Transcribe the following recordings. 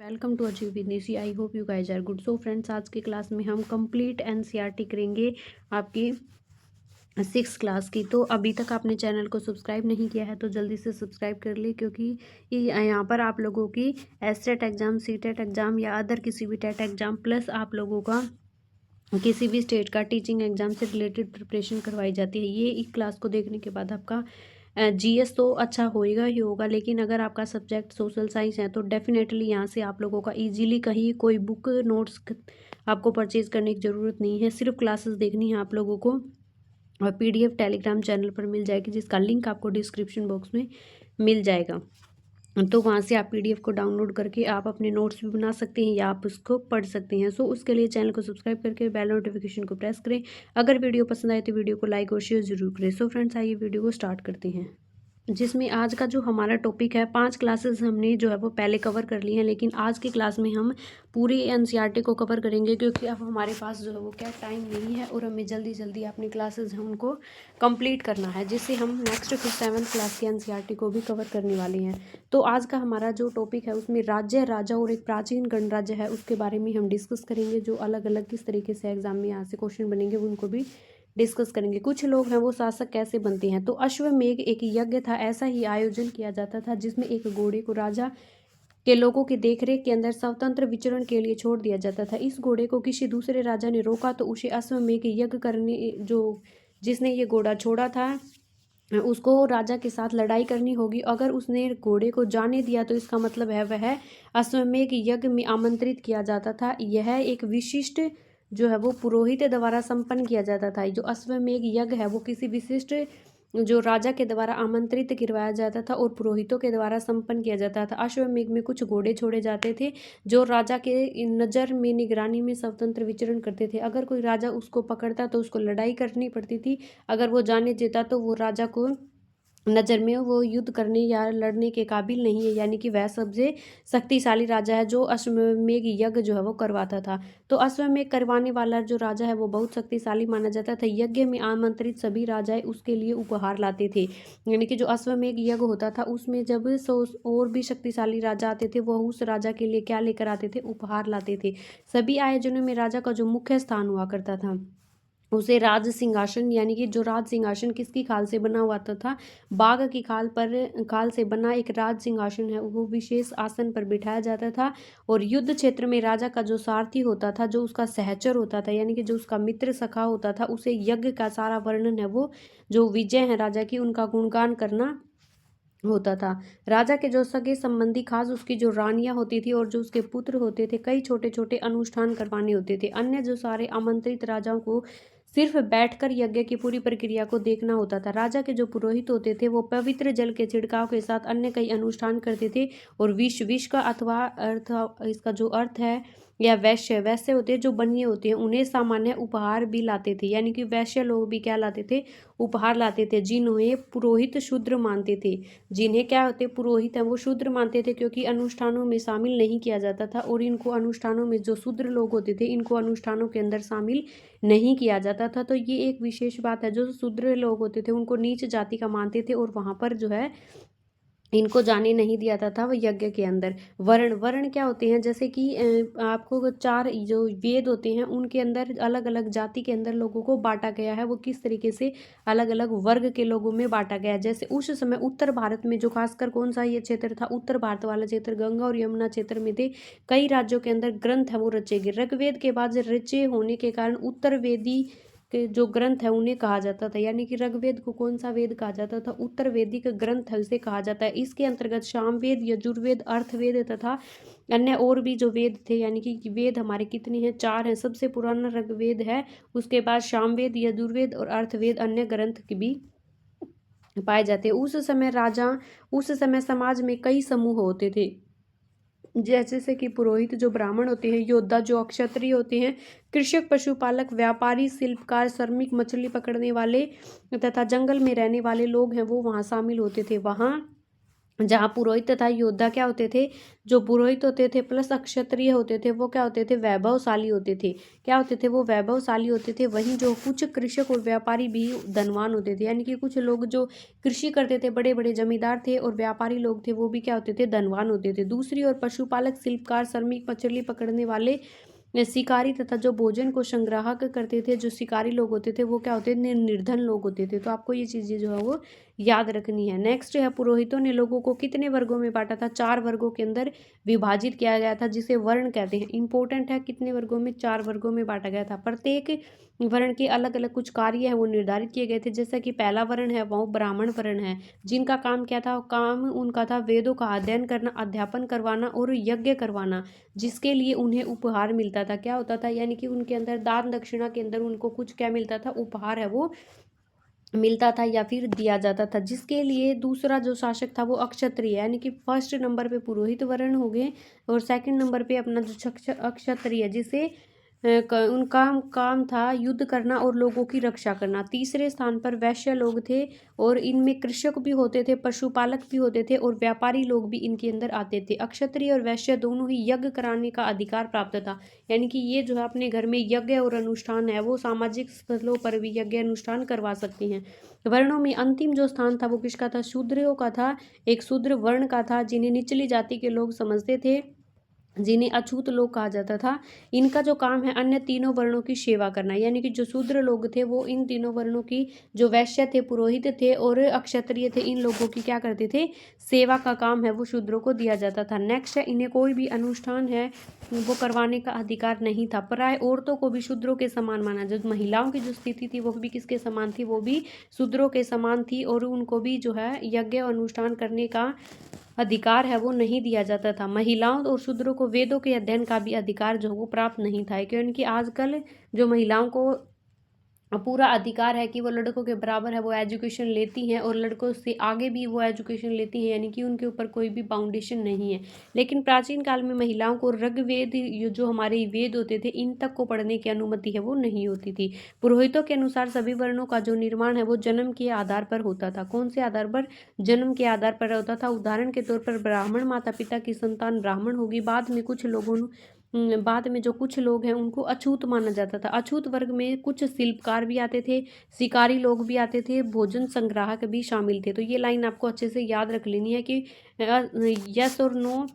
Welcome to achieve विदनेसी। I hope you guys are good. So friends, आज की class में हम कंप्लीट एनसीईआरटी करेंगे आपकी 6 क्लास की। तो अभी तक आपने चैनल को सब्सक्राइब नहीं किया है तो जल्दी से सब्सक्राइब कर ले, क्योंकि यहाँ पर आप लोगों की एसटेट एग्ज़ाम, सीटेट एग्ज़ाम या अदर किसी भी टेट एग्ज़ाम प्लस आप लोगों का किसी भी स्टेट का टीचिंग एग्जाम से रिलेटेड प्रिपरेशन करवाई जाती है। ये एक क्लास को देखने के बाद आपका जीएस तो अच्छा होएगा ही होगा, लेकिन अगर आपका सब्जेक्ट सोशल साइंस है तो डेफिनेटली यहाँ से आप लोगों का इजीली कहीं कोई बुक नोट्स आपको परचेज करने की ज़रूरत नहीं है। सिर्फ क्लासेस देखनी है आप लोगों को, और पीडीएफ टेलीग्राम चैनल पर मिल जाएगी, जिसका लिंक आपको डिस्क्रिप्शन बॉक्स में मिल जाएगा। तो वहाँ से आप पीडीएफ को डाउनलोड करके आप अपने नोट्स भी बना सकते हैं या आप उसको पढ़ सकते हैं। सो उसके लिए चैनल को सब्सक्राइब करके बेल नोटिफिकेशन को प्रेस करें। अगर वीडियो पसंद आए तो वीडियो को लाइक और शेयर जरूर करें। सो फ्रेंड्स, आइए वीडियो को स्टार्ट करते हैं, जिसमें आज का जो हमारा टॉपिक है, 5 क्लासेस हमने जो है वो पहले कवर कर ली हैं, लेकिन आज की क्लास में हम पूरी एनसीईआरटी को कवर करेंगे, क्योंकि अब हमारे पास जो है वो क्या टाइम नहीं है और हमें जल्दी जल्दी अपनी क्लासेस हैं उनको कंप्लीट करना है, जिससे हम नेक्स्ट फिर 7th क्लास की एनसीईआरटी को भी कवर करने वाले हैं। तो आज का हमारा जो टॉपिक है उसमें राज्य, राजा और एक प्राचीन गणराज्य है, उसके बारे में हम डिस्कस करेंगे। जो अलग अलग किस तरीके से एग्जाम में यहाँ से क्वेश्चन बनेंगे उनको भी डिस्कस करेंगे। कुछ लोग हैं वो शासक कैसे बनते हैं। तो अश्वमेध एक यज्ञ था, ऐसा ही आयोजन किया जाता था जिसमें एक घोड़े को राजा के लोगों की देखरेख के अंदर स्वतंत्र विचरण के लिए छोड़ दिया जाता था। इस घोड़े को किसी दूसरे राजा ने रोका तो उसे अश्वमेध यज्ञ करने, जो जिसने ये घोड़ा छोड़ा था उसको राजा के साथ लड़ाई करनी होगी। अगर उसने घोड़े को जाने दिया तो इसका मतलब है वह अश्वमेध यज्ञ में आमंत्रित किया जाता था। यह एक विशिष्ट जो है वो पुरोहित द्वारा संपन्न किया जाता था। जो अश्वमेध यज्ञ है वो किसी विशिष्ट जो राजा के द्वारा आमंत्रित करवाया जाता था और पुरोहितों के द्वारा संपन्न किया जाता था। अश्वमेध में कुछ घोड़े छोड़े जाते थे जो राजा के नज़र में निगरानी में स्वतंत्र विचरण करते थे। अगर कोई राजा उसको पकड़ता तो उसको लड़ाई करनी पड़ती थी। अगर वो जाने देता तो वो राजा को नज़र में वो युद्ध करने या लड़ने के काबिल नहीं है, यानी कि वह सबसे शक्तिशाली राजा है जो अश्वमेध यज्ञ जो है वो करवाता था। तो अश्वमेध करवाने वाला जो राजा है वो बहुत शक्तिशाली माना जाता था। यज्ञ में आमंत्रित सभी राजाएं उसके लिए उपहार लाते थे, यानी कि जो अश्वमेध यज्ञ होता था उसमें जब और भी शक्तिशाली राजा आते थे वो उस राजा के लिए क्या लेकर आते थे, उपहार लाते थे। सभी आयोजनों में राजा का जो मुख्य स्थान हुआ करता था उसे राज सिंहासन, यानी कि जो राज सिंहासन किसकी खाल से बना हुआ था, बाघ की खाल से बना एक राज सिंहासन है, वो विशेष आसन पर बिठाया जाता था। और युद्ध क्षेत्र में राजा का जो सारथी होता था, जो उसका सहचर होता था, यानी कि जो उसका मित्र सखा होता था, उसे यज्ञ का सारा वर्णन है वो जो विजय है राजा की उनका गुणगान करना होता था। राजा के जो सगे संबंधी, खास उसकी जो रानियां होती थी और जो उसके पुत्र होते थे, कई छोटे छोटे अनुष्ठान करवाने होते थे। अन्य जो सारे आमंत्रित राजाओं को सिर्फ बैठकर यज्ञ की पूरी प्रक्रिया को देखना होता था। राजा के जो पुरोहित होते थे वो पवित्र जल के छिड़काव के साथ अन्य कई अनुष्ठान करते थे। और विष का अथवा अर्थ, इसका जो अर्थ है, या वैश्य होते हैं जो बनिए होते हैं, उन्हें सामान्य उपहार भी लाते थे, यानी कि वैश्य लोग भी क्या लाते थे, उपहार लाते थे। जिन्हें पुरोहित शूद्र मानते थे, जिन्हें क्या होते पुरोहित हैं वो शूद्र मानते थे, क्योंकि अनुष्ठानों में शामिल नहीं किया जाता था। और इनको अनुष्ठानों में जो शूद्र लोग होते थे इनको अनुष्ठानों के अंदर शामिल नहीं किया जाता था। तो ये एक विशेष बात है, जो शूद्र लोग होते थे उनको नीच जाति का मानते थे और वहाँ पर जो है इनको जाने नहीं दिया जाता था वो यज्ञ के अंदर। वर्ण क्या होते हैं, जैसे कि आपको 4 जो वेद होते हैं उनके अंदर अलग अलग जाति के अंदर लोगों को बांटा गया है, वो किस तरीके से अलग अलग वर्ग के लोगों में बांटा गया है। जैसे उस समय उत्तर भारत में जो खासकर कौन सा ये क्षेत्र था, उत्तर भारत वाला क्षेत्र, गंगा और यमुना क्षेत्र में थे। कई राज्यों के अंदर ग्रंथ है वो रचे गए। ऋग्वेद के बाद रचे होने के कारण उत्तर वेदी के जो ग्रंथ है उन्हें कहा जाता था, यानी कि ऋग्वेद को कौन सा वेद कहा जाता था, उत्तर वेदिक ग्रंथ है उसे कहा जाता है। इसके अंतर्गत सामवेद, यजुर्वेद, अर्थवेद तथा अन्य और भी जो वेद थे, यानी कि वेद हमारे कितने हैं, 4 हैं। सबसे पुराना ऋग्वेद है, उसके बाद सामवेद, यजुर्वेद और अर्थवेद अन्य ग्रंथ भी पाए जाते हैं। उस समय समाज में कई समूह होते थे, जैसे से कि पुरोहित जो ब्राह्मण होते हैं, योद्धा जो क्षत्रिय होते हैं, कृषक, पशुपालक, व्यापारी, शिल्पकार, श्रमिक, मछली पकड़ने वाले तथा जंगल में रहने वाले लोग हैं वो वहाँ शामिल होते थे। वहाँ जहाँ पुरोहित तथा योद्धा क्या होते थे, जो पुरोहित होते थे प्लस अक्षत्रिय होते थे वो क्या होते थे, वैभवशाली होते थे। क्या होते थे, वो वैभवशाली होते थे। वहीं जो कुछ कृषक और व्यापारी भी धनवान होते थे, यानी कि कुछ लोग जो कृषि करते थे, बड़े बड़े जमींदार थे, और व्यापारी लोग थे वो भी क्या होते थे, धनवान होते थे। दूसरी ओर पशुपालक, शिल्पकार, श्रमिक, मछली पकड़ने वाले, शिकारी तथा जो भोजन को संग्राहक करते थे, जो शिकारी लोग होते थे वो क्या होते थे, निर्धन लोग होते थे। तो आपको ये चीज़ें जो है वो याद रखनी है। नेक्स्ट है, पुरोहितों ने लोगों को कितने वर्गों में बांटा था, 4 वर्गों के अंदर विभाजित किया गया था, जिसे वर्ण कहते हैं। इंपॉर्टेंट है, कितने वर्गों में, 4 वर्गों में बांटा गया था। प्रत्येक वर्ण के अलग अलग कुछ कार्य है वो निर्धारित किए गए थे। जैसा कि पहला वर्ण है वो ब्राह्मण वर्ण है, जिनका काम क्या था, काम उनका था वेदों का अध्ययन करना, अध्यापन करवाना और यज्ञ करवाना, जिसके लिए उन्हें उपहार मिलता था। क्या होता था, यानी कि उनके अंदर दान दक्षिणा के अंदर उनको कुछ क्या मिलता था, उपहार है वो मिलता था या फिर दिया जाता था। जिसके लिए दूसरा जो शासक था वो अक्षत्रिय, यानी कि फर्स्ट नंबर पे पुरोहित वर्ण हो गए, और सेकंड नंबर पे अपना जो अक्षत्रिय, जिसे उनका काम था युद्ध करना और लोगों की रक्षा करना। तीसरे स्थान पर वैश्य लोग थे, और इनमें कृषक भी होते थे, पशुपालक भी होते थे, और व्यापारी लोग भी इनके अंदर आते थे। अक्षत्रिय और वैश्य दोनों ही यज्ञ कराने का अधिकार प्राप्त था, यानी कि ये जो है अपने घर में यज्ञ और अनुष्ठान है वो सामाजिक स्थलों पर भी यज्ञ अनुष्ठान करवा सकती हैं। वर्णों में अंतिम जो स्थान था वो किसका था, शूद्रों का था, एक शूद्र वर्ण का था, जिन्हें निचली जाति के लोग समझते थे, जिन्हें अछूत लोग कहा जाता था। इनका जो काम है अन्य तीनों वर्णों की सेवा करना, यानी कि जो शूद्र लोग थे वो इन तीनों वर्णों की, जो वैश्य थे, पुरोहित थे और अक्षत्रिय थे, इन लोगों की क्या करते थे, सेवा का काम है वो शूद्रों को दिया जाता था। नेक्स्ट है, इन्हें कोई भी अनुष्ठान है वो करवाने का अधिकार नहीं था। प्राय औरतों को भी शूद्रों के समान माना, जो महिलाओं की जो स्थिति थी वो भी किसके समान थी, वो भी शूद्रों के समान थी, और उनको भी जो है यज्ञ अनुष्ठान करने का अधिकार है वो नहीं दिया जाता था। महिलाओं और शूद्रों को वेदों के अध्ययन का भी अधिकार जो वो प्राप्त नहीं था, क्योंकि आजकल जो महिलाओं को पूरा अधिकार है कि वो लड़कों के बराबर है वो एजुकेशन लेती हैं, और लड़कों से आगे भी वो एजुकेशन लेती हैं, यानी कि उनके ऊपर कोई भी बाउंडेशन नहीं है। लेकिन प्राचीन काल में महिलाओं को ऋग्वेद, जो हमारे वेद होते थे, इन तक को पढ़ने की अनुमति है वो नहीं होती थी। पुरोहितों के अनुसार सभी वर्णों का जो निर्माण है वो जन्म के आधार पर होता था। कौन से आधार पर, जन्म के आधार पर होता था। उदाहरण के तौर पर ब्राह्मण माता पिता की संतान ब्राह्मण होगी। बाद में जो कुछ लोग हैं उनको अछूत माना जाता था। अछूत वर्ग में कुछ शिल्पकार भी आते थे, शिकारी लोग भी आते थे, भोजन संग्राहक भी शामिल थे। तो ये लाइन आपको अच्छे से याद रख लेनी है कि यस और नो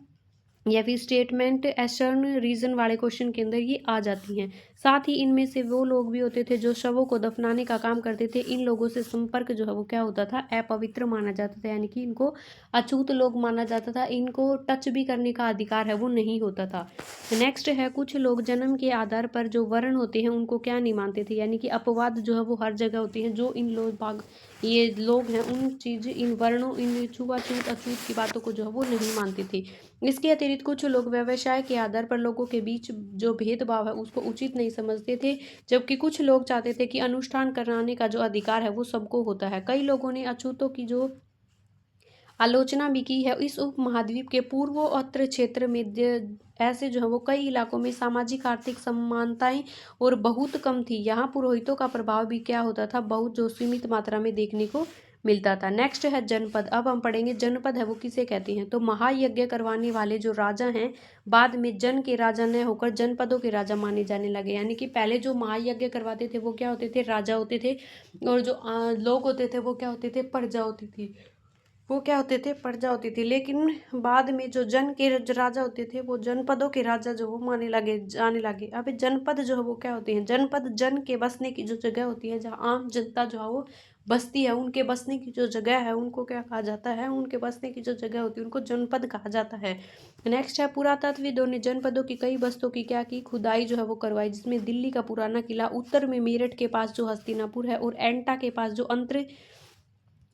या फिर स्टेटमेंट एसर्न रीजन वाले क्वेश्चन के अंदर ये आ जाती हैं। साथ ही इनमें से वो लोग भी होते थे जो शवों को दफनाने का काम करते थे। इन लोगों से संपर्क जो है वो क्या होता था, अपवित्र माना जाता था, यानी कि इनको अछूत लोग माना जाता था। इनको टच भी करने का अधिकार है वो नहीं होता था। नेक्स्ट है, कुछ लोग जन्म के आधार पर जो वर्ण होते हैं उनको क्या नहीं मानते थे, यानी कि अपवाद जो है वो हर जगह होती हैं। जो इन लोग ये लोग हैं उन चीज, इन वर्णों, इन छुआछूत अछूत की बातों को जो है वो नहीं मानते थे। इसके अतिरिक्त कुछ लोग व्यवसाय के आधार पर लोगों के बीच जो भेदभाव है उसको उचित नहीं समझते थे, जबकि कुछ लोग चाहते थे कि अनुष्ठान कराने का जो अधिकार है वो सबको होता है। कई लोगों ने अछूतों की जो आलोचना भी की है। इस उपमहाद्वीप के पूर्वोत्तर क्षेत्र में ऐसे जो है वो कई इलाकों में सामाजिक आर्थिक समानताएं और बहुत कम थी। यहाँ पुरोहितों का प्रभाव भी क्या होता था, बहुत जो सीमित मात्रा में देखने को मिलता था। नेक्स्ट है जनपद। अब हम पढ़ेंगे जनपद है वो किसे कहते हैं। तो महायज्ञ करवाने वाले जो राजा हैं बाद में जन के राजा न होकर जनपदों के राजा माने जाने लगे, यानी कि पहले जो महायज्ञ करवाते थे वो क्या होते थे, राजा होते थे, और जो लोग होते थे वो क्या होते थे, प्रजा होती थी, वो क्या होते थे, प्रजा होती थी। लेकिन बाद में जो जन के राजा होते थे वो जनपदों के राजा जो वो माने लगे, जाने लगे। अब जनपद जो है वो क्या होते हैं, जनपद जन के बसने की जो जगह होती है, जहाँ आम जनता जो है वो बसती है, उनके बसने की जो जगह है उनको क्या कहा जाता है, उनके बसने की जो जगह होती है उनको जनपद कहा जाता है। नेक्स्ट है, पुरातत्वविदों ने जनपदों की कई बस्तों की क्या की, खुदाई जो है वो करवाई, जिसमें दिल्ली का पुराना किला, उत्तर में मेरठ के पास जो हस्तिनापुर है, और एंटा के पास जो अंतर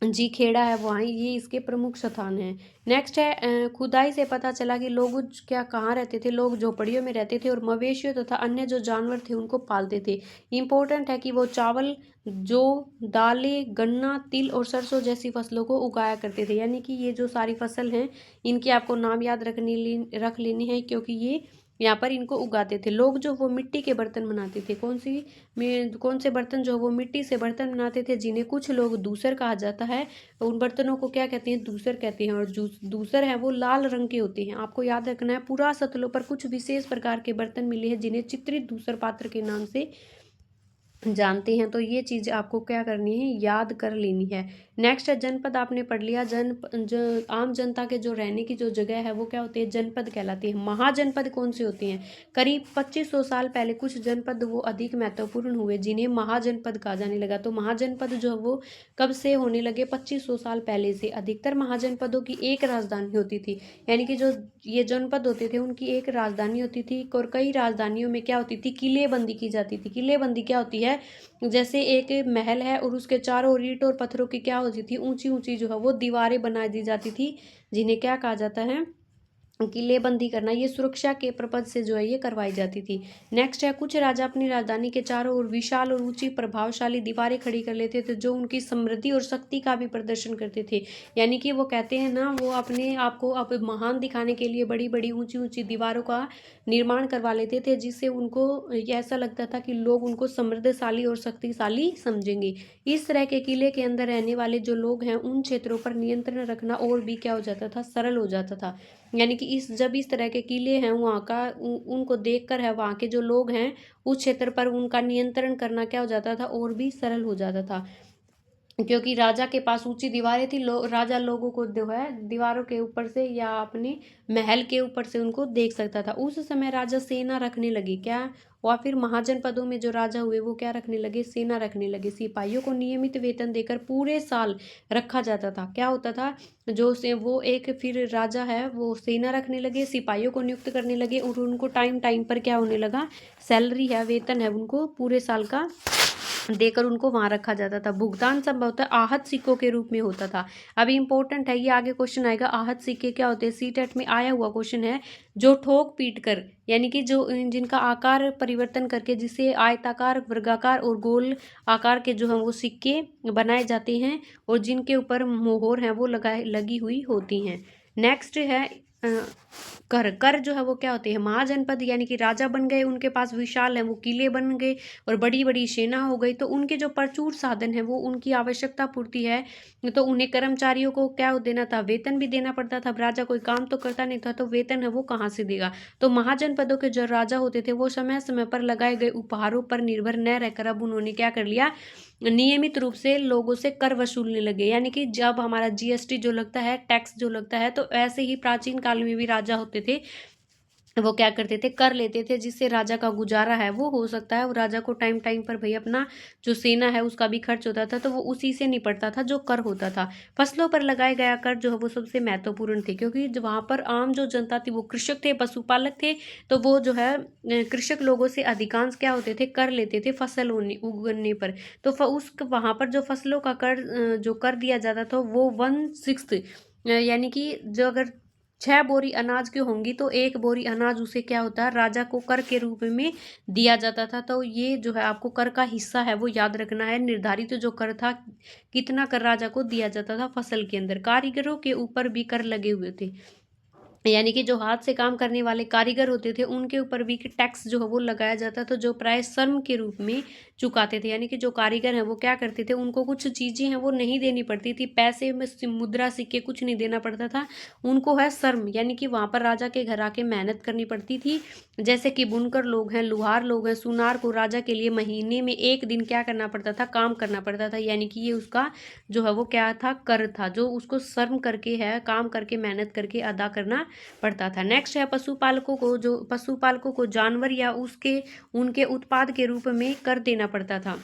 जी खेड़ा है वहाँ, ये इसके प्रमुख स्थान हैं। नेक्स्ट है, खुदाई से पता चला कि लोग क्या कहाँ रहते थे, लोग झोपड़ियों में रहते थे और मवेशियों तथा अन्य जो जानवर थे उनको पालते थे। इम्पोर्टेंट है कि वो चावल, जो दालें, गन्ना, तिल और सरसों जैसी फसलों को उगाया करते थे, यानी कि ये जो सारी फसल हैं इनकी आपको नाम याद रख लेनी है, क्योंकि ये यहाँ पर इनको उगाते थे। लोग जो वो मिट्टी के बर्तन बनाते थे, कौन से बर्तन जो वो मिट्टी से बर्तन बनाते थे, जिन्हें कुछ लोग दूसर कहा जाता है। उन बर्तनों को क्या कहते हैं, दूसर कहते हैं। और जो दूसर है वो लाल रंग के होते हैं। आपको याद रखना है, पूरा सतलों पर कुछ विशेष प्रकार के बर्तन मिले हैं जिन्हें चित्रित दूसर पात्र के नाम से जानते हैं। तो ये चीज़ आपको क्या करनी है, याद कर लेनी है। नेक्स्ट है जनपद, आपने पढ़ लिया। आम जनता के जो रहने की जो जगह है वो क्या होती है, जनपद कहलाती है। महाजनपद कौन से होते हैं, करीब 2500 साल पहले कुछ जनपद वो अधिक महत्वपूर्ण हुए जिन्हें महाजनपद कहा जाने लगा। तो महाजनपद जो है वो कब से होने लगे, 2500 साल पहले से। अधिकतर महाजनपदों की एक राजधानी होती थी, यानी कि जो ये जनपद होते थे उनकी एक राजधानी होती थी। और कई राजधानियों में क्या होती थी, किलेबंदी की जाती थी। किलेबंदी क्या होती है, जैसे एक महल है और उसके चारों ओर ईंट और पत्थरों की क्या होती थी, ऊंची ऊंची जो है वो दीवारें बना दी जाती थी, जिन्हें क्या कहा जाता है, किलेबंदी करना। ये सुरक्षा के पर्पज से जो है ये करवाई जाती थी। नेक्स्ट है, कुछ राजा अपनी राजधानी के चारों ओर विशाल और ऊंची प्रभावशाली दीवारें खड़ी कर लेते थे, जो उनकी समृद्धि और शक्ति का भी प्रदर्शन करते थे। यानी कि वो कहते हैं ना, वो अपने आप को अब महान दिखाने के लिए बड़ी बड़ी ऊंची ऊंची दीवारों का निर्माण करवा लेते थे, जिससे उनको ये ऐसा लगता था कि लोग उनको समृद्धशाली और शक्तिशाली समझेंगे। इस तरह के किले के अंदर रहने वाले जो लोग हैं, उन क्षेत्रों पर नियंत्रण रखना और भी क्या हो जाता था, सरल हो जाता था। यानी कि जब इस तरह के किले हैं वहाँ का, उनको देखकर है वहाँ के जो लोग हैं उस क्षेत्र पर उनका नियंत्रण करना क्या हो जाता था, और भी सरल हो जाता था। क्योंकि राजा के पास ऊंची दीवारें थी, राजा लोगों को जो है दीवारों के ऊपर से या अपने महल के ऊपर से उनको देख सकता था। उस समय राजा सेना रखने लगे, क्या, और फिर महाजनपदों में जो राजा हुए वो क्या रखने लगे, सेना रखने लगे। सिपाहियों को नियमित वेतन देकर पूरे साल रखा जाता था। क्या होता था, जो से वो एक फिर राजा है वो सेना रखने लगे, सिपाहियों को नियुक्त करने लगे, और उनको टाइम टाइम पर क्या होने लगा, सैलरी है, वेतन है, उनको पूरे साल का देकर उनको वहां रखा जाता था। भुगतान संभवतः आहत सिक्कों के रूप में होता था। अभी इंपॉर्टेंट है, ये आगे क्वेश्चन आएगा, आहत सिक्के क्या होते हैं, सीटेट में आया हुआ क्वेश्चन है। जो ठोक पीट कर, यानी कि जो जिनका आकार परिवर्तन करके, जिसे आयताकार, वर्गाकार और गोल आकार के जो है वो सिक्के बनाए जाते हैं, और जिनके ऊपर मोहर है वो लगी हुई होती हैं। नेक्स्ट है कर। कर जो है वो क्या होते हैं, महाजनपद, यानी कि राजा बन गए, उनके पास विशाल है वो किले बन गए और बड़ी बड़ी सेना हो गई, तो उनके जो प्रचुर साधन है वो उनकी आवश्यकता पूर्ति है, तो उन्हें कर्मचारियों को क्या देना था, वेतन भी देना पड़ता था। अब राजा कोई काम तो करता नहीं था, तो वेतन है वो कहाँ से देगा। तो महाजनपदों के जो राजा होते थे वो समय समय पर लगाए गए उपहारों पर निर्भर न रहकर अब उन्होंने क्या कर लिया, नियमित रूप से लोगों से कर वसूलने लगे। यानी कि जब हमारा जीएसटी जो लगता है, टैक्स जो लगता है, तो ऐसे ही प्राचीन काल में भी राजा होते थे, वो क्या करते थे, कर लेते थे, जिससे राजा का गुजारा है वो हो सकता है। और राजा को टाइम टाइम पर भाई अपना जो सेना है उसका भी खर्च होता था, तो वो उसी से निपटता था जो कर होता था। फसलों पर लगाया गया कर जो है वो सबसे महत्वपूर्ण थे, क्योंकि वहां पर आम जो जनता थी वो कृषक थे, पशुपालक थे, तो वो जो है कृषक लोगों से अधिकांश क्या होते थे, कर लेते थे फसल उगने पर। तो उस वहां पर जो फसलों का कर जो कर दिया जाता था वो 1/6, यानी कि जो अगर 6 बोरी अनाज की होंगी तो 1 बोरी अनाज उसे क्या होता है, राजा को कर के रूप में दिया जाता था। तो ये जो है आपको कर का हिस्सा है वो याद रखना है। निर्धारित जो कर था, कितना कर राजा को दिया जाता था फसल के अंदर। कारीगरों के ऊपर भी कर लगे हुए थे, यानी कि जो हाथ से काम करने वाले कारीगर होते थे उनके ऊपर भी टैक्स जो है वो लगाया जाता था, जो प्राय श्रम के रूप में चुकाते थे। यानी कि जो कारीगर हैं वो क्या करते थे, उनको कुछ चीज़ें हैं वो नहीं देनी पड़ती थी, पैसे में मुद्रा सिक्के कुछ नहीं देना पड़ता था, उनको है श्रम, यानी कि वहाँ पर राजा के घर आके मेहनत करनी पड़ती थी। जैसे कि बुनकर लोग हैं, लुहार लोग हैं, सुनार को राजा के लिए महीने में एक दिन क्या करना पड़ता था, काम करना पड़ता था। यानी कि ये उसका जो है वो क्या था, कर था, जो उसको श्रम करके है, काम करके मेहनत करके अदा करना पड़ता था। नेक्स्ट है, पशुपालकों को जानवर या उसके उनके उत्पाद के रूप में कर देना पड़ता था।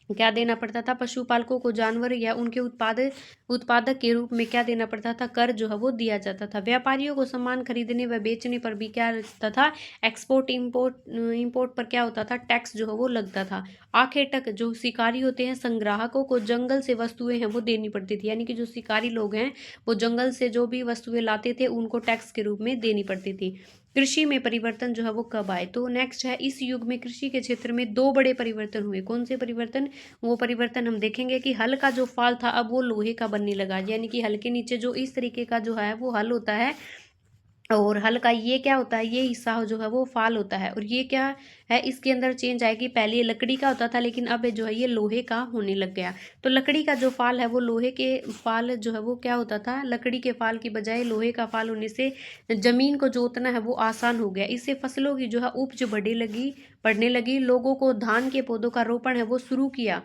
क्या देना पड़ता था, पशुपालकों को जानवर या उनके उत्पादक के रूप में क्या देना पड़ता था, कर जो है वो दिया जाता था। व्यापारियों को सामान खरीदने व बेचने पर भी क्या लगता था, एक्सपोर्ट इंपोर्ट पर क्या होता था, टैक्स जो है वो लगता था। आखिर तक जो शिकारी होते हैं, संग्राहकों को जंगल से वस्तुएं हैं वो देनी पड़ती थी, यानी कि जो शिकारी लोग हैं वो जंगल से जो भी वस्तुएं लाते थे उनको टैक्स के रूप में देनी पड़ती थी। कृषि में परिवर्तन जो है वो कब आए, तो नेक्स्ट है, इस युग में कृषि के क्षेत्र में 2 बड़े परिवर्तन हुए। कौन से परिवर्तन, वो परिवर्तन हम देखेंगे कि हल का जो फाल था अब वो लोहे का बनने लगा, यानी कि हल के नीचे जो इस तरीके का जो है वो हल होता है और हल्का ये क्या होता है, ये हिस्सा जो है वो फाल होता है। और ये क्या है, इसके अंदर चेंज आएगी, पहले ये लकड़ी का होता था लेकिन अब जो है ये लोहे का होने लग गया। तो लकड़ी का जो फाल है वो लोहे के फाल जो है वो क्या होता था, लकड़ी के फाल की बजाय लोहे का फाल होने से जमीन को जोतना है वो आसान हो गया। इससे फसलों की जो है उपज बढ़ने लगी। लोगों को धान के पौधों का रोपण है वो शुरू किया,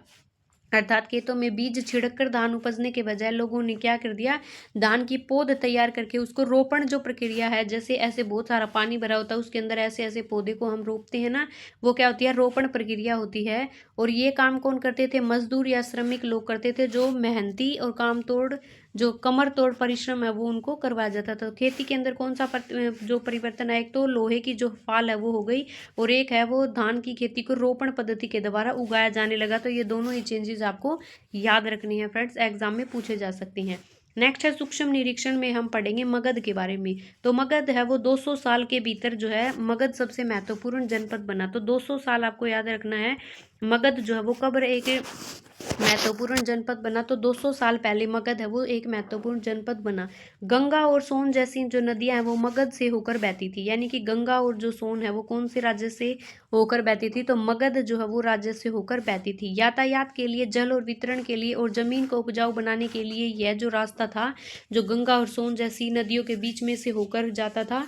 अर्थात खेतों में बीज छिड़ककर धान उपजने के बजाय लोगों ने क्या कर दिया, धान की पौध तैयार करके उसको रोपण जो प्रक्रिया है, जैसे ऐसे बहुत सारा पानी भरा होता है उसके अंदर ऐसे ऐसे पौधे को हम रोपते हैं ना, वो क्या होती है, रोपण प्रक्रिया होती है। और ये काम कौन करते थे, मजदूर या श्रमिक लोग करते थे, जो मेहनती और काम तोड़ जो कमर तोड़ परिश्रम है वो उनको करवाया जाता था। खेती के अंदर कौन सा जो परिवर्तन है, एक तो लोहे की जो फाल है वो हो गई, और एक है वो धान की खेती को रोपण पद्धति के द्वारा उगाया जाने लगा। तो ये दोनों ही चेंजेस आपको याद रखनी है फ्रेंड्स, एग्जाम में पूछे जा सकती हैं। नेक्स्ट है सूक्ष्म निरीक्षण में हम पढ़ेंगे मगध के बारे में। तो मगध है वो 200 साल के भीतर जो है मगध सबसे महत्वपूर्ण जनपद बना। तो 200 साल आपको याद रखना है, मगध जो है वो कब एक महत्वपूर्ण जनपद बना, तो 200 साल पहले मगध है वो एक महत्वपूर्ण जनपद बना। गंगा और सोन जैसी जो नदियां हैं वो मगध से होकर बहती थी, यानी कि गंगा और जो सोन है वो कौन से राज्य से होकर बहती थी, तो मगध जो है वो राज्य से होकर बहती थी। यातायात के लिए, जल और वितरण के लिए और जमीन को उपजाऊ बनाने के लिए यह जो रास्ता था, जो गंगा और सोन जैसी नदियों के बीच में से होकर जाता था,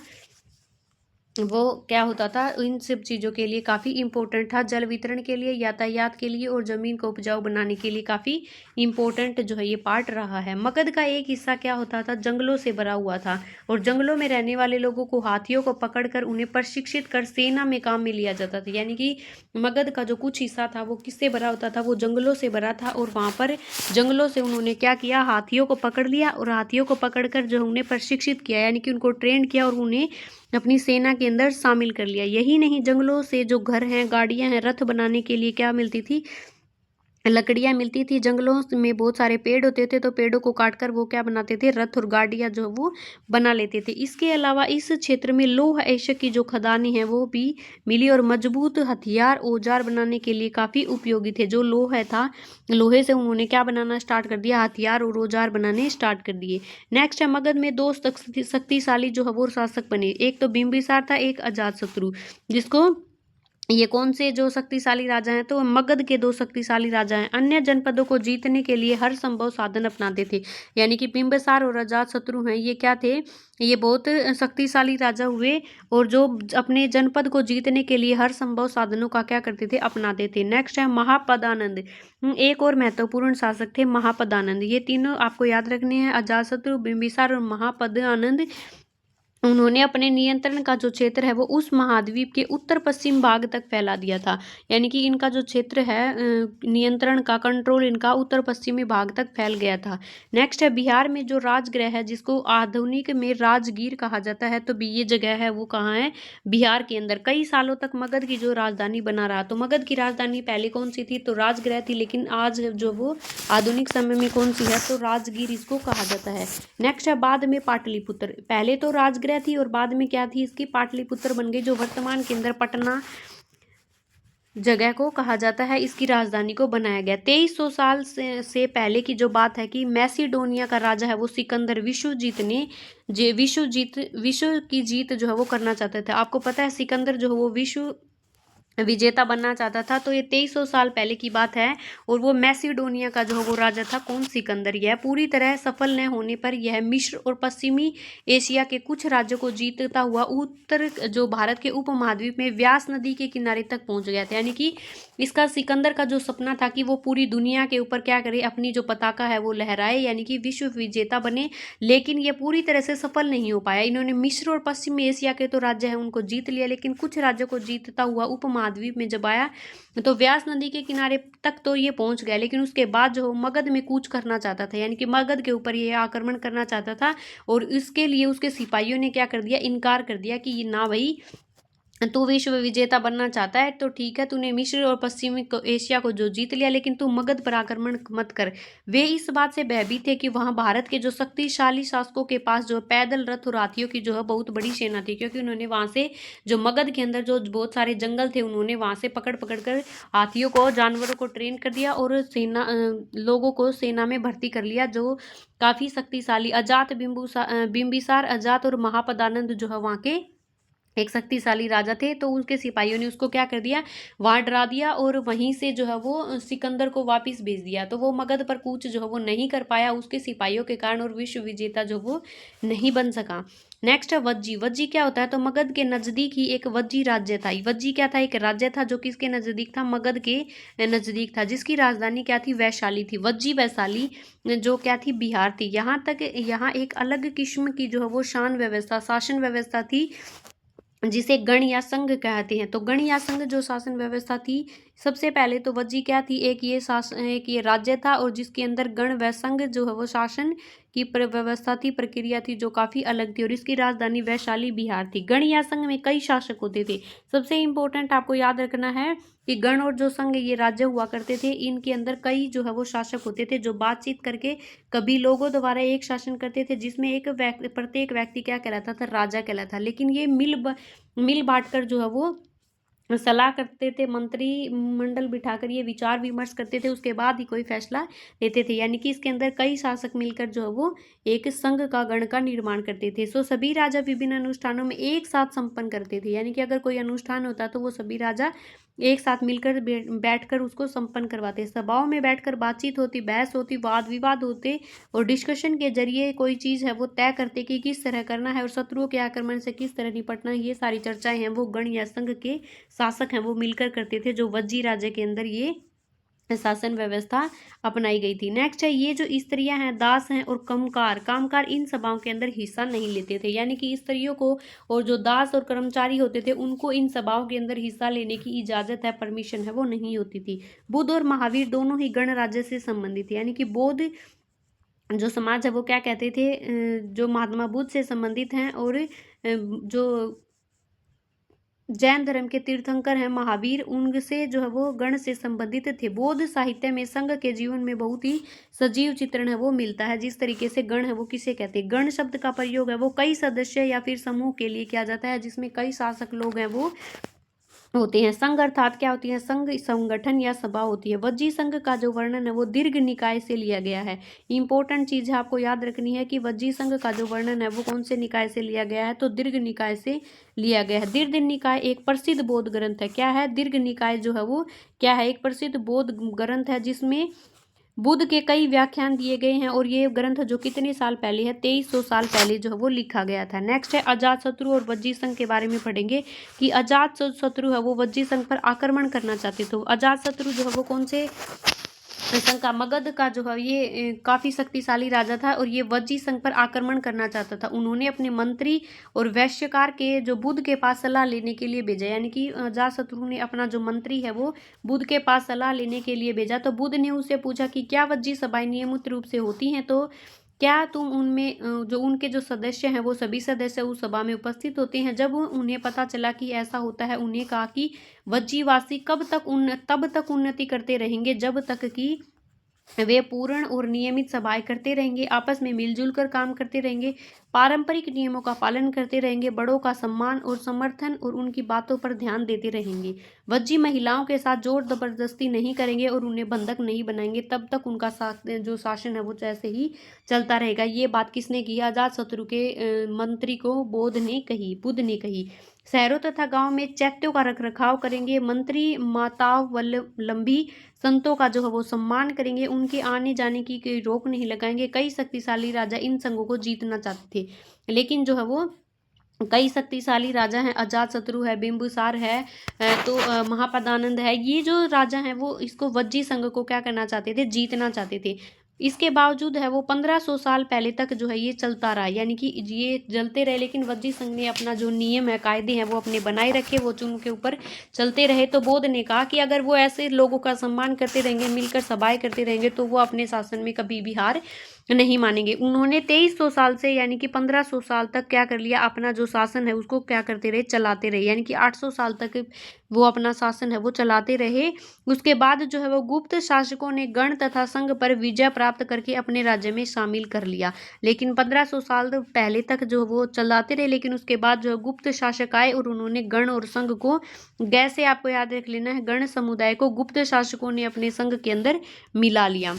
वो क्या होता था, इन सब चीज़ों के लिए काफ़ी इंपॉर्टेंट था। जल वितरण के लिए, यातायात के लिए और ज़मीन को उपजाऊ बनाने के लिए काफ़ी इंपॉर्टेंट जो है ये पार्ट रहा है। मगध का एक हिस्सा क्या होता था, जंगलों से भरा हुआ था, और जंगलों में रहने वाले लोगों को हाथियों को पकड़कर उन्हें प्रशिक्षित कर सेना में काम में लिया जाता था। यानी कि मगध का जो कुछ हिस्सा था वो किससे भरा होता था, वो जंगलों से भरा था, और वहाँ पर जंगलों से उन्होंने क्या किया, हाथियों को पकड़ लिया, और हाथियों को पकड़कर जो उन्हें प्रशिक्षित किया, यानी कि उनको ट्रेन किया और उन्हें अपनी सेना के अंदर शामिल कर लिया। यही नहीं, जंगलों से जो घर हैं, गाड़ियां हैं, रथ बनाने के लिए क्या मिलती थी, लकड़ियां मिलती थी। जंगलों में बहुत सारे पेड़ होते थे, तो पेड़ों को काटकर वो क्या बनाते थे, रथ और गाड़ियां जो वो बना लेते थे। इसके अलावा इस क्षेत्र में लौह अयस्क की जो खदानें हैं वो भी मिली, और मजबूत हथियार औजार बनाने के लिए काफ़ी उपयोगी थे। जो लोहा था, लोहे से उन्होंने क्या बनाना स्टार्ट कर दिया, हथियार और औजार बनाने स्टार्ट कर दिए। नेक्स्ट है, मगध में दो शक्तिशाली जो है वो शासक बने, एक तो बिंबिसार था, एक अजातशत्रु। जिसको ये कौन से जो शक्तिशाली राजा हैं, तो मगध के दो शक्तिशाली राजा हैं। अन्य जनपदों को जीतने के लिए हर संभव साधन अपनाते थे, यानी कि बिंबिसार और अजातशत्रु हैं, ये क्या थे, ये बहुत शक्तिशाली राजा हुए, और जो अपने जनपद को जीतने के लिए हर संभव साधनों का क्या करते थे, अपनाते थे। नेक्स्ट है महापदानंद, एक और महत्वपूर्ण शासक थे महापदानंद। ये तीनों आपको याद रखने हैं, अजातशत्रु, बिंबिसार और महापदानंद। उन्होंने अपने नियंत्रण का जो क्षेत्र है वो उस महाद्वीप के उत्तर पश्चिम भाग तक फैला दिया था, यानी कि इनका जो क्षेत्र है नियंत्रण का, कंट्रोल इनका उत्तर पश्चिमी भाग तक फैल गया था। नेक्स्ट है, बिहार में जो राजगृह है, जिसको आधुनिक में राजगीर कहा जाता है, तो भी ये जगह है वो कहाँ है, बिहार के अंदर। कई सालों तक मगध की जो राजधानी बना रहा। तो मगध की राजधानी पहले कौन सी थी, तो राजगृह थी, लेकिन आज जो वो आधुनिक समय में कौन सी है, तो राजगीर इसको कहा जाता है। नेक्स्ट है, बाद में पाटलिपुत्र, पहले तो राजगृह थी और बाद में क्या थी, इसकी पाटलिपुत्र बन गई, जो वर्तमान के अंदर पटना जगह को कहा जाता है, इसकी राजधानी को बनाया गया। 2300 साल से पहले की जो बात है कि मैसिडोनिया का राजा है वो सिकंदर विश्व की जीत जो है वो करना चाहते थे। आपको पता है सिकंदर जो है वो विश्व विजेता बनना चाहता था। तो ये 2300 साल पहले की बात है, और वो मैसिडोनिया का जो है वो राजा था कौन, सिकंदर। यह पूरी तरह सफल न होने पर यह मिस्र और पश्चिमी एशिया के कुछ राज्यों को जीतता हुआ उत्तर जो भारत के उपमहाद्वीप में व्यास नदी के किनारे तक पहुंच गया था। यानी कि इसका सिकंदर का जो सपना था कि वो पूरी दुनिया के ऊपर क्या करे, अपनी जो पताका है वो लहराए, यानी कि विश्व विजेता बने, लेकिन ये पूरी तरह से सफल नहीं हो पाया। इन्होंने मिस्र और पश्चिमी एशिया के तो राज्य हैं उनको जीत लिया, लेकिन कुछ राज्यों को जीतता हुआ उपमहाद्वीप में जब आया तो व्यास नदी के किनारे तक तो ये पहुंच गया, लेकिन उसके बाद जो मगध में कूच करना चाहता था, यानी कि मगध के ऊपर ये आक्रमण करना चाहता था, और इसके लिए उसके सिपाहियों ने क्या कर दिया, इनकार कर दिया कि ना भाई तू विश्व विजेता बनना चाहता है तो ठीक है, तूने मिस्र और पश्चिमी एशिया को जो जीत लिया, लेकिन तू मगध पर आक्रमण मत कर। वे इस बात से भयभीत थे कि वहां भारत के जो शक्तिशाली शासकों के पास जो पैदल रथ और हाथियों की जो है बहुत बड़ी सेना थी, क्योंकि उन्होंने वहां से जो मगध के अंदर जो बहुत सारे जंगल थे उन्होंने वहां से पकड़ पकड़ कर हाथियों को, जानवरों को ट्रेन कर दिया और सेना लोगों को सेना में भर्ती कर लिया, जो काफी शक्तिशाली अजात बिंबिसार अजात और महापदानंद जो है वहां के एक शक्तिशाली राजा थे। तो उनके सिपाहियों ने उसको क्या कर दिया, वहां डरा दिया और वहीं से जो है वो सिकंदर को वापस भेज दिया। तो वो मगध पर कूच जो है वो नहीं कर पाया उसके सिपाहियों के कारण, और विश्व विजेता जो वो नहीं बन सका। नेक्स्ट है वज्जी। वज्जी क्या होता है, तो मगध के नजदीक ही एक वज्जी राज्य था। वज्जी क्या था, एक राज्य था जो किसके नजदीक था, मगध के नजदीक था, जिसकी राजधानी क्या थी, वैशाली थी। वज्जी वैशाली जो क्या थी, बिहार थी। यहाँ एक अलग किस्म की जो है वो शासन व्यवस्था थी, जिसे गण या संघ कहते हैं। तो गण या संघ जो शासन व्यवस्था थी, सबसे पहले तो वज्जी क्या थी, एक ये राज्य था और जिसके अंदर गण व संघ जो है वो शासन की व्यवस्था थी, प्रक्रिया थी जो काफी अलग थी, और इसकी राजधानी वैशाली बिहार थी। गण या संघ में कई शासक होते थे। सबसे इंपॉर्टेंट आपको याद रखना है कि गण और जो संघ ये राज्य हुआ करते थे, इनके अंदर कई जो है वो शासक होते थे जो बातचीत करके कभी लोगों द्वारा एक शासन करते थे, जिसमें प्रत्येक व्यक्ति क्या कहलाता था, राजा कहलाता था। लेकिन ये मिल बांट कर जो है वो सलाह करते थे, मंत्री मंडल बिठाकर ये विचार विमर्श करते थे, उसके बाद ही कोई फैसला लेते थे। यानी कि इसके अंदर कई शासक मिलकर जो है वो एक संघ का गण का निर्माण करते थे। सो सभी राजा विभिन्न अनुष्ठानों में एक साथ संपन्न करते थे। यानी कि अगर कोई अनुष्ठान होता तो वो सभी राजा एक साथ मिलकर बैठकर उसको संपन्न करवाते। सभाओं में बैठकर बातचीत होती, बहस होती, वाद विवाद होते और डिस्कशन के जरिए कोई चीज़ है वो तय करते कि किस तरह करना है और शत्रुओं के आक्रमण से किस तरह निपटना है। ये सारी चर्चाएं हैं वो गण या संघ के शासक हैं वो मिलकर करते थे, जो वज्जी राज्य के अंदर ये शासन व्यवस्था अपनाई गई थी। नेक्स्ट है, ये जो स्त्रियां हैं, दास हैं और कामकार इन सभाओं के अंदर हिस्सा नहीं लेते थे। यानी कि स्त्रियों को और जो दास और कर्मचारी होते थे उनको इन सभाओं के अंदर हिस्सा लेने की इजाजत है, परमिशन है वो नहीं होती थी। बुद्ध और महावीर दोनों ही गण राज्य से संबंधित थे। यानी कि बौद्ध जो समाज है वो क्या कहते थे, जो महात्मा बुद्ध से संबंधित हैं, और जो जैन धर्म के तीर्थंकर हैं महावीर, उनसे जो है वो गण से संबंधित थे। बौद्ध साहित्य में संघ के जीवन में बहुत ही सजीव चित्रण है वो मिलता है। जिस तरीके से गण है वो किसे कहते हैं, गण शब्द का प्रयोग है वो कई सदस्य या फिर समूह के लिए किया जाता है, जिसमें कई शासक लोग हैं वो होते हैं। संघ अर्थात क्या होती है, संघ संगठन या सभा होती है। वज्जी संघ का जो वर्णन है वो दीर्घ निकाय से लिया गया है। इंपॉर्टेंट चीज है आपको याद रखनी है कि वज्जी संघ का जो वर्णन है वो कौन से निकाय से लिया गया है, तो दीर्घ निकाय से लिया गया है। दीर्घ निकाय एक प्रसिद्ध बौद्ध ग्रंथ है। क्या है, दीर्घ निकाय जो है वो क्या है, एक प्रसिद्ध बौद्ध ग्रंथ है जिसमें बुद्ध के कई व्याख्यान दिए गए हैं, और ये ग्रंथ जो कितने साल पहले है, 2300 साल पहले जो है वो लिखा गया था। नेक्स्ट है अजात शत्रु और वज्जी संघ के बारे में पढ़ेंगे कि अजात शत्रु है वो वज्जी संघ पर आक्रमण करना चाहते थे। अजात शत्रु जो है वो कौन से संघ का, मगध का जो है ये काफी शक्तिशाली राजा था और ये वज्जी संघ पर आक्रमण करना चाहता था। उन्होंने अपने मंत्री और वैश्यकार के जो बुद्ध के पास सलाह लेने के लिए भेजा। यानी कि अजातशत्रु ने अपना जो मंत्री है वो बुद्ध के पास सलाह लेने के लिए भेजा। तो बुद्ध ने उससे पूछा कि क्या वज्जी सभाएं नियमित रूप से होती हैं, तो क्या तुम उनमें जो उनके जो सदस्य हैं वो सभी सदस्य उस सभा में उपस्थित होते हैं। जब उन्हें पता चला कि ऐसा होता है, उन्हें कहा कि वज्जीवासी तब तक उन्नति करते रहेंगे जब तक कि वे पूर्ण और नियमित सभाएं करते रहेंगे, आपस में मिलजुल कर काम करते रहेंगे, पारंपरिक नियमों का पालन करते रहेंगे, बड़ों का सम्मान और समर्थन और उनकी बातों पर ध्यान देते रहेंगे। वज्जी महिलाओं के साथ जोर जबरदस्ती नहीं करेंगे और उन्हें बंधक नहीं बनाएंगे। तब तक उनका जो शासन है वो ऐसे ही चलता रहेगा। ये बात किसने की, अजातशत्रु के मंत्री को बुद्ध ने कही। शहरों तथा गांव में चैत्यों का रखरखाव करेंगे, मंत्री मातावलंबी संतों का जो है वो सम्मान करेंगे, उनके आने जाने की कोई रोक नहीं लगाएंगे। कई शक्तिशाली राजा इन संघों को जीतना चाहते थे, लेकिन जो है वो कई शक्तिशाली राजा हैं, अजातशत्रु है, बिंबुसार है, तो महापदानंद है, ये जो राजा हैं वो इसको वज्जी संघ को क्या करना चाहते थे, जीतना चाहते थे। इसके बावजूद है वो 1500 साल पहले तक जो है ये चलता रहा। यानी कि ये चलते रहे, लेकिन वज्जी संघ ने अपना जो नियम है, कायदे हैं वो अपने बनाए रखे, वो उनके ऊपर चलते रहे। तो बौद्ध ने कहा कि अगर वो ऐसे लोगों का सम्मान करते रहेंगे, मिलकर सभाएं करते रहेंगे, तो वो अपने शासन में कभी भी हार नहीं मानेंगे। उन्होंने 2300 साल से यानी कि 1500 साल तक क्या कर लिया, अपना जो शासन है उसको क्या करते रहे, चलाते रहे, यानी कि 800 साल तक वो अपना शासन है वो चलाते रहे। उसके बाद जो है वो गुप्त शासकों ने गण तथा संघ पर विजय प्राप्त करके अपने राज्य में शामिल कर लिया। लेकिन 1500 साल पहले तक जो वो चलाते रहे, लेकिन उसके बाद जो गुप्त शासक आए और उन्होंने गण और संघ को, कैसे आपको याद रख लेना है, गण समुदाय को गुप्त शासकों ने अपने संघ के अंदर मिला लिया।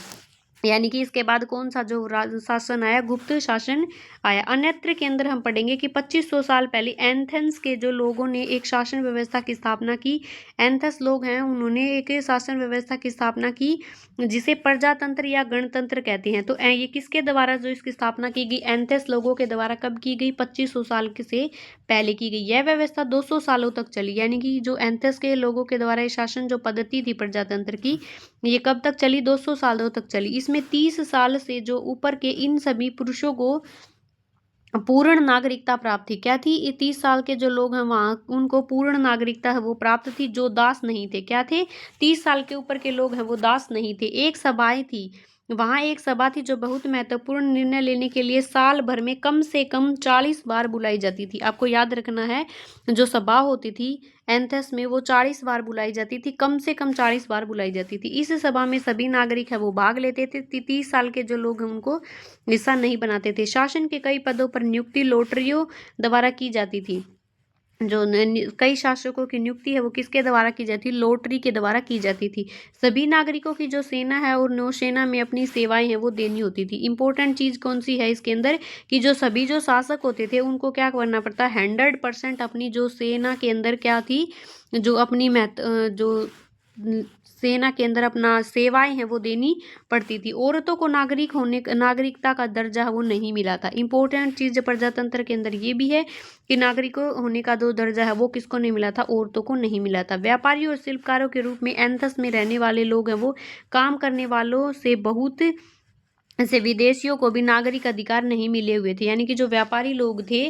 यानी कि इसके बाद कौन सा जो शासन आया, गुप्त शासन आया। अन्यत्र के अंदर हम पढ़ेंगे कि 2500 साल पहले एथेंस के जो लोगों ने एक शासन व्यवस्था की स्थापना की। एथेंस लोग हैं, उन्होंने एक शासन व्यवस्था की स्थापना की जिसे प्रजातंत्र या गणतंत्र कहते हैं। तो ये किसके द्वारा जो इसकी स्थापना की गई, एथेंस लोगों के द्वारा कब की गई, 2500 साल से पहले की गई। यह व्यवस्था 200 सालों तक चली, यानी कि जो एथेंस के लोगों के द्वारा ये शासन जो पद्धति थी प्रजातंत्र की, ये कब तक चली, 200 सालों तक चली। इसमें 30 साल से जो ऊपर के इन सभी पुरुषों को पूर्ण नागरिकता प्राप्त थी। क्या थी, ये 30 साल के जो लोग हैं वहाँ उनको पूर्ण नागरिकता है वो प्राप्त थी, जो दास नहीं थे। क्या थे, 30 साल के ऊपर के लोग हैं वो दास नहीं थे। एक सभाएं थी, वहाँ एक सभा थी जो बहुत महत्वपूर्ण निर्णय लेने के लिए साल भर में कम से कम 40 बार बुलाई जाती थी। आपको याद रखना है, जो सभा होती थी एथेंस में वो 40 बार बुलाई जाती थी, कम से कम 40 बार बुलाई जाती थी। इस सभा में सभी नागरिक है वो भाग लेते थे। 30 साल के जो लोग हैं उनको हिस्सा नहीं बनाते थे। शासन के कई पदों पर नियुक्ति लॉटरियों द्वारा की जाती थी। जो कई शासकों की नियुक्ति है वो किसके द्वारा की जाती, लॉटरी के द्वारा की जाती थी। सभी नागरिकों की जो सेना है और नौसेना में अपनी सेवाएं हैं वो देनी होती थी। इंपॉर्टेंट चीज कौन सी है इसके अंदर, कि जो सभी जो शासक होते थे उनको क्या करना पड़ता, 100% अपनी जो सेना के अंदर क्या थी, जो अपनी जो सेना के अंदर अपना सेवाएं हैं वो देनी पड़ती थी। औरतों को नागरिकता का दर्जा वो नहीं मिला था। इंपॉर्टेंट चीज प्रजातंत्र के अंदर ये भी है कि नागरिकों होने का जो दर्जा है वो किसको नहीं मिला था, औरतों को नहीं मिला था। व्यापारियों और शिल्पकारों के रूप में एथेंस में रहने वाले लोग हैं वो काम करने वालों से बहुत से विदेशियों को भी नागरिक अधिकार नहीं मिले हुए थे। यानी कि जो व्यापारी लोग थे,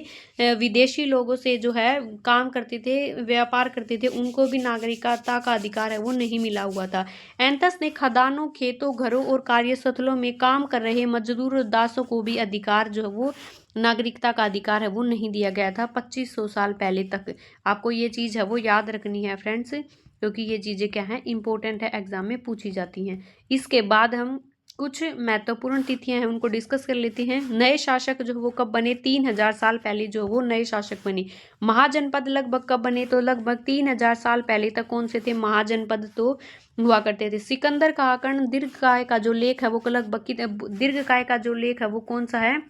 विदेशी लोगों से जो है काम करते थे, व्यापार करते थे, उनको भी नागरिकता का अधिकार है वो नहीं मिला हुआ था। एथेंस ने खदानों, खेतों, घरों और कार्यस्थलों में काम कर रहे मजदूर और दासों को भी अधिकार जो है वो नागरिकता का अधिकार है वो नहीं दिया गया था 2500 साल पहले तक। आपको ये चीज़ है वो याद रखनी है फ्रेंड्स, क्योंकि ये चीज़ें क्या हैं, इंपॉर्टेंट है, एग्जाम में पूछी जाती हैं। इसके बाद हम कुछ महत्वपूर्ण तिथियां हैं उनको डिस्कस कर लेते हैं। नए शासक जो वो कब बने, 3000 साल पहले जो वो नए शासक बने। महाजनपद लगभग कब बने, तो लगभग 3000 साल पहले तक कौन से थे, महाजनपद तो हुआ करते थे। सिकंदर का आकर्ण दीर्घकाय का जो लेख है वो लगभग दीर्घकाय का जो लेख है वो कौन सा है,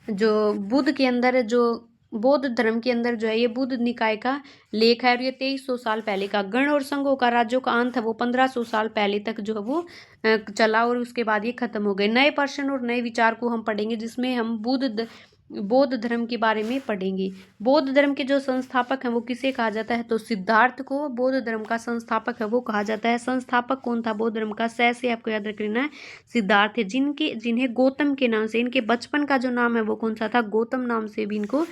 जो बुद्ध के अंदर, जो बौद्ध धर्म के अंदर जो है ये बुद्ध निकाय का लेख है, और ये 2300 साल पहले का। गण और संघों का राज्यों का अंत है वो 1500 साल पहले तक जो है वो चला, और उसके बाद ये खत्म हो गए। नए प्रश्न और नए विचार को हम पढ़ेंगे, जिसमें हम बौद्ध धर्म के बारे में पढ़ेंगे। बौद्ध धर्म के जो संस्थापक हैं वो किसे कहा जाता है, तो सिद्धार्थ को बौद्ध धर्म का संस्थापक है वो कहा जाता है। संस्थापक कौन था बौद्ध धर्म का, से आपको याद रख लेना है, सिद्धार्थ है। जिन्हें गौतम के नाम से, इनके बचपन का जो नाम है वो कौन सा था, गौतम नाम से भी इनको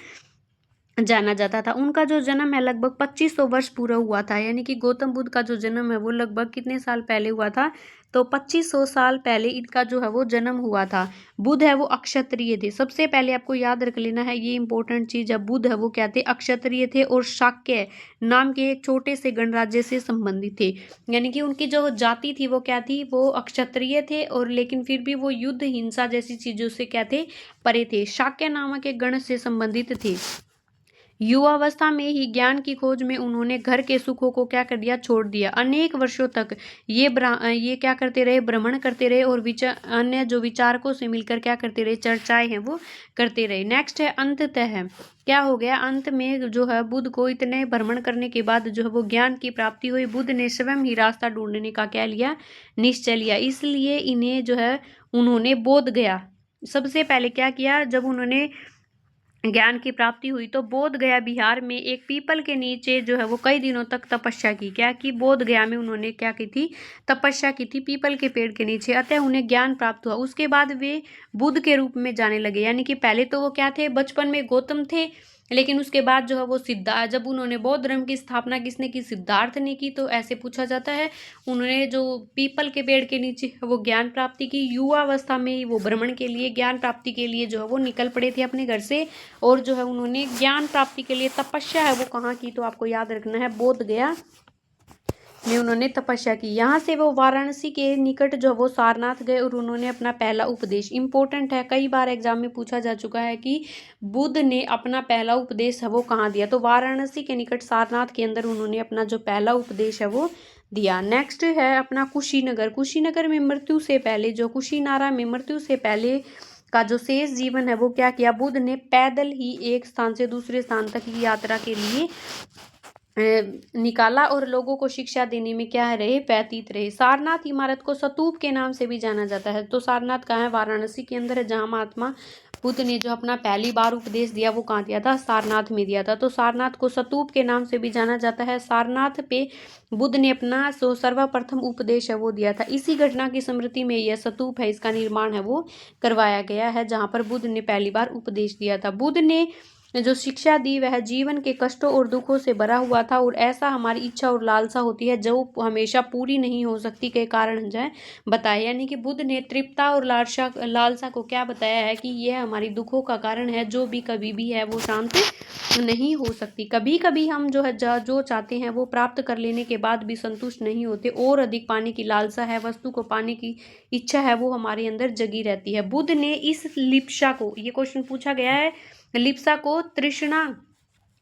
जाना जाता था। उनका जो जन्म है लगभग 2500 वर्ष पूरा हुआ था। यानी कि गौतम बुद्ध का जो जन्म है वो लगभग कितने साल पहले हुआ था, तो 2500 साल पहले इनका जो है वो जन्म हुआ था। बुद्ध है वो अक्षत्रिय थे। सबसे पहले आपको याद रख लेना है, ये इंपॉर्टेंट चीज है, बुद्ध है वो क्या थे, अक्षत्रिय थे और शाक्य नाम के एक छोटे से गणराज्य से संबंधित थे। यानी कि उनकी जो जाति थी वो क्या थी, वो अक्षत्रिय थे, और लेकिन फिर भी वो युद्ध, हिंसा जैसी चीजों से क्या थे, परे थे। शाक्य नामक एक गण से संबंधित थे। युवावस्था में ही ज्ञान की खोज में उन्होंने घर के सुखों को क्या कर दिया, छोड़ दिया। अनेक वर्षों तक ये क्या करते रहे, भ्रमण करते रहे, और अन्य जो विचारकों से मिलकर क्या करते रहे, चर्चाएं हैं वो करते रहे। नेक्स्ट है अंततः क्या हो गया, अंत में जो है बुद्ध को इतने भ्रमण करने के बाद जो है वो ज्ञान की प्राप्ति हुई। बुद्ध ने स्वयं ही रास्ता ढूंढने का क्या लिया, निश्चय लिया। इसलिए इन्हें जो है उन्होंने बोध गया, सबसे पहले क्या किया, जब उन्होंने ज्ञान की प्राप्ति हुई तो बोध गया बिहार में एक पीपल के नीचे जो है वो कई दिनों तक तपस्या की। क्या की, बोध गया में उन्होंने क्या की थी, तपस्या की थी पीपल के पेड़ के नीचे। अतः उन्हें ज्ञान प्राप्त हुआ। उसके बाद वे बुद्ध के रूप में जाने लगे। यानी कि पहले तो वो क्या थे, बचपन में गौतम थे, लेकिन उसके बाद जो है वो सिद्धार्थ, जब उन्होंने बौद्ध धर्म की स्थापना किसने की, सिद्धार्थ ने की। तो ऐसे पूछा जाता है। उन्होंने जो पीपल के पेड़ के नीचे वो ज्ञान प्राप्ति की, युवावस्था में ही वो भ्रमण के लिए, ज्ञान प्राप्ति के लिए जो है वो निकल पड़े थे अपने घर से। और जो है उन्होंने ज्ञान प्राप्ति के लिए तपस्या है वो कहाँ की, तो आपको याद रखना है बोध गया में उन्होंने तपस्या की। यहाँ से वो वाराणसी के निकट जो वो सारनाथ गए और उन्होंने अपना पहला उपदेश, इंपॉर्टेंट है, कई बार एग्जाम में पूछा जा चुका है कि बुद्ध ने अपना पहला उपदेश है वो कहाँ दिया, तो वाराणसी के निकट सारनाथ के अंदर उन्होंने अपना जो पहला उपदेश है वो दिया। नेक्स्ट है अपना कुशीनगर। कुशीनगर में मृत्यु से पहले, जो कुशीनारा में मृत्यु से पहले का जो शेष जीवन है वो क्या किया, बुद्ध ने पैदल ही एक स्थान से दूसरे स्थान तक की यात्रा के लिए निकाला और लोगों को शिक्षा देने में क्या रहे, व्यतीत रहे। सारनाथ इमारत को स्तूप के नाम से भी जाना जाता है। तो सारनाथ कहाँ है, वाराणसी के अंदर है, जहाँ महात्मा बुद्ध ने जो अपना पहली बार उपदेश दिया वो कहाँ दिया था, सारनाथ में दिया था। तो सारनाथ को स्तूप के नाम से भी जाना जाता है। सारनाथ पे बुद्ध ने अपना सर्वप्रथम उपदेश है वो दिया था। इसी घटना की स्मृति में यह स्तूप है, इसका निर्माण है वो करवाया गया है, जहाँ पर बुद्ध ने पहली बार उपदेश दिया था। बुद्ध ने जो शिक्षा दी वह जीवन के कष्टों और दुखों से भरा हुआ था, और ऐसा हमारी इच्छा और लालसा होती है जो हमेशा पूरी नहीं हो सकती के कारण जो है बताया। यानी कि बुद्ध ने तृप्तता और लालसा को क्या बताया है कि यह हमारी दुखों का कारण है, जो भी कभी भी है वो शांत नहीं हो सकती। कभी कभी हम जो है जो चाहते हैं वो प्राप्त कर लेने के बाद भी संतुष्ट नहीं होते, और अधिक पाने की लालसा है, वस्तु को पाने की इच्छा है वो हमारे अंदर जगी रहती है। बुद्ध ने इस लिप्सा को, ये क्वेश्चन पूछा गया है, लिप्सा को तृष्णा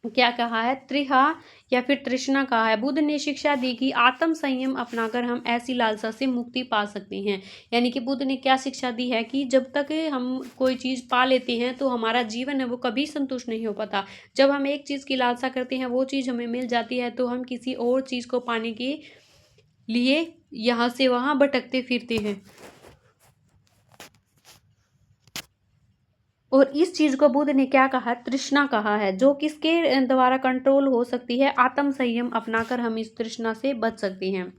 क्या कहा है, त्रिहा या फिर तृष्णा कहा है। बुद्ध ने शिक्षा दी कि आत्म संयम अपनाकर हम ऐसी लालसा से मुक्ति पा सकते हैं। यानी कि बुद्ध ने क्या शिक्षा दी है कि जब तक हम कोई चीज़ पा लेते हैं तो हमारा जीवन है वो कभी संतुष्ट नहीं हो पाता। जब हम एक चीज़ की लालसा करते हैं, वो चीज़ हमें मिल जाती है, तो हम किसी और चीज़ को पाने के लिए यहाँ से वहाँ भटकते फिरते हैं। और इस चीज को बुद्ध ने क्या कहा, तृष्णा कहा है, जो किसके द्वारा कंट्रोल हो सकती है, आत्म संयम अपनाकर हम इस तृष्णा से बच सकते हैं।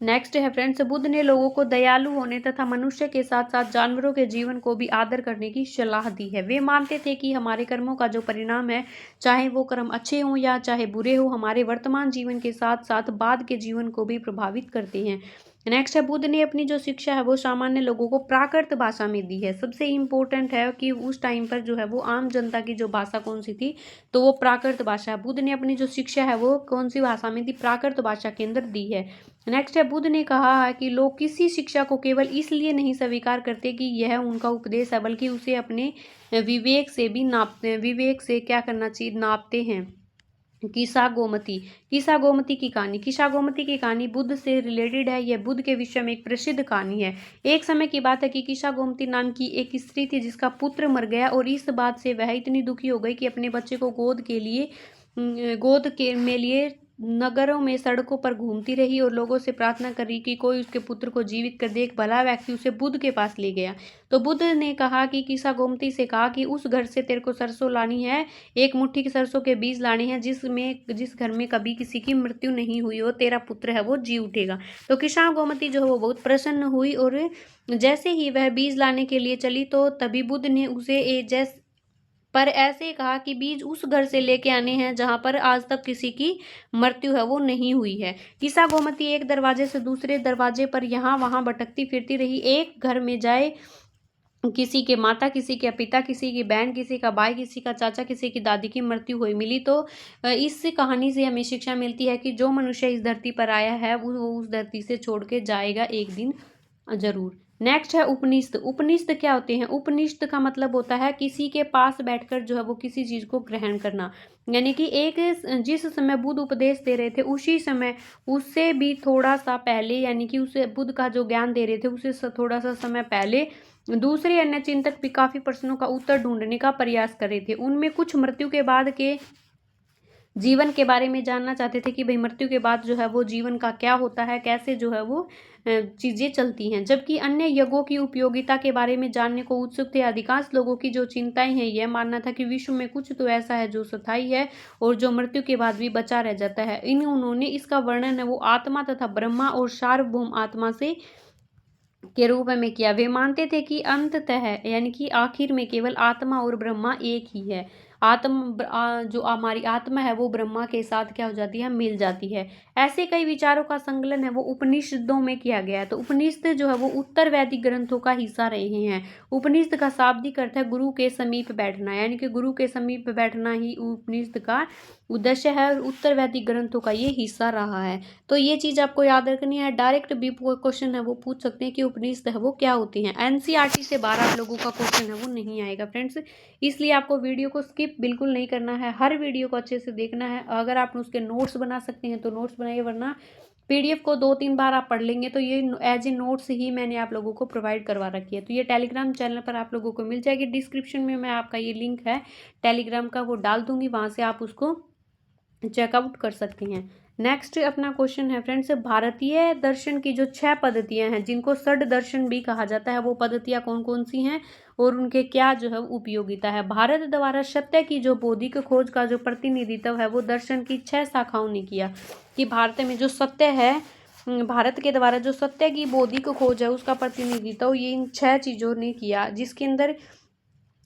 नेक्स्ट है फ्रेंड्स, बुद्ध ने लोगों को दयालु होने तथा मनुष्य के साथ साथ जानवरों के जीवन को भी आदर करने की सलाह दी है। वे मानते थे कि हमारे कर्मों का जो परिणाम है, चाहे वो कर्म अच्छे हों या चाहे बुरे हों, हमारे वर्तमान जीवन के साथ साथ बाद के जीवन को भी प्रभावित करते हैं। नेक्स्ट है, बुद्ध ने अपनी जो शिक्षा है वो सामान्य लोगों को प्राकृत भाषा में दी है। सबसे इम्पोर्टेंट है कि उस टाइम पर जो है वो आम जनता की जो भाषा कौन सी थी, तो वो प्राकृत भाषा। बुद्ध ने अपनी जो शिक्षा है वो कौन सी भाषा में दी, प्राकृत भाषा के अंदर दी है। नेक्स्ट है, बुद्ध ने कहा है कि लोग किसी शिक्षा को केवल इसलिए नहीं स्वीकार करते कि यह उनका उपदेश है, बल्कि उसे अपने विवेक से भी नापते हैं। विवेक से क्या करना चाहिए, नापते हैं। किस्सा गोमती, किस्सा गोमती की कहानी, किस्सा गोमती की कहानी बुद्ध से रिलेटेड है। यह बुद्ध के विषय में एक प्रसिद्ध कहानी है। एक समय की बात है कि किस्सा गोमती नाम की एक स्त्री थी जिसका पुत्र मर गया, और इस बात से वह इतनी दुखी हो गई कि अपने बच्चे को गोद के में लिए नगरों में सड़कों पर घूमती रही और लोगों से प्रार्थना करी कि कोई उसके पुत्र को जीवित कर दे। एक भला व्यक्ति उसे बुद्ध के पास ले गया। तो बुद्ध ने कहा कि किस्सा गोमती से कहा कि उस घर से तेरे को सरसों लानी है, एक मुट्ठी के सरसों के बीज लाने हैं, जिस घर में कभी किसी की मृत्यु नहीं हुई हो, तेरा पुत्र है वो जी उठेगा। तो किस्सा गोमती जो है वो बहुत प्रसन्न हुई, और जैसे ही वह बीज लाने के लिए चली तो तभी बुद्ध ने उसे पर ऐसे कहा कि बीज उस घर से लेके आने हैं जहां पर आज तक किसी की मृत्यु है वो नहीं हुई है। किस्सा गोमती एक दरवाजे से दूसरे दरवाजे पर यहाँ वहां भटकती फिरती रही। एक घर में जाए, किसी के माता, किसी के पिता, किसी की बहन, किसी का भाई, किसी का चाचा, किसी की दादी की मृत्यु हुई मिली। तो इस कहानी से हमें शिक्षा मिलती है कि जो मनुष्य इस धरती पर आया है वो उस धरती से छोड़ के जाएगा एक दिन जरूर। नेक्स्ट है उपनिषद। उपनिषद क्या होते हैं, उपनिषद का मतलब होता है किसी के पास बैठकर जो है वो किसी चीज को ग्रहण करना। यानी कि जिस समय बुद्ध उपदेश दे रहे थे उसी समय, उससे भी थोड़ा सा पहले, यानी कि उसे बुद्ध का जो ज्ञान दे रहे थे उसे थोड़ा सा समय पहले दूसरे अन्य चिंतक भी काफी प्रश्नों का उत्तर ढूंढने का प्रयास कर रहे थे। उनमें कुछ मृत्यु के बाद के जीवन के बारे में जानना चाहते थे कि भाई मृत्यु के बाद जो है वो जीवन का क्या होता है, कैसे जो है वो चीजें चलती हैं, जबकि अन्य यज्ञों की उपयोगिता के बारे में जानने को उत्सुक थे। अधिकांश लोगों की जो चिंताएं हैं, यह मानना था कि विश्व में कुछ तो ऐसा है जो स्थायी है और जो मृत्यु के बाद भी बचा रह जाता है। उन्होंने इसका वर्णन है वो आत्मा तथा ब्रह्मा और सार्वभौम आत्मा से के रूप में किया। वे मानते थे कि अंततः यानी कि आखिर में केवल आत्मा और ब्रह्मा एक ही है। जो हमारी आत्मा है वो ब्रह्मा के साथ क्या हो जाती है, मिल जाती है। ऐसे कई विचारों का संकलन है वो उपनिषदों में किया गया है। तो उपनिषद जो है वो उत्तर वैदिक ग्रंथों का हिस्सा रहे हैं। उपनिषद का शाब्दिक अर्थ है गुरु के समीप बैठना, यानी कि गुरु के समीप बैठना ही उपनिषद का उद्देश्य है और उत्तर वैदिक ग्रंथों का ये हिस्सा रहा है। तो ये चीज आपको याद रखनी है। डायरेक्ट भी क्वेश्चन है वो पूछ सकते हैं कि उपनिषद है वो क्या होती हैं। एनसीईआरटी से बाहर आप लोगों का क्वेश्चन है वो नहीं आएगा फ्रेंड्स, इसलिए आपको वीडियो को स्किप बिल्कुल नहीं करना है, हर वीडियो को अच्छे से देखना है। अगर आप उसके नोट्स बना सकते हैं तो नोट्स बनाइए, वरना पीडीएफ को 2-3 बार आप पढ़ लेंगे तो ये एज ए नोट्स ही मैंने आप लोगों को प्रोवाइड करवा रखी है। तो ये टेलीग्राम चैनल पर आप लोगों को मिल जाएगी, डिस्क्रिप्शन में मैं आपका ये लिंक है टेलीग्राम का वो डाल दूंगी, वहां से आप उसको चेकआउट कर सकती हैं। नेक्स्ट अपना क्वेश्चन है फ्रेंड्स, भारतीय दर्शन की जो 6 पद्धतियां हैं जिनको षड दर्शन भी कहा जाता है, वो पद्धतियां कौन कौन सी हैं और उनके क्या जो है उपयोगिता है। भारत द्वारा सत्य की जो बौद्धिक खोज का जो प्रतिनिधित्व है वो दर्शन की 6 शाखाओं ने किया, कि भारत में जो सत्य है, भारत के द्वारा जो सत्य की बौद्धिक खोज है उसका प्रतिनिधित्व ये इन 6 चीजों ने किया, जिसके अंदर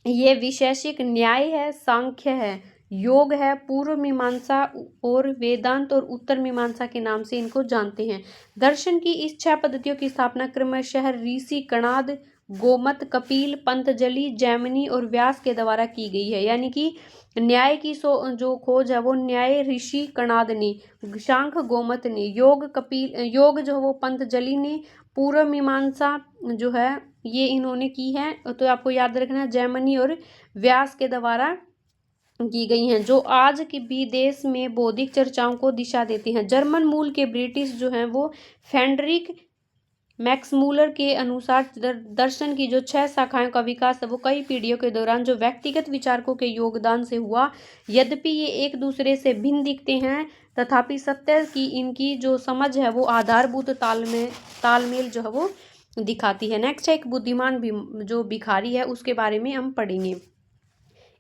ये वैशेषिक न्याय है, सांख्य है, योग है, पूर्व मीमांसा और वेदांत और उत्तर मीमांसा के नाम से इनको जानते हैं। दर्शन की इस 6 पद्धतियों की स्थापना क्रमशः ऋषि कणाद, गोमत, कपिल, पंतजलि, जैमिनी और व्यास के द्वारा की गई है। यानी कि न्याय की जो खोज है वो न्याय ऋषि कणाद ने, शांख गोमत ने, योग जो वो पंतजलि ने, पूर्व मीमांसा जो है ये इन्होंने की है। तो आपको याद रखना है जैमिनी और व्यास के द्वारा की गई हैं, जो आज के भी देश में बौद्धिक चर्चाओं को दिशा देती हैं। जर्मन मूल के ब्रिटिश जो हैं वो फ्रेडरिक मैक्समूलर के अनुसार दर्शन की जो 6 शाखाओं का विकास है वो कई पीढ़ियों के दौरान जो व्यक्तिगत विचारकों के योगदान से हुआ। यद्यपि ये एक दूसरे से भिन्न दिखते हैं, तथापि सत्य की इनकी जो समझ है वो आधारभूत तालमेल जो है वो दिखाती है। नेक्स्ट है एक बुद्धिमान जो भिखारी है, उसके बारे में हम पढ़ेंगे।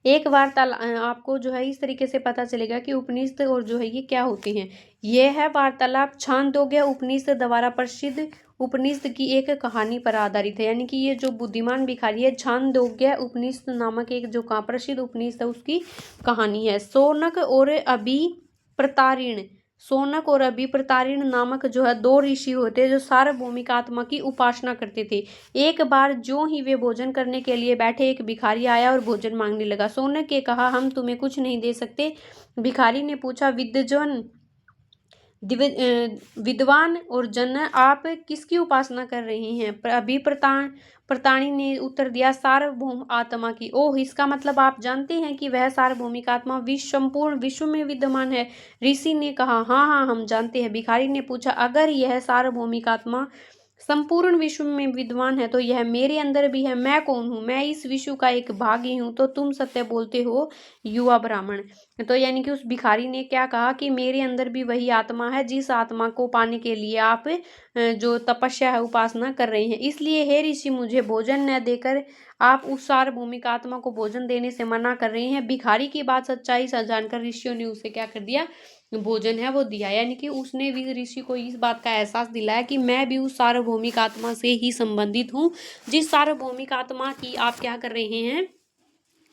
एक वार्तालाप आपको जो है इस तरीके से पता चलेगा कि उपनिषद और जो है ये क्या होते हैं। ये है वार्तालाप छांदोग्य उपनिषद द्वारा प्रसिद्ध उपनिषद की एक कहानी पर आधारित है। यानी कि ये जो बुद्धिमान भिखारी है छांदोग्य उपनिषद नामक एक जो प्रसिद्ध उपनिषद है उसकी कहानी है। सोनक और अभिप्रतारिण नामक जो है 2 ऋषि होते हैं जो सार्वभौमिक आत्मा की उपासना करते थे। एक बार जो ही वे भोजन करने के लिए बैठे, एक भिखारी आया और भोजन मांगने लगा। सोनक ने कहा, हम तुम्हें कुछ नहीं दे सकते। भिखारी ने पूछा, विद्वान और जन, आप किसकी उपासना कर रहे हैं? प्रतानी ने उत्तर दिया, सार्वभौम आत्मा की। ओह, इसका मतलब आप जानते हैं कि वह सार्वभौमिक आत्मा संपूर्ण विश्व में विद्यमान है? ऋषि ने कहा, हाँ हाँ, हम जानते हैं। भिखारी ने पूछा, अगर यह सार्वभौमिक आत्मा संपूर्ण विश्व में विद्वान है तो यह मेरे अंदर भी है। मैं कौन हूँ? मैं इस विश्व का एक भाग ही हूँ। तो तुम सत्य बोलते हो, युवा ब्राह्मण। तो यानी कि उस भिखारी ने क्या कहा कि मेरे अंदर भी वही आत्मा है जिस आत्मा को पाने के लिए आप जो तपस्या है, उपासना कर रहे हैं। इसलिए हे ऋषि, मुझे भोजन न देकर आप उस सार्वभौमिक आत्मा को भोजन देने से मना कर रहे हैं। भिखारी की बात सच्चाई जानकर ऋषियों ने उसे क्या कर दिया, भोजन है वो दिया। यानी कि उसने भी ऋषि को इस बात का एहसास दिलाया कि मैं भी उस सार्वभौमिक आत्मा से ही संबंधित हूँ जिस सार्वभौमिक आत्मा की आप क्या कर रहे हैं,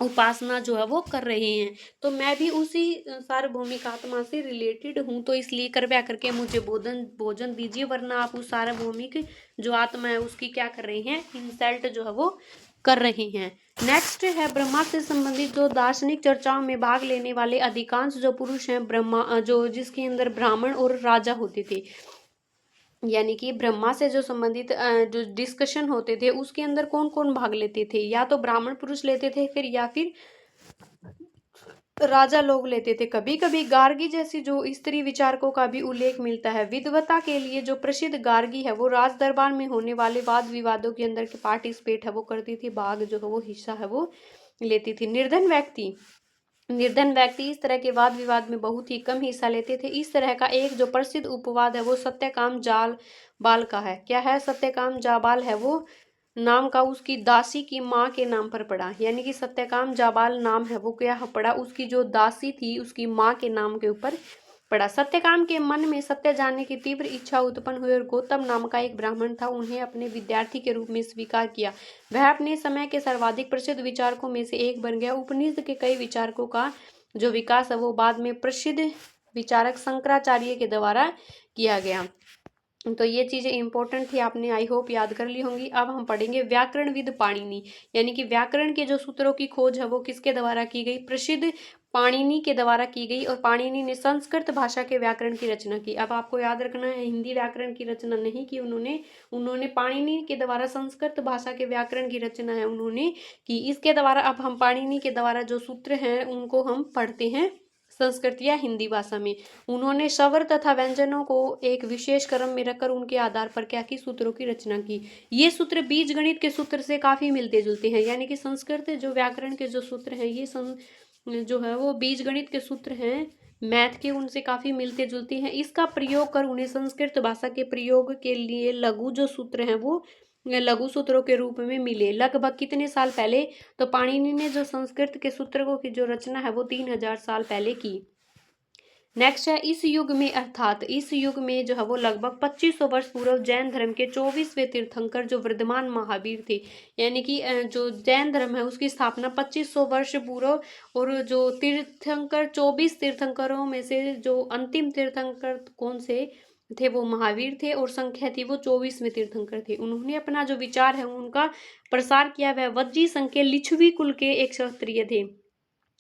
उपासना जो है वो कर रहे हैं। तो मैं भी उसी सार्वभौमिक आत्मा से रिलेटेड हूँ। तो इसलिए कृपया करके मुझे भोजन दीजिए, वरना आप उस सार्वभौमिक जो आत्मा है उसकी क्या कर रहे हैं, इंसल्ट जो है वो कर रहे हैं। नेक्स्ट है ब्रह्मा से संबंधित जो दार्शनिक चर्चाओं में भाग लेने वाले अधिकांश जो पुरुष हैं ब्रह्मा जो जिसके अंदर ब्राह्मण और राजा होते थे। यानी कि ब्रह्मा से जो संबंधित जो डिस्कशन होते थे उसके अंदर कौन कौन भाग लेते थे? या तो ब्राह्मण पुरुष लेते थे या फिर राजा लोग लेते थे। कभी कभी गार्गी जैसी जो स्त्री विचारकों का भी उल्लेख मिलता है। विद्वता के लिए जो प्रसिद्ध गार्गी है वो राज दरबार में होने वाले वाद विवादों के अंदर के पार्टिसिपेट है वो करती थी, भाग जो है वो हिस्सा है वो लेती थी। निर्धन व्यक्ति इस तरह के वाद विवाद में बहुत ही कम हिस्सा लेते थे। इस तरह का एक जो प्रसिद्ध उपवाद है वो सत्यकाम जाबाल का है। क्या है? सत्यकाम जाबाल है वो नाम का उसकी दासी की माँ के नाम पर पड़ा। यानी कि सत्यकाम जाबाल नाम है वो क्या पड़ा, उसकी जो दासी थी उसकी माँ के नाम के ऊपर पड़ा। सत्यकाम के मन में सत्य जानने की तीव्र इच्छा उत्पन्न हुई और गौतम नाम का एक ब्राह्मण था, उन्हें अपने विद्यार्थी के रूप में स्वीकार किया। वह अपने समय के सर्वाधिक प्रसिद्ध विचारकों में से एक बन गया। उपनिषद के कई विचारकों का जो विकास है वो बाद में प्रसिद्ध विचारक शंकराचार्य के द्वारा किया गया। तो ये चीज़ें इंपॉर्टेंट थी, आपने आई होप याद कर ली होंगी। अब हम पढ़ेंगे व्याकरणविद पाणिनि, यानी कि व्याकरण के जो सूत्रों की खोज है वो किसके द्वारा की गई? प्रसिद्ध पाणिनि के द्वारा की गई। और पाणिनि ने संस्कृत भाषा के व्याकरण की रचना की। अब आपको याद रखना है, हिंदी व्याकरण की रचना नहीं की उन्होंने पाणिनि के द्वारा संस्कृत भाषा के व्याकरण की रचना है उन्होंने की। इसके द्वारा अब हम पाणिनि के द्वारा जो सूत्र हैं उनको हम पढ़ते हैं संस्कृत या हिंदी भाषा में। उन्होंने स्वर तथा व्यंजनों को एक विशेष क्रम में रखकर उनके आधार पर क्या की? सूत्रों की रचना की। ये सूत्र बीज गणित के सूत्र से काफी मिलते जुलते हैं, यानी कि संस्कृत जो व्याकरण के जो सूत्र हैं ये जो है वो बीज गणित के सूत्र हैं, मैथ के, उनसे काफी मिलते जुलते हैं। इसका प्रयोग कर उन्हें संस्कृत भाषा के प्रयोग के लिए लघु जो सूत्र हैं वो लघु सूत्रों के रूप में मिले। लगभग कितने साल पहले? तो पाणिनि ने जो संस्कृत के सूत्रों की जो रचना है वो 3000 साल पहले की। नेक्स्ट है इस युग में, अर्थात इस युग में जो है वो लगभग 2500 वर्ष पूर्व जैन धर्म के 24वें तीर्थंकर जो वर्धमान महावीर थे, यानी कि जो जैन धर्म है उसकी स्थापना 2500 वर्ष पूर्व, और जो तीर्थंकर 24 तीर्थंकरों में से जो अंतिम तीर्थंकर कौन से थे? वो महावीर थे, और संख्या थी वो 24वें तीर्थंकर थे। उन्होंने अपना जो विचार है उनका प्रसार किया। वह वज्जी संघ के लिच्छवी कुल के एक क्षत्रिय थे।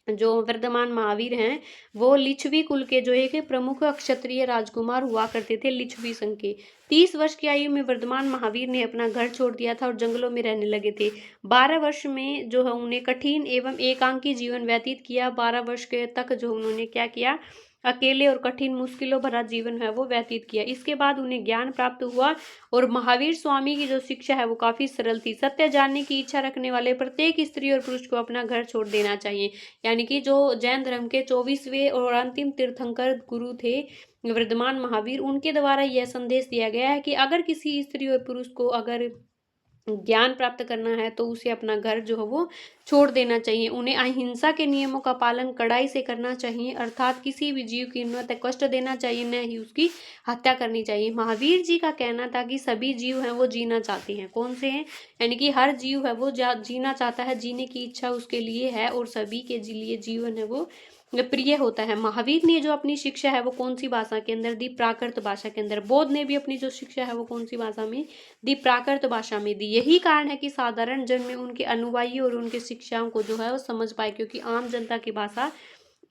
जो वर्धमान महावीर हैं वो लिच्छवी कुल के जो एक प्रमुख क्षत्रिय राजकुमार हुआ करते थे, लिच्छवी संघ के। 30 वर्ष की आयु में वर्धमान महावीर ने अपना घर छोड़ दिया था और जंगलों में रहने लगे थे। 12 वर्ष में जो है उन्हें कठिन एवं एकांकी जीवन व्यतीत किया। 12 वर्ष के तक जो उन्होंने क्या किया? अकेले और कठिन मुश्किलों भरा जीवन है वो व्यतीत किया। इसके बाद उन्हें ज्ञान प्राप्त हुआ और महावीर स्वामी की जो शिक्षा है वो काफी सरल थी। सत्य जानने की इच्छा रखने वाले प्रत्येक स्त्री और पुरुष को अपना घर छोड़ देना चाहिए। यानी कि जो जैन धर्म के 24वें और अंतिम तीर्थंकर गुरु थे वर्धमान महावीर, उनके द्वारा यह संदेश दिया गया है कि अगर किसी स्त्री और पुरुष को अगर ज्ञान प्राप्त करना है तो उसे अपना घर जो है वो छोड़ देना चाहिए। उन्हें अहिंसा के नियमों का पालन कड़ाई से करना चाहिए, अर्थात किसी भी जीव की न तो कष्ट देना चाहिए न ही उसकी हत्या करनी चाहिए। महावीर जी का कहना था कि सभी जीव हैं वो जीना चाहते हैं। कौन से हैं? यानी कि हर जीव है वो जीना चाहता है, जीने की इच्छा उसके लिए है, और सभी के लिए जीवन है वो प्रिय होता है। महावीर ने जो अपनी शिक्षा है वो कौन सी भाषा के अंदर दी? प्राकृत भाषा के अंदर। बौद्ध ने भी अपनी जो शिक्षा है वो कौन सी भाषा में दी? प्राकृत भाषा में दी। यही कारण है कि साधारण जन में उनके अनुयायी और उनके शिक्षाओं को जो है वो समझ पाए, क्योंकि आम जनता की भाषा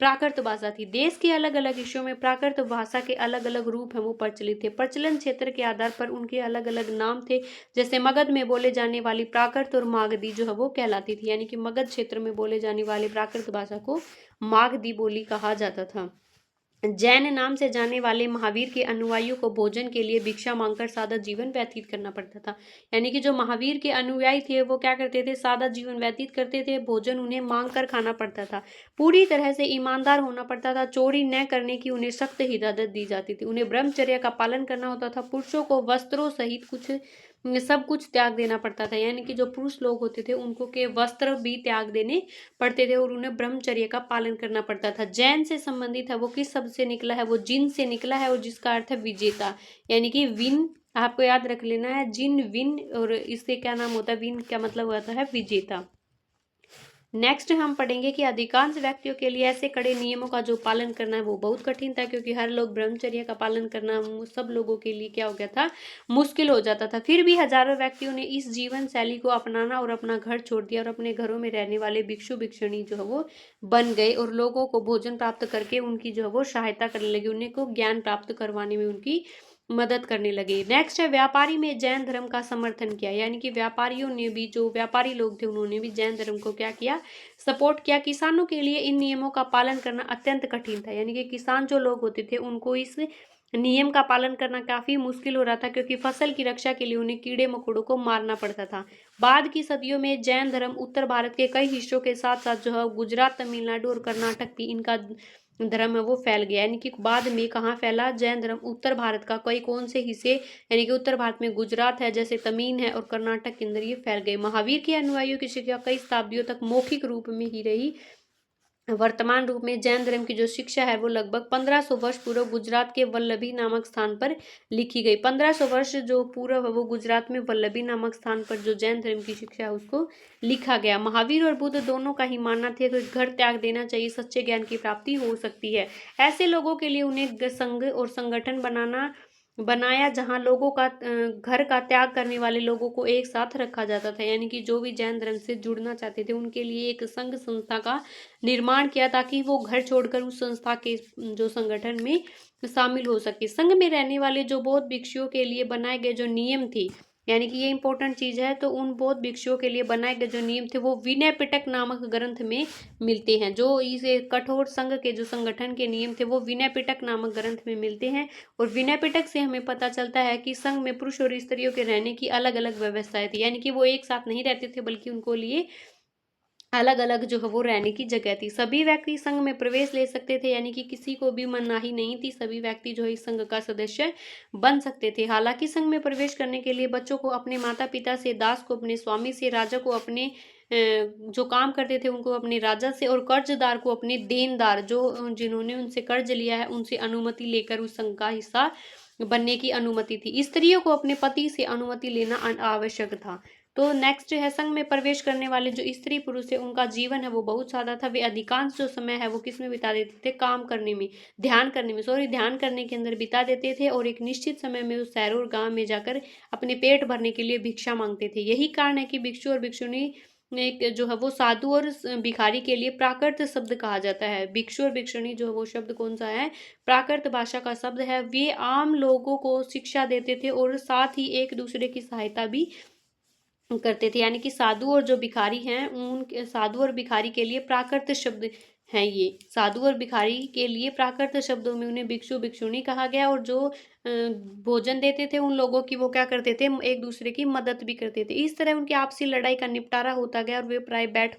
प्राकृत भाषा थी। देश के अलग अलग हिस्सों में प्राकृत भाषा के अलग अलग रूप हैं वो प्रचलित थे। प्रचलन क्षेत्र के आधार पर उनके अलग अलग नाम थे। जैसे मगध में बोले जाने वाली प्राकृत और मागधी जो है वो कहलाती थी, यानी कि मगध क्षेत्र में बोले जाने वाली प्राकृत भाषा को मागधी बोली कहा जाता था। जैन नाम से जाने वाले महावीर के अनुयायियों को भोजन के लिए भिक्षा मांगकर सादा जीवन व्यतीत करना पड़ता था। यानी कि जो महावीर के अनुयायी थे वो क्या करते थे? सादा जीवन व्यतीत करते थे, भोजन उन्हें मांग कर खाना पड़ता था, पूरी तरह से ईमानदार होना पड़ता था, चोरी न करने की उन्हें सख्त हिदायत दी जाती थी, उन्हें ब्रह्मचर्य का पालन करना होता था, पुरुषों को वस्त्रों सहित सब कुछ त्याग देना पड़ता था। यानी कि जो पुरुष लोग होते थे उनको के वस्त्र भी त्याग देने पड़ते थे और उन्हें ब्रह्मचर्य का पालन करना पड़ता था। जैन से संबंधित है वो किस शब्द से निकला है? वो जिन से निकला है, और जिसका अर्थ है विजेता, यानी कि विन। आपको याद रख लेना है, जिन विन, और इससे क्या नाम होता है? विन क्या मतलब होता है? विजेता। नेक्स्ट हम पढ़ेंगे कि अधिकांश व्यक्तियों के लिए ऐसे कड़े नियमों का जो पालन करना है वो बहुत कठिन था, क्योंकि हर लोग ब्रह्मचर्य का पालन करना सब लोगों के लिए क्या हो गया था? मुश्किल हो जाता था। फिर भी हजारों व्यक्तियों ने इस जीवन शैली को अपनाना और अपना घर छोड़ दिया और अपने घरों में रहने वाले भिक्षु भिक्षुणी जो है वो बन गए, और लोगों को भोजन प्राप्त करके उनकी जो है वो सहायता करने लगे, उन्हें को ज्ञान प्राप्त करवाने में उनकी मदद करने लगे। नेक्स्ट है व्यापारी में जैन धर्म का समर्थन किया, यानी कि व्यापारियों ने भी, जो व्यापारी लोग थे उन्होंने भी जैन धर्म को क्या किया? सपोर्ट किया। किसानों के लिए इन नियमों का पालन करना अत्यंत कठिन था, यानी कि किसान जो लोग होते थे उनको इस नियम का पालन करना काफी मुश्किल हो रहा था, क्योंकि फसल की रक्षा के लिए उन्हें कीड़े मकोड़ों को मारना पड़ता था। बाद की सदियों में जैन धर्म उत्तर भारत के कई हिस्सों के साथ साथ जो है गुजरात, तमिलनाडु और कर्नाटक भी इनका धर्म है वो फैल गया। यानी कि बाद में कहाँ फैला जैन धर्म? उत्तर भारत का कई कौन से हिस्से, यानी कि उत्तर भारत में गुजरात है, जैसे तमिल है, और कर्नाटक के अंदर ये फैल गए। महावीर के अनुयायियों की शिक्षा कई शताब्दियों तक मौखिक रूप में ही रही। वर्तमान रूप में जैन धर्म की जो शिक्षा है वो लगभग 1500 वर्ष पूर्व गुजरात के वल्लभी नामक स्थान पर लिखी गई। 1500 वर्ष जो पूर्व है वो गुजरात में वल्लभी नामक स्थान पर जो जैन धर्म की शिक्षा है उसको लिखा गया। महावीर और बुद्ध दोनों का ही मानना था कि घर त्याग देना चाहिए, सच्चे ज्ञान की प्राप्ति हो सकती है। ऐसे लोगों के लिए उन्हें संघ और संगठन बनाया जहां लोगों का घर का त्याग करने वाले लोगों को एक साथ रखा जाता था, यानी कि जो भी जैन धर्म से जुड़ना चाहते थे उनके लिए एक संघ संस्था का निर्माण किया ताकि वो घर छोड़कर उस संस्था के जो संगठन में शामिल हो सके। संघ में रहने वाले जो बौद्ध भिक्षुओं के लिए बनाए गए जो नियम थे, यानी कि ये इंपॉर्टेंट चीज है, तो उन बौद्ध भिक्षुओं के लिए बनाए गए जो नियम थे वो विनय पिटक नामक ग्रंथ में मिलते हैं। जो इस कठोर संघ के जो संगठन के नियम थे वो विनय पिटक नामक ग्रंथ में मिलते हैं। और विनय पिटक से हमें पता चलता है कि संघ में पुरुष और स्त्रियों के रहने की अलग अलग व्यवस्थाएं थी, यानी कि वो एक साथ नहीं रहते थे बल्कि उनको लिए अलग अलग जो है वो रहने की जगह थी। सभी व्यक्ति संघ में प्रवेश ले सकते थे, यानी कि किसी को भी मनाही नहीं थी, सभी व्यक्ति जो है इस संघ का सदस्य बन सकते थे। हालांकि संघ में प्रवेश करने के लिए बच्चों को अपने माता पिता से, दास को अपने स्वामी से, राजा को अपने जो काम करते थे उनको अपने राजा से, और कर्जदार को अपने देनदार जो जिन्होंने उनसे कर्ज लिया है उनसे अनुमति लेकर उस संघ का हिस्सा बनने की अनुमति थी। स्त्रियों को अपने पति से अनुमति लेना आवश्यक था। तो नेक्स्ट है, संघ में प्रवेश करने वाले जो स्त्री पुरुष है उनका जीवन है वो बहुत सादा था। वे अधिकांश जो समय है वो किस में बिता देते थे? काम करने में, ध्यान करने के अंदर बिता देते थे, और एक निश्चित समय में वो शहरों और गांव में जाकर अपने पेट भरने के लिए भिक्षा मांगते थे। यही कारण है कि भिक्षु और भिक्षुणी एक जो है वो साधु और भिखारी के लिए प्राकृत शब्द कहा जाता है। भिक्षु और भिक्षुणी जो है वो शब्द कौन सा है? प्राकृत भाषा का शब्द है। वे आम लोगों को शिक्षा देते थे और साथ ही एक दूसरे की सहायता भी करते थे, यानी कि साधु और जो भिखारी हैं उन साधु और भिखारी के लिए प्राकृत शब्द हैं। ये साधु और भिखारी के लिए प्राकृत शब्दों में उन्हें भिक्षु भिक्षुणी कहा गया। और जो भोजन देते थे उन लोगों की, वो क्या करते थे? एक दूसरे की मदद भी करते थे। इस तरह उनकी आपसी लड़ाई का निपटारा होता गया और वे प्राय बैठ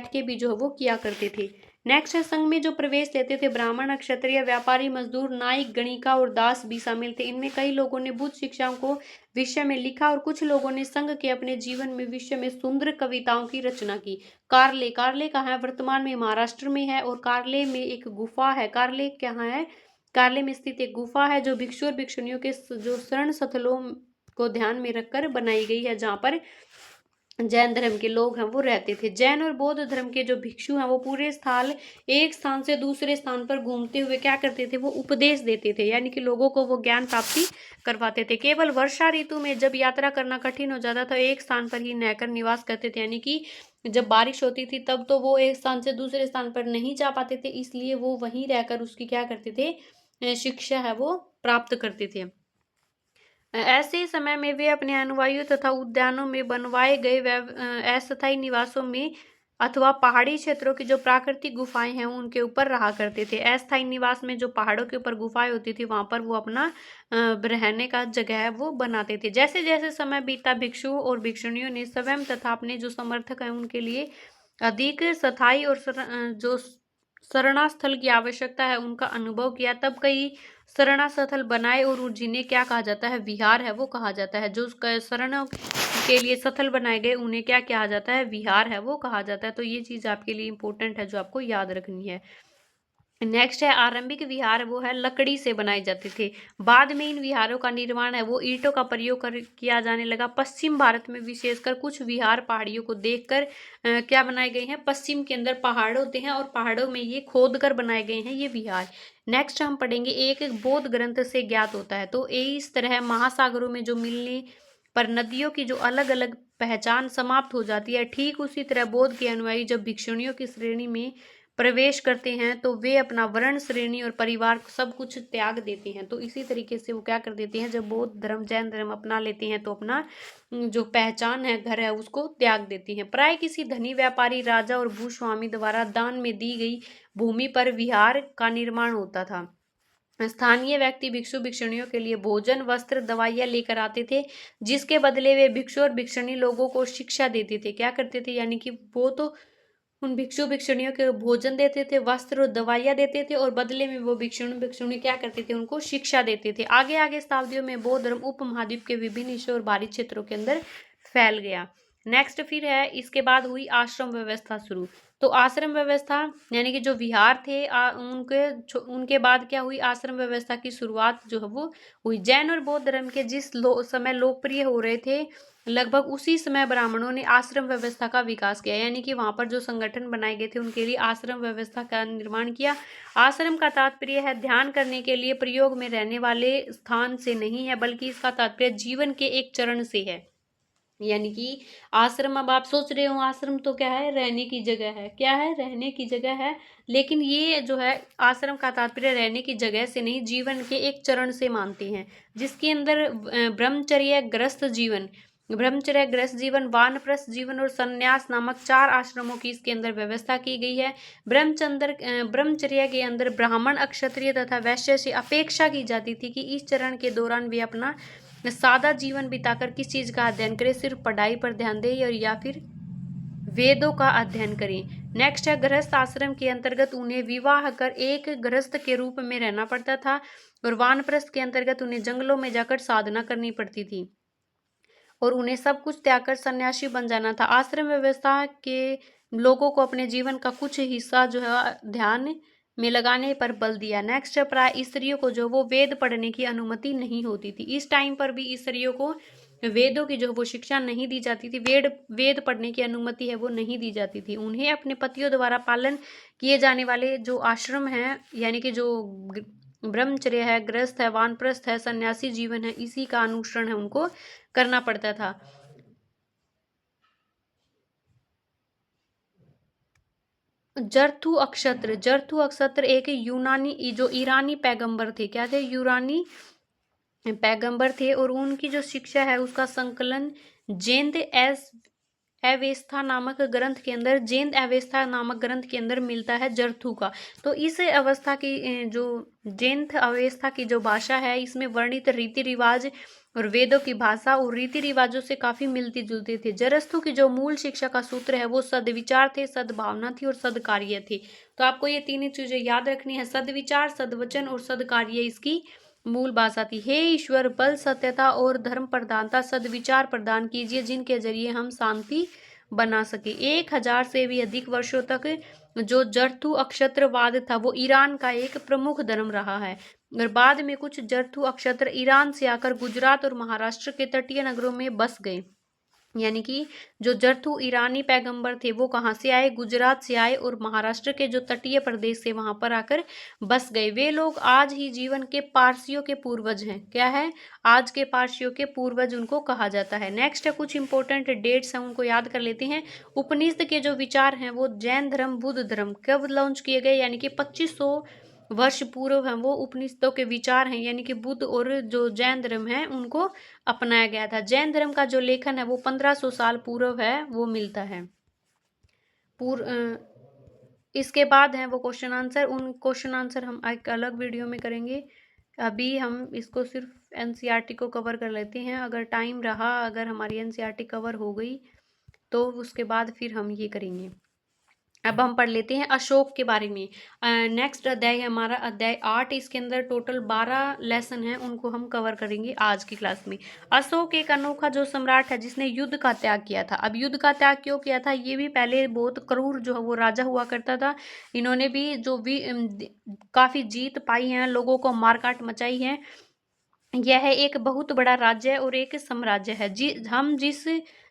के भी जो है वो किया करते थे। नेक्स्ट है, संघ में जो प्रवेश लेते थे ब्राह्मण, क्षत्रिय, व्यापारी, मजदूर, नाइक, गणिका और दास भी शामिल थे। इनमें कई लोगों ने बुद्ध शिक्षाओं को विषय में लिखा और कुछ लोगों ने संघ के अपने जीवन में विषय में सुंदर कविताओं की रचना की। कारले कहाँ है? वर्तमान में महाराष्ट्र में है, और कारले में एक गुफा है। कारले कहाँ है? कारले में स्थित एक गुफा है जो भिक्षु और भिक्षुणियों के जो शरण स्थलों को ध्यान में रखकर बनाई गई है, जहाँ पर जैन धर्म के लोग हैं वो रहते थे। जैन और बौद्ध धर्म के जो भिक्षु हैं वो पूरे साल एक स्थान से दूसरे स्थान पर घूमते हुए क्या करते थे? वो उपदेश देते थे, यानी कि लोगों को वो ज्ञान प्राप्ति करवाते थे। केवल वर्षा ऋतु में जब यात्रा करना कठिन हो जाता था एक स्थान पर ही रहकर निवास करते थे, यानी कि जब बारिश होती थी तब तो वो एक स्थान से दूसरे स्थान पर नहीं जा पाते थे, इसलिए वो वहीं रहकर उसकी क्या करते थे? शिक्षा है वो प्राप्त करते थे। ऐसे समय में वे अपने अनुयायियों तथा उद्यानों में बनवाए गए अस्थायी निवासों में अथवा पहाड़ी क्षेत्रों की जो प्राकृतिक गुफाएं हैं उनके ऊपर रहा करते थे। अस्थायी निवास में जो पहाड़ों के ऊपर गुफाएं होती थी वहां पर वो अपना रहने का जगह है वो बनाते थे। जैसे जैसे समय बीता भिक्षुओं और भिक्षुणियों ने स्वयं तथा अपने जो समर्थक हैं उनके लिए अधिक स्थायी और जो शरणास्थल की आवश्यकता है उनका अनुभव किया, तब कई शरणास्थल बनाए और जिन्हें क्या कहा जाता है? विहार है वो कहा जाता है। जो शरण के लिए स्थल बनाए गए उन्हें क्या कहा जाता है? विहार है वो कहा जाता है। तो ये चीज आपके लिए इंपॉर्टेंट है जो आपको याद रखनी है। नेक्स्ट है, आरंभिक विहार वो है लकड़ी से बनाए जाते थे। बाद में इन विहारों का निर्माण है वो ईंटों का प्रयोग किया जाने लगा। पश्चिम भारत में विशेषकर कुछ विहार पहाड़ियों को देखकर क्या बनाए गए हैं? पश्चिम के अंदर पहाड़ होते हैं और पहाड़ों में ये खोद कर बनाए गए हैं ये विहार। नेक्स्ट हम पढ़ेंगे, एक एक बौद्ध ग्रंथ से ज्ञात होता है। तो इस तरह महासागरों में जो मिलने पर नदियों की जो अलग अलग पहचान समाप्त हो जाती है, ठीक उसी तरह बौद्ध के अनुयायी जब भिक्षुणियों की श्रेणी में प्रवेश करते हैं तो वे अपना वर्ण, श्रेणी और परिवार सब कुछ त्याग देते हैं। तो इसी तरीके से वो क्या कर देते हैं? जब बौद्ध धर्म जैन धर्म अपना लेते हैं तो अपना जो पहचान है, घर है, उसको त्याग देती हैं। प्राय किसी धनी व्यापारी, राजा और भूस्वामी द्वारा दान में दी गई भूमि पर विहार का निर्माण होता था। स्थानीय व्यक्ति भिक्षु भिक्षुणियों के लिए भोजन, वस्त्र, दवाइयाँ लेकर आते थे, जिसके बदले वे भिक्षु और भिक्षुणी लोगों को शिक्षा देते थे। क्या करते थे? यानी कि वो तो उन भिक्षु भिक्षुणियों के भोजन देते थे, वस्त्र और दवाइयाँ देते थे, और बदले में वो भिक्षु भिक्षुणी क्या करते थे? उनको शिक्षा देते थे। आगे आगे शताब्दियों में बौद्ध धर्म उपमहाद्वीप के विभिन्न हिस्सों और बाहरी क्षेत्रों के अंदर फैल गया। नेक्स्ट फिर है, इसके बाद हुई आश्रम व्यवस्था शुरू। तो आश्रम व्यवस्था यानी कि जो विहार थे उनके बाद क्या हुई, आश्रम व्यवस्था की शुरुआत जो है वो हुई। जैन और बौद्ध धर्म के जिस समय लोकप्रिय हो रहे थे, लगभग उसी समय ब्राह्मणों ने आश्रम व्यवस्था का विकास किया, यानी कि वहां पर जो संगठन बनाए गए थे उनके लिए आश्रम व्यवस्था का निर्माण किया। आश्रम का तात्पर्य है ध्यान करने के लिए प्रयोग में रहने वाले स्थान से नहीं है, बल्कि इसका तात्पर्य जीवन के एक चरण से है। यानी कि आश्रम, अब आप सोच रहे हो आश्रम तो क्या है, रहने की जगह है, क्या है, रहने की जगह है, लेकिन ये जो है आश्रम का तात्पर्य रहने की जगह से नहीं, जीवन के एक चरण से मानते हैं, जिसके अंदर ब्रह्मचर्य ग्रस्त जीवन, ब्रह्मचर्य ग्रस्त जीवन, वानप्रस्थ जीवन और संन्यास नामक 4 आश्रमों की इसके अंदर व्यवस्था की गई है। ब्रह्मचर्य के अंदर ब्राह्मण, क्षत्रिय तथा वैश्य से अपेक्षा की जाती थी कि इस चरण के दौरान वे अपना सादा जीवन बिताकर किस चीज का अध्ययन करें, सिर्फ पढ़ाई पर ध्यान दें और या फिर वेदों का अध्ययन करें। नेक्स्ट है गृहस्थ आश्रम के अंतर्गत उन्हें विवाह कर एक गृहस्थ के रूप में रहना पड़ता था, और वानप्रस्थ के अंतर्गत उन्हें जंगलों में जाकर साधना करनी पड़ती थी और उन्हें सब कुछ त्याग कर सन्यासी बन जाना था। आश्रम व्यवस्था के लोगों को अपने जीवन का कुछ हिस्सा जो है ध्यान में लगाने पर बल दिया। नेक्स्ट है प्राय स्त्रियों को जो वो वेद पढ़ने की अनुमति नहीं होती थी। इस टाइम पर भी स्त्रियों को वेदों की जो वो शिक्षा नहीं दी जाती थी, वेद पढ़ने की अनुमति है वो नहीं दी जाती थी। उन्हें अपने पतियों द्वारा पालन किए जाने वाले जो आश्रम हैं, यानी कि जो ब्रह्मचर्य है, गृहस्थ है, वानप्रस्थ है, सन्यासी जीवन है, इसी का अनुसरण है उनको करना पड़ता था। जरथु अक्षत्र एक यूनानी जो ईरानी पैगंबर थे, क्या थे, यूनानी पैगंबर थे, और उनकी जो शिक्षा है उसका संकलन जेंद एस अवेस्था नामक ग्रंथ के अंदर, जेंद अवेस्था नामक ग्रंथ के अंदर मिलता है जरथू का। तो इस अवस्था की जो जेंद अवेस्था की जो भाषा है, इसमें वर्णित रीति रिवाज और वेदों की भाषा और रीति रिवाजों से काफी मिलती जुलती थी। जरस्थु की जो मूल शिक्षा का सूत्र है वो सद्विचार थे, सद्भावना थी और सदकार्य थी। तो आपको ये तीन चीजें याद रखनी है, सद्विचार, सद्वचन और सदकार्य इसकी मूल भाषा थी। हे ईश्वर, बल, सत्यता और धर्म प्रधानता, सद्विचार प्रदान कीजिए जिनके जरिए हम शांति बना सके। 1000 से भी अधिक वर्षों तक जो जरथु अक्षत्रवाद था वो ईरान का एक प्रमुख धर्म रहा है, और बाद में कुछ जरथु अक्षत्र ईरान से आकर गुजरात और महाराष्ट्र के तटीय नगरों में बस गए। यानी कि जो जरथु ईरानी पैगंबर थे वो कहाँ से आए, गुजरात से आए, और महाराष्ट्र के जो तटीय प्रदेश से वहां पर आकर बस गए। वे लोग आज ही जीवन के पारसियों के पूर्वज हैं, क्या है, आज के पारसियों के पूर्वज उनको कहा जाता है। नेक्स्ट है कुछ इंपॉर्टेंट डेट्स हैं, उनको याद कर लेते हैं। उपनिषद के जो विचार हैं वो जैन धर्म, बुद्ध धर्म कब लॉन्च किए गए, यानी कि 2500 वर्ष पूर्व हैं वो उपनिषदों के विचार हैं, यानी कि बुद्ध और जो जैन धर्म है उनको अपनाया गया था। जैन धर्म का जो लेखन है वो 1500 साल पूर्व है वो मिलता है। इसके बाद है वो क्वेश्चन आंसर, उन क्वेश्चन आंसर हम एक अलग वीडियो में करेंगे। अभी हम इसको सिर्फ एनसीईआरटी को कवर कर लेते हैं। अगर टाइम रहा, अगर हमारी एनसीईआरटी कवर हो गई तो उसके बाद फिर हम ये करेंगे। अब हम पढ़ लेते हैं अशोक के बारे में। नेक्स्ट अध्याय है हमारा अध्याय 8। इसके अंदर टोटल 12 लेसन हैं, उनको हम कवर करेंगे आज की क्लास में। अशोक एक अनोखा जो सम्राट है जिसने युद्ध का त्याग किया था। अब युद्ध का त्याग क्यों किया था, ये भी पहले बहुत क्रूर जो है वो राजा हुआ करता था। इन्होंने भी जो भी काफी जीत पाई है, लोगों को मारकाट मचाई है। यह एक बहुत बड़ा राज्य और एक साम्राज्य है। हम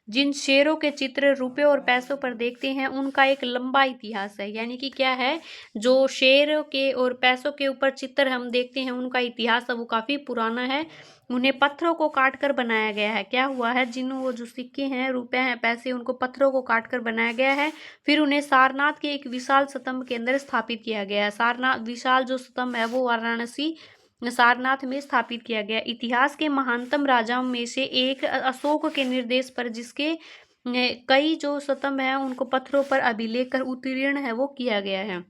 जिन शेरों के चित्र रुपए और पैसों पर देखते हैं उनका एक लंबा इतिहास है। यानी कि क्या है, जो शेरों के और पैसों के ऊपर चित्र हम देखते हैं उनका इतिहास है वो काफी पुराना है। उन्हें पत्थरों को काट कर बनाया गया है। क्या हुआ है, जिन वो जो सिक्के हैं, रुपए हैं, पैसे, उनको पत्थरों को काट कर बनाया गया है। फिर उन्हें सारनाथ के एक विशाल स्तंभ के अंदर स्थापित किया गया है। सारनाथ विशाल जो स्तंभ है वो वाराणसी सारनाथ में स्थापित किया गया। इतिहास के महानतम राजाओं में से एक अशोक के निर्देश पर जिसके कई जो स्तंभ हैं उनको पत्थरों पर अभिलेख कर उत्कीर्ण है वो किया गया है।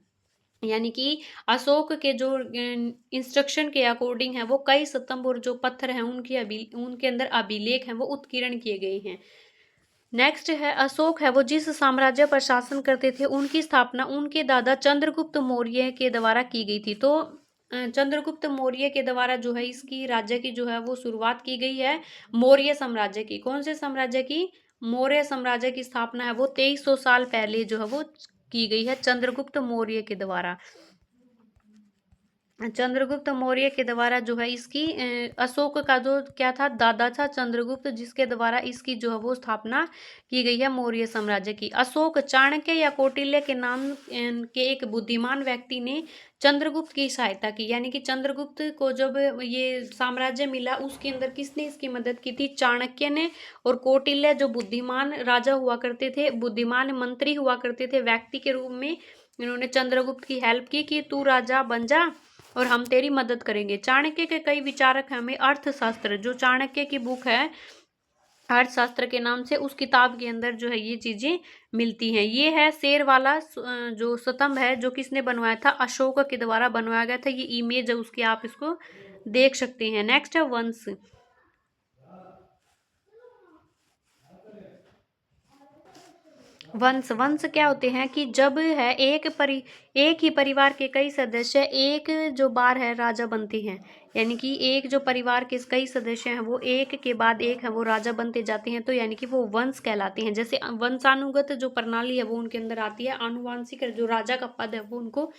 यानी कि अशोक के जो इंस्ट्रक्शन के अकॉर्डिंग है वो कई स्तंभ और जो पत्थर हैं उनके अंदर अभिलेख हैं वो उत्कीर्ण किए गए हैं। नेक्स्ट है अशोक है वो जिस साम्राज्य पर शासन करते थे उनकी स्थापना उनके दादा चंद्रगुप्त मौर्य के द्वारा की गई थी। तो चंद्रगुप्त मौर्य के द्वारा जो है इसकी राज्य की जो है वो शुरुआत की गई है, मौर्य साम्राज्य की। कौन से साम्राज्य की, मौर्य साम्राज्य की स्थापना है वो 2300 साल पहले जो है वो की गई है चंद्रगुप्त मौर्य के द्वारा। चंद्रगुप्त मौर्य के द्वारा जो है इसकी अशोक का जो क्या था, दादा था चंद्रगुप्त, जिसके द्वारा इसकी जो है वो स्थापना की गई है मौर्य साम्राज्य की। अशोक, चाणक्य या कौटिल्य के नाम के एक बुद्धिमान व्यक्ति ने चंद्रगुप्त की सहायता की। यानी कि चंद्रगुप्त को जब ये साम्राज्य मिला उसके अंदर किसने इसकी मदद की थी, चाणक्य ने। और कौटिल्य जो बुद्धिमान राजा हुआ करते थे, बुद्धिमान मंत्री हुआ करते थे व्यक्ति के रूप में, इन्होंने चंद्रगुप्त की हेल्प की कि तू राजा बन जा और हम तेरी मदद करेंगे। चाणक्य के कई विचारक हैं, हमें अर्थशास्त्र, जो चाणक्य की बुक है अर्थशास्त्र के नाम से, उस किताब के अंदर जो है ये चीजें मिलती हैं। ये है शेर वाला जो स्तंभ है, जो किसने बनवाया था, अशोक के द्वारा बनवाया गया था। ये इमेज है उसकी, आप इसको देख सकते हैं। नेक्स्ट है वंश। वंश, वंश क्या होते हैं कि जब है एक ही परिवार के कई सदस्य एक जो बार है राजा बनते हैं। यानी कि एक जो परिवार के कई सदस्य हैं वो एक के बाद एक है वो राजा बनते जाते हैं, तो यानी कि वो वंश कहलाते हैं। जैसे वंशानुगत जो प्रणाली है वो उनके अंदर आती है, आनुवांशिक जो राजा का पद है वो उनको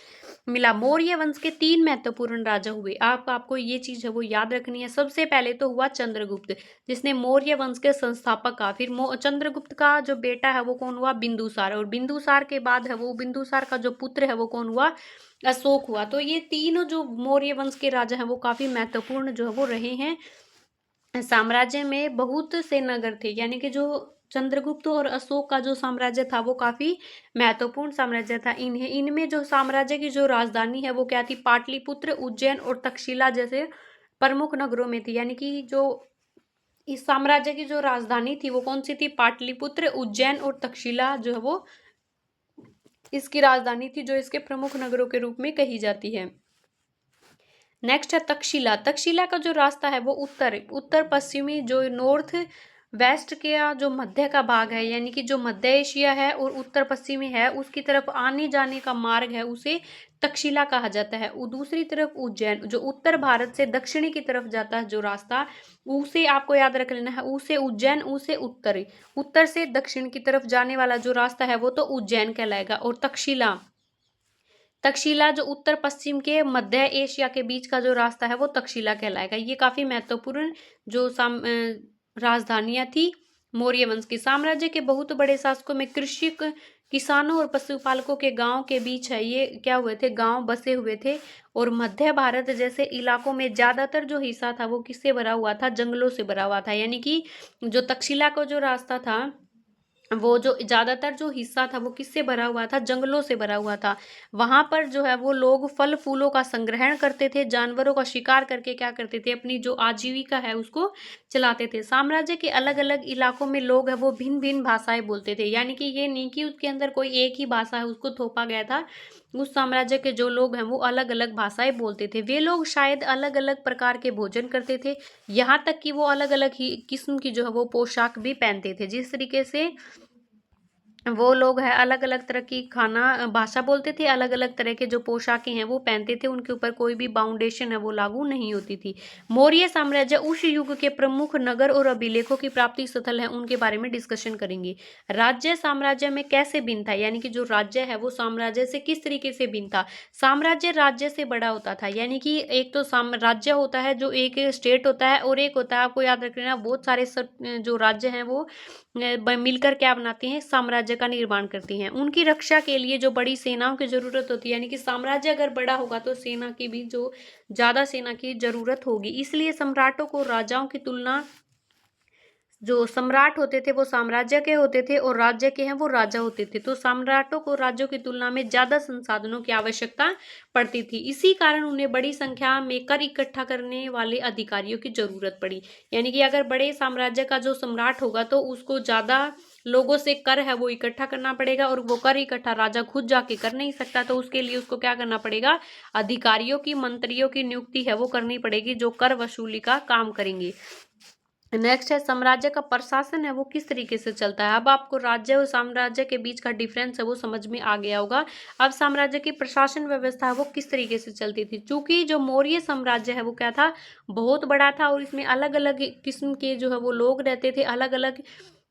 मिला। मौर्य वंश के 3 महत्वपूर्ण राजा हुए। आपको ये चीज है वो याद रखनी है। सबसे पहले तो हुआ चंद्रगुप्त, जिसने मौर्य वंश के संस्थापक का। फिर चंद्रगुप्त का जो बेटा है वो कौन हुआ, बिंदुसार। और बिंदुसार के बाद है वो बिंदुसार का जो पुत्र है वो कौन हुआ, अशोक हुआ। तो ये तीनों जो मौर्य वंश के राजा हैं वो काफी महत्वपूर्ण जो है वो रहे हैं। साम्राज्य में बहुत से नगर थे, यानी कि जो चंद्रगुप्त और अशोक का जो साम्राज्य था वो काफी महत्वपूर्ण साम्राज्य था। इनमें जो साम्राज्य की जो राजधानी है वो क्या थी, पाटलिपुत्र, उज्जैन और तक्षशिला जैसे प्रमुख नगरों में थी। यानी कि जो इस साम्राज्य की जो राजधानी थी वो कौन सी थी, पाटलिपुत्र, उज्जैन और तक्षशिला जो है वो इसकी राजधानी थी, जो इसके प्रमुख नगरों के रूप में कही जाती है। नेक्स्ट है तक्षशिला। तक्षशिला का जो रास्ता है वो उत्तर पश्चिमी जो नॉर्थ वेस्ट के जो मध्य का भाग है, यानी कि जो मध्य एशिया है और उत्तर पश्चिमी है उसकी तरफ आने जाने का मार्ग है, उसे तक्षशिला कहा जाता है। दूसरी तरफ उज्जैन, जो उत्तर भारत से दक्षिणी की तरफ जाता है जो रास्ता, उसे आपको याद रख लेना है, उसे उज्जैन, उसे उत्तर से दक्षिण की तरफ जाने वाला जो रास्ता है वो तो उज्जैन कहलाएगा। और तक्षशिला जो उत्तर पश्चिम के मध्य एशिया के बीच का जो रास्ता है वो तक्षशिला कहलाएगा। ये काफी महत्वपूर्ण जो राजधानियां थी मौर्य वंश की। साम्राज्य के बहुत बड़े शासकों में कृषक, किसानों और पशुपालकों के गांव के बीच है ये क्या हुए थे, गांव बसे हुए थे। और मध्य भारत जैसे इलाकों में ज्यादातर जो हिस्सा था वो किससे भरा हुआ था, जंगलों से भरा हुआ था। यानी कि जो तक्षशिला का जो रास्ता था वो जो ज्यादातर जो हिस्सा था वो किससे भरा हुआ था, जंगलों से भरा हुआ था। वहां पर जो है वो लोग फल फूलों का संग्रहण करते थे, जानवरों का शिकार करके क्या करते थे, अपनी जो आजीविका है उसको चलाते थे। साम्राज्य के अलग अलग इलाकों में लोग है वो भिन्न भिन्न भाषाएं बोलते थे। यानी कि ये नहीं कि उसके अंदर कोई एक ही भाषा है उसको थोपा गया था। उस साम्राज्य के जो लोग हैं वो अलग अलग भाषाएं बोलते थे। वे लोग शायद अलग अलग प्रकार के भोजन करते थे, यहाँ तक कि वो अलग अलग ही किस्म की जो है वो पोशाक भी पहनते थे। जिस तरीके से वो लोग है अलग अलग तरह की खाना भाषा बोलते थे, अलग अलग तरह के जो पोशाकें हैं वो पहनते थे, उनके ऊपर कोई भी बाउंडेशन है वो लागू नहीं होती थी। मौर्य साम्राज्य उस युग के प्रमुख नगर और अभिलेखों की प्राप्ति स्थल है, उनके बारे में डिस्कशन करेंगे। राज्य साम्राज्य में कैसे भिन्न था, यानी कि जो राज्य है वो साम्राज्य से किस तरीके से भिन्न था। साम्राज्य राज्य से बड़ा होता था, यानी कि एक तो राज्य होता है जो एक स्टेट होता है, और एक होता है, आपको याद रख लेना, बहुत सारे जो राज्य हैं वो मिलकर क्या बनाते हैं, साम्राज्य का निर्माण करती हैं। उनकी रक्षा के लिए जो बड़ी सेनाओं की जरूरत होती है, यानी कि साम्राज्य अगर बड़ा होगा तो सेना की भी जो ज्यादा सेना की जरूरत होगी। इसलिए सम्राटों को राजाओं की तुलना, जो सम्राट होते थे वो साम्राज्य के होते थे और राज्य के हैं वो राजा होते थे। तो सम्राटों को राज्यों की तुलना में ज्यादा संसाधनों की आवश्यकता पड़ती थी। इसी कारण उन्हें बड़ी संख्या में कर इकट्ठा करने वाले अधिकारियों की जरूरत पड़ी। यानी कि अगर बड़े साम्राज्य का जो सम्राट होगा तो उसको ज्यादा लोगों से कर है वो इकट्ठा करना पड़ेगा, और वो कर इकट्ठा राजा खुद जाके कर नहीं सकता, तो उसके लिए उसको क्या करना पड़ेगा, अधिकारियों की, मंत्रियों की नियुक्ति है वो करनी पड़ेगी जो कर वसूली का काम करेंगे। नेक्स्ट है साम्राज्य का प्रशासन है वो किस तरीके से चलता है। अब आपको राज्य और साम्राज्य के बीच का डिफरेंस है वो समझ में आ गया होगा। अब साम्राज्य की प्रशासन व्यवस्था है वो किस तरीके से चलती थी। चूंकि जो मौर्य साम्राज्य है वो क्या था, बहुत बड़ा था, और इसमें अलग अलग किस्म के जो है वो लोग रहते थे, अलग अलग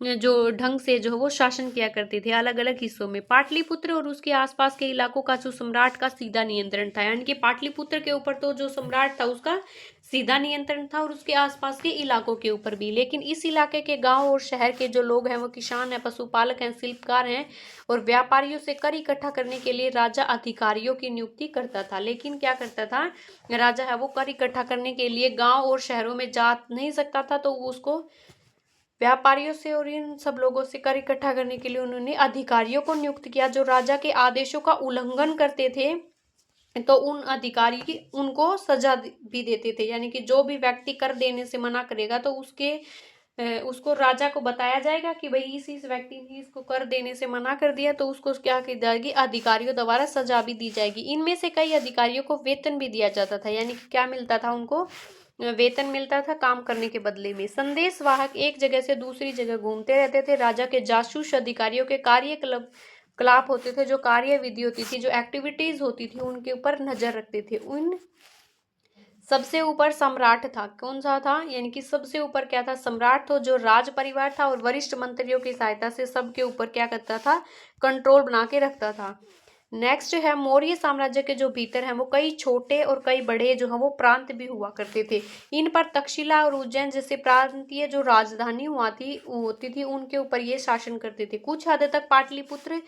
जो ढंग से जो वो शासन किया करते थे अलग अलग हिस्सों में। पाटलिपुत्र और उसके आसपास के इलाकों का जो सम्राट का सीधा नियंत्रण था, यानी कि पाटलिपुत्र के ऊपर तो जो सम्राट था उसका सीधा नियंत्रण था और उसके आसपास के इलाकों के ऊपर भी। लेकिन इस इलाके के गांव और शहर के जो लोग हैं वो किसान हैं, पशुपालक हैं, शिल्पकार हैं और व्यापारियों से कर इकट्ठा करने के लिए राजा अधिकारियों की नियुक्ति करता था। लेकिन क्या करता था, राजा है वो कर इकट्ठा करने के लिए गांव और शहरों में जा नहीं सकता था, तो उसको व्यापारियों से और इन सब लोगों से कर इकट्ठा करने के लिए उन्होंने अधिकारियों को नियुक्त किया जो राजा के आदेशों का उल्लंघन करते थे, तो उन अधिकारी की उनको सजा भी देते थे। यानी कि जो भी व्यक्ति कर देने से मना करेगा तो उसको राजा को बताया जाएगा कि भाई इस व्यक्ति ने इसको कर देने से मना कर दिया, तो उसको क्या की जाएगी, अधिकारियों द्वारा सजा भी दी जाएगी। इनमें से कई अधिकारियों को वेतन भी दिया जाता था, यानी कि क्या मिलता था, उनको वेतन मिलता था काम करने के बदले में। संदेशवाहक एक जगह से दूसरी जगह घूमते रहते थे। राजा के जासूस अधिकारियों के कार्यकलाप होते थे, जो कार्य विधि होती थी, जो एक्टिविटीज होती थी, उनके ऊपर नजर रखते थे। उन सबसे ऊपर सम्राट था। कौन सा था, यानी कि सबसे ऊपर क्या था, सम्राट था, जो राज परिवार था और वरिष्ठ मंत्रियों की सहायता से सबके ऊपर क्या करता था, कंट्रोल बना के रखता था। नेक्स्ट है मौर्य साम्राज्य के जो भीतर है वो कई छोटे और कई बड़े जो है वो प्रांत भी हुआ करते थे। इन पर तक्षशिला और उज्जैन जैसे प्रांतीय जो राजधानी होती थी उनके ऊपर ये शासन करते थे। कुछ हद तक पाटलिपुत्र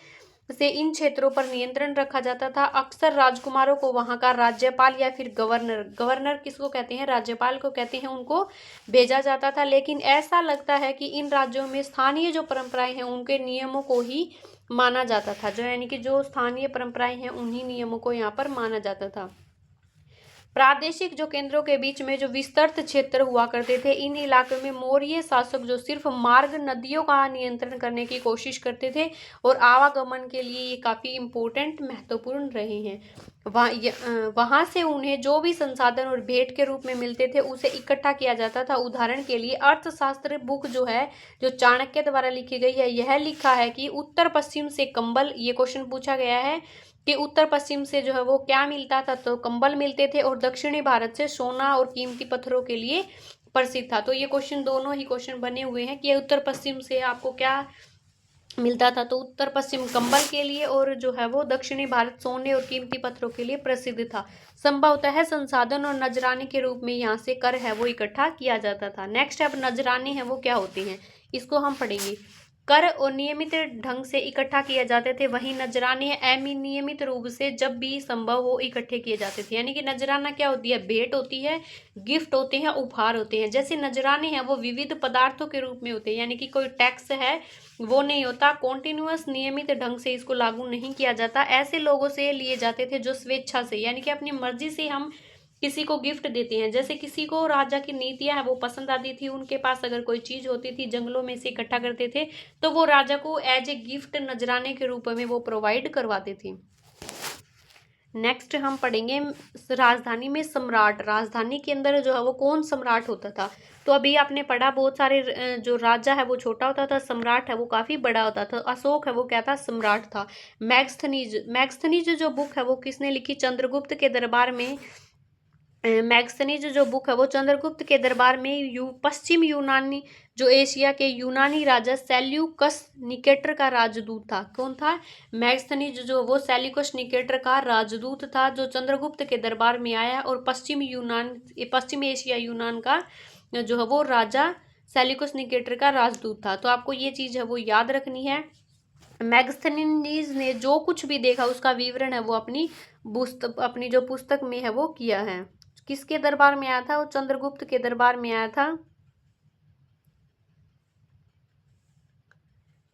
से इन क्षेत्रों पर नियंत्रण रखा जाता था। अक्सर राजकुमारों को वहां का राज्यपाल या फिर गवर्नर किसको कहते हैं, राज्यपाल को कहते हैं, उनको भेजा जाता था। लेकिन ऐसा लगता है कि इन राज्यों में स्थानीय जो परंपराएं हैं उनके नियमों को ही माना जाता था, जो यानी कि जो स्थानीय परंपराएं हैं उन्हीं नियमों को यहाँ पर माना जाता था। प्रादेशिक जो केंद्रों के बीच में जो विस्तृत क्षेत्र हुआ करते थे, इन इलाकों में मौर्य शासक जो सिर्फ मार्ग नदियों का नियंत्रण करने की कोशिश करते थे और आवागमन के लिए ये काफी इम्पोर्टेंट महत्वपूर्ण रहे हैं। वहां से उन्हें जो भी संसाधन और भेंट के रूप में मिलते थे उसे इकट्ठा किया जाता था। उदाहरण के लिए अर्थशास्त्र बुक जो है, जो चाणक्य द्वारा लिखी गई है, यह लिखा है कि उत्तर पश्चिम से कंबल, ये क्वेश्चन पूछा गया है कि उत्तर पश्चिम से जो है वो क्या मिलता था, तो कंबल मिलते थे, और दक्षिणी भारत से सोना और कीमती पत्थरों के लिए प्रसिद्ध था। तो ये क्वेश्चन दोनों ही क्वेश्चन बने हुए हैं कि उत्तर पश्चिम से आपको क्या मिलता था, तो उत्तर पश्चिम कंबल के लिए और जो है वो दक्षिणी भारत सोने और कीमती पत्थरों के लिए प्रसिद्ध था। संभवतः है संसाधन और नजराने के रूप में यहाँ से कर है वो इकट्ठा किया जाता था। नेक्स्ट अब नजराने हैं वो क्या होते हैं, इसको हम पढ़ेंगे। कर और नियमित ढंग से इकट्ठा किए जाते थे, वहीं नजराने अनियमित रूप से जब भी संभव हो इकट्ठे किए जाते थे। यानी कि नजराना क्या होती है, भेंट होती है, गिफ्ट होते हैं, उपहार होते हैं। जैसे नजराने हैं वो विविध पदार्थों के रूप में होते हैं, यानी कि कोई टैक्स है वो नहीं होता, कॉन्टिन्यूअस नियमित ढंग से इसको लागू नहीं किया जाता। ऐसे लोगों से लिए जाते थे जो स्वेच्छा से, यानी कि अपनी मर्जी से हम किसी को गिफ्ट देते हैं। जैसे किसी को राजा की नीतियां हैं वो पसंद आती थी, उनके पास अगर कोई चीज होती थी, जंगलों में से इकट्ठा करते थे, तो वो राजा को एज ए गिफ्ट नजराने के रूप में वो प्रोवाइड करवाते थे। नेक्स्ट हम पढ़ेंगे राजधानी में सम्राट। राजधानी के अंदर जो है वो कौन सम्राट होता था, तो अभी आपने पढ़ा बहुत सारे जो राजा है वो छोटा होता था, सम्राट है वो काफी बड़ा होता था। अशोक है वो क्या था, सम्राट था। मैगस्थनीज जो बुक है वो किसने लिखी, चंद्रगुप्त के दरबार में। मैगस्थनीज जो बुक है वो चंद्रगुप्त के दरबार में पश्चिम यूनानी जो एशिया के यूनानी राजा सेल्यूकस निकेटर का राजदूत था। कौन था, मैगस्थनीज जो वो सेल्यूकस निकेटर का राजदूत था, जो चंद्रगुप्त के दरबार में आया और पश्चिम एशिया यूनान का जो है वो राजा सेल्यूकस निकेटर का राजदूत था। तो आपको ये चीज है वो याद रखनी है। मैगस्थनीज ने जो कुछ भी देखा उसका विवरण है वो अपनी जो पुस्तक में है वो किया है। किसके दरबार में आया था, वो चंद्रगुप्त के दरबार में आया था।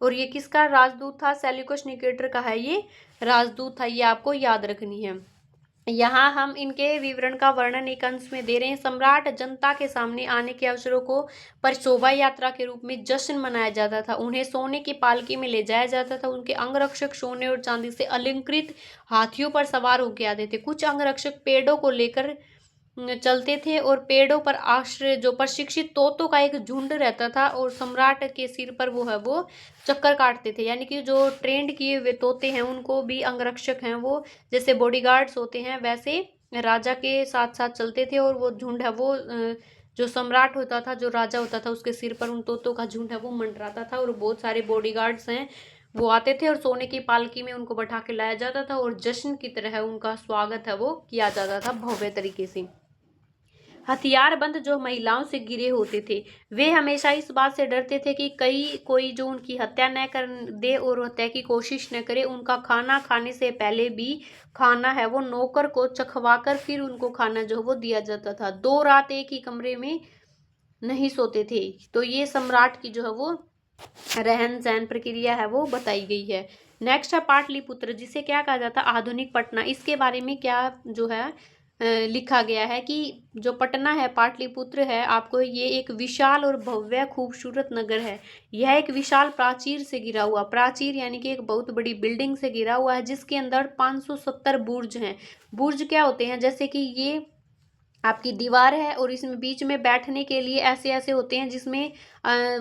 और ये किसका राजदूत था, सेल्यूकस निकेटर का है ये राजदूत था, ये आपको याद रखनी है। यहाँ हम इनके विवरण का वर्णन एक अंश में दे रहे हैं। सम्राट जनता के सामने आने के अवसरों को पर शोभा यात्रा के रूप में जश्न मनाया जाता था। उन्हें सोने की पालकी में ले जाया जाता था। उनके अंगरक्षक सोने और चांदी से अलंकृत हाथियों पर सवार होकर आते थे। कुछ अंगरक्षक पेड़ों को लेकर चलते थे और पेड़ों पर आश्रय जो प्रशिक्षित तोतों का एक झुंड रहता था और सम्राट के सिर पर वो है वो चक्कर काटते थे। यानी कि जो ट्रेंड किए हुए तोते हैं उनको भी अंगरक्षक हैं वो जैसे बॉडीगार्ड्स होते हैं वैसे राजा के साथ साथ चलते थे और वो झुंड है वो जो सम्राट होता था, जो राजा होता था, उसके सिर पर उन तोतों का झुंड है वो मंडराता था और बहुत सारे बॉडीगार्ड्स हैं वो आते थे और सोने की पालकी में उनको बैठा के लाया जाता था और जश्न की तरह उनका स्वागत है वो किया जाता था भव्य तरीके से। हथियारबंद जो महिलाओं से घिरे होते थे वे हमेशा इस बात से डरते थे कि कोई जो उनकी हत्या न कर दे और हत्या की कोशिश न करे। उनका खाना खाने से पहले भी खाना है वो नौकर को चखवाकर फिर उनको खाना जो वो दिया जाता था। 2 रात एक ही कमरे में नहीं सोते थे। तो ये सम्राट की जो है वो रहन सहन प्रक्रिया है वो बताई गई है। नेक्स्ट है पाटलिपुत्र, जिसे क्या कहा जाता है आधुनिक पटना। इसके बारे में क्या जो है लिखा गया है कि जो पटना है, पाटलिपुत्र है, आपको ये एक विशाल और भव्य खूबसूरत नगर है। यह एक विशाल प्राचीर से घिरा हुआ, प्राचीर यानी कि एक बहुत बड़ी बिल्डिंग से घिरा हुआ है जिसके अंदर 570 बुर्ज हैं। बुर्ज क्या होते हैं, जैसे कि ये आपकी दीवार है और इसमें बीच में बैठने के लिए ऐसे ऐसे होते हैं जिसमें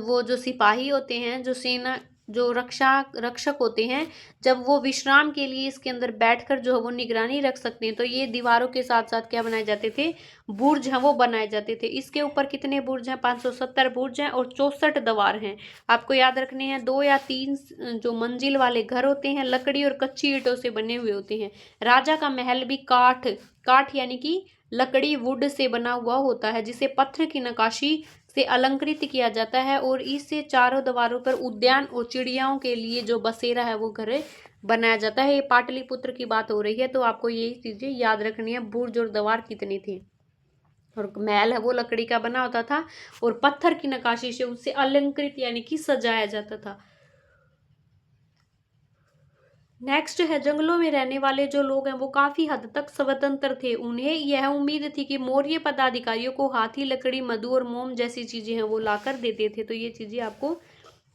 वो जो सिपाही होते हैं, जो सेना, जो रक्षक होते हैं, जब वो विश्राम के लिए इसके अंदर बैठकर जो है वो निगरानी रख सकते हैं। तो ये दीवारों के साथ साथ क्या बनाए जाते थे, बुर्ज हैं वो बनाए जाते थे। इसके ऊपर कितने बुर्ज हैं, 570 बुर्ज हैं और 64 द्वार हैं। आपको याद रखने हैं 2 या 3 जो मंजिल वाले घर होते हैं लकड़ी और कच्ची ईंटों से बने हुए होते हैं। राजा का महल भी काठ यानी कि लकड़ी वुड से बना हुआ होता है जिसे पत्थर की नक्काशी से अलंकृत किया जाता है और इससे चारों दीवारों पर उद्यान और चिड़ियाओं के लिए जो बसेरा है वो घर बनाया जाता है। ये पाटलिपुत्र की बात हो रही है तो आपको यही चीजें याद रखनी है, बुर्ज और दीवार कितनी थी। और महल है वो लकड़ी का बना होता था और पत्थर की नक्काशी से उससे अलंकृत यानी कि सजाया जाता था। नेक्स्ट है जंगलों में रहने वाले जो लोग हैं वो काफी हद तक स्वतंत्र थे। उन्हें यह उम्मीद थी कि मौर्य पदाधिकारियों को हाथी, लकड़ी, मधु और मोम जैसी चीजें हैं वो लाकर देते थे। तो ये चीजें आपको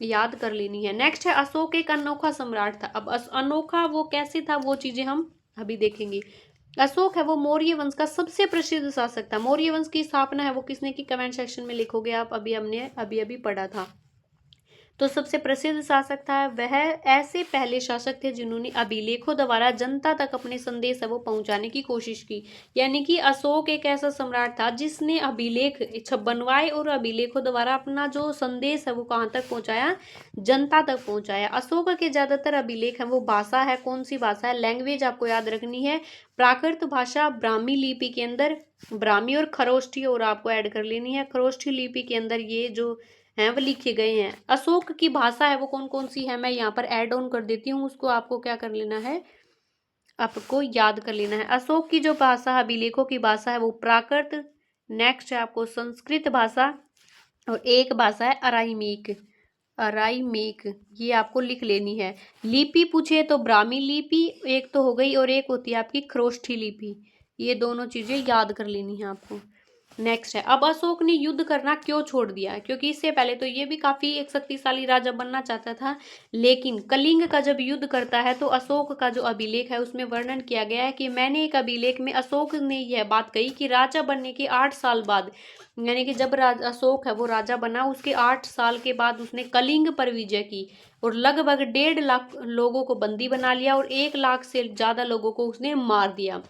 याद कर लेनी है। नेक्स्ट है अशोक एक अनोखा सम्राट था। अब अनोखा वो कैसे था वो चीजें हम अभी देखेंगे। अशोक है वो मौर्य वंश का सबसे प्रसिद्ध शासक था। मौर्य वंश की स्थापना है वो किसने की, कमेंट सेक्शन में लिखोगे आप, अभी हमने अभी पढ़ा था। तो सबसे प्रसिद्ध शासक था वह। ऐसे पहले शासक थे जिन्होंने अभिलेखों द्वारा जनता तक अपने संदेश है वो पहुंचाने की कोशिश की। यानी कि अशोक एक ऐसा सम्राट था जिसने अभिलेख बनवाए और अभिलेखों द्वारा अपना जो संदेश है वो कहाँ तक पहुंचाया, जनता तक पहुंचाया। अशोक के ज्यादातर अभिलेख है वो भाषा है, कौन सी भाषा है, लैंग्वेज आपको याद रखनी है, प्राकृत भाषा, ब्राह्मी लिपि के अंदर, ब्राह्मी और खरोष्ठी और आपको ऐड कर लेनी है। खरोष्ठी लिपि के अंदर ये जो हैं वो लिखे गए हैं। अशोक की भाषा है वो कौन कौन सी है मैं यहाँ पर ऐड ऑन कर देती हूँ, उसको आपको क्या कर लेना है, आपको याद कर लेना है। अशोक की जो भाषा अभिलेखों की भाषा है वो प्राकृत, नेक्स्ट है आपको संस्कृत भाषा और एक भाषा है अराइमेक। अराइमेक ये आपको लिख लेनी है। लिपि पूछे तो ब्राह्मी लिपि एक तो हो गई और एक होती है आपकी खरोष्ठी लिपि। ये दोनों चीजें याद कर लेनी है आपको। नेक्स्ट है अब अशोक ने युद्ध करना क्यों छोड़ दिया, क्योंकि इससे पहले तो ये भी काफी एक शक्तिशाली राजा बनना चाहता था। लेकिन कलिंग का जब युद्ध करता है तो अशोक का जो अभिलेख है उसमें वर्णन किया गया है कि मैंने एक अभिलेख में अशोक ने यह बात कही कि राजा बनने के 8 साल बाद, यानी कि जब अशोक है वो राजा बना उसके 8 साल के बाद उसने कलिंग पर विजय की और लगभग 1.5 लाख लोगों को बंदी बना लिया और 1 लाख से ज्यादा लोगों को उसने मार दिया,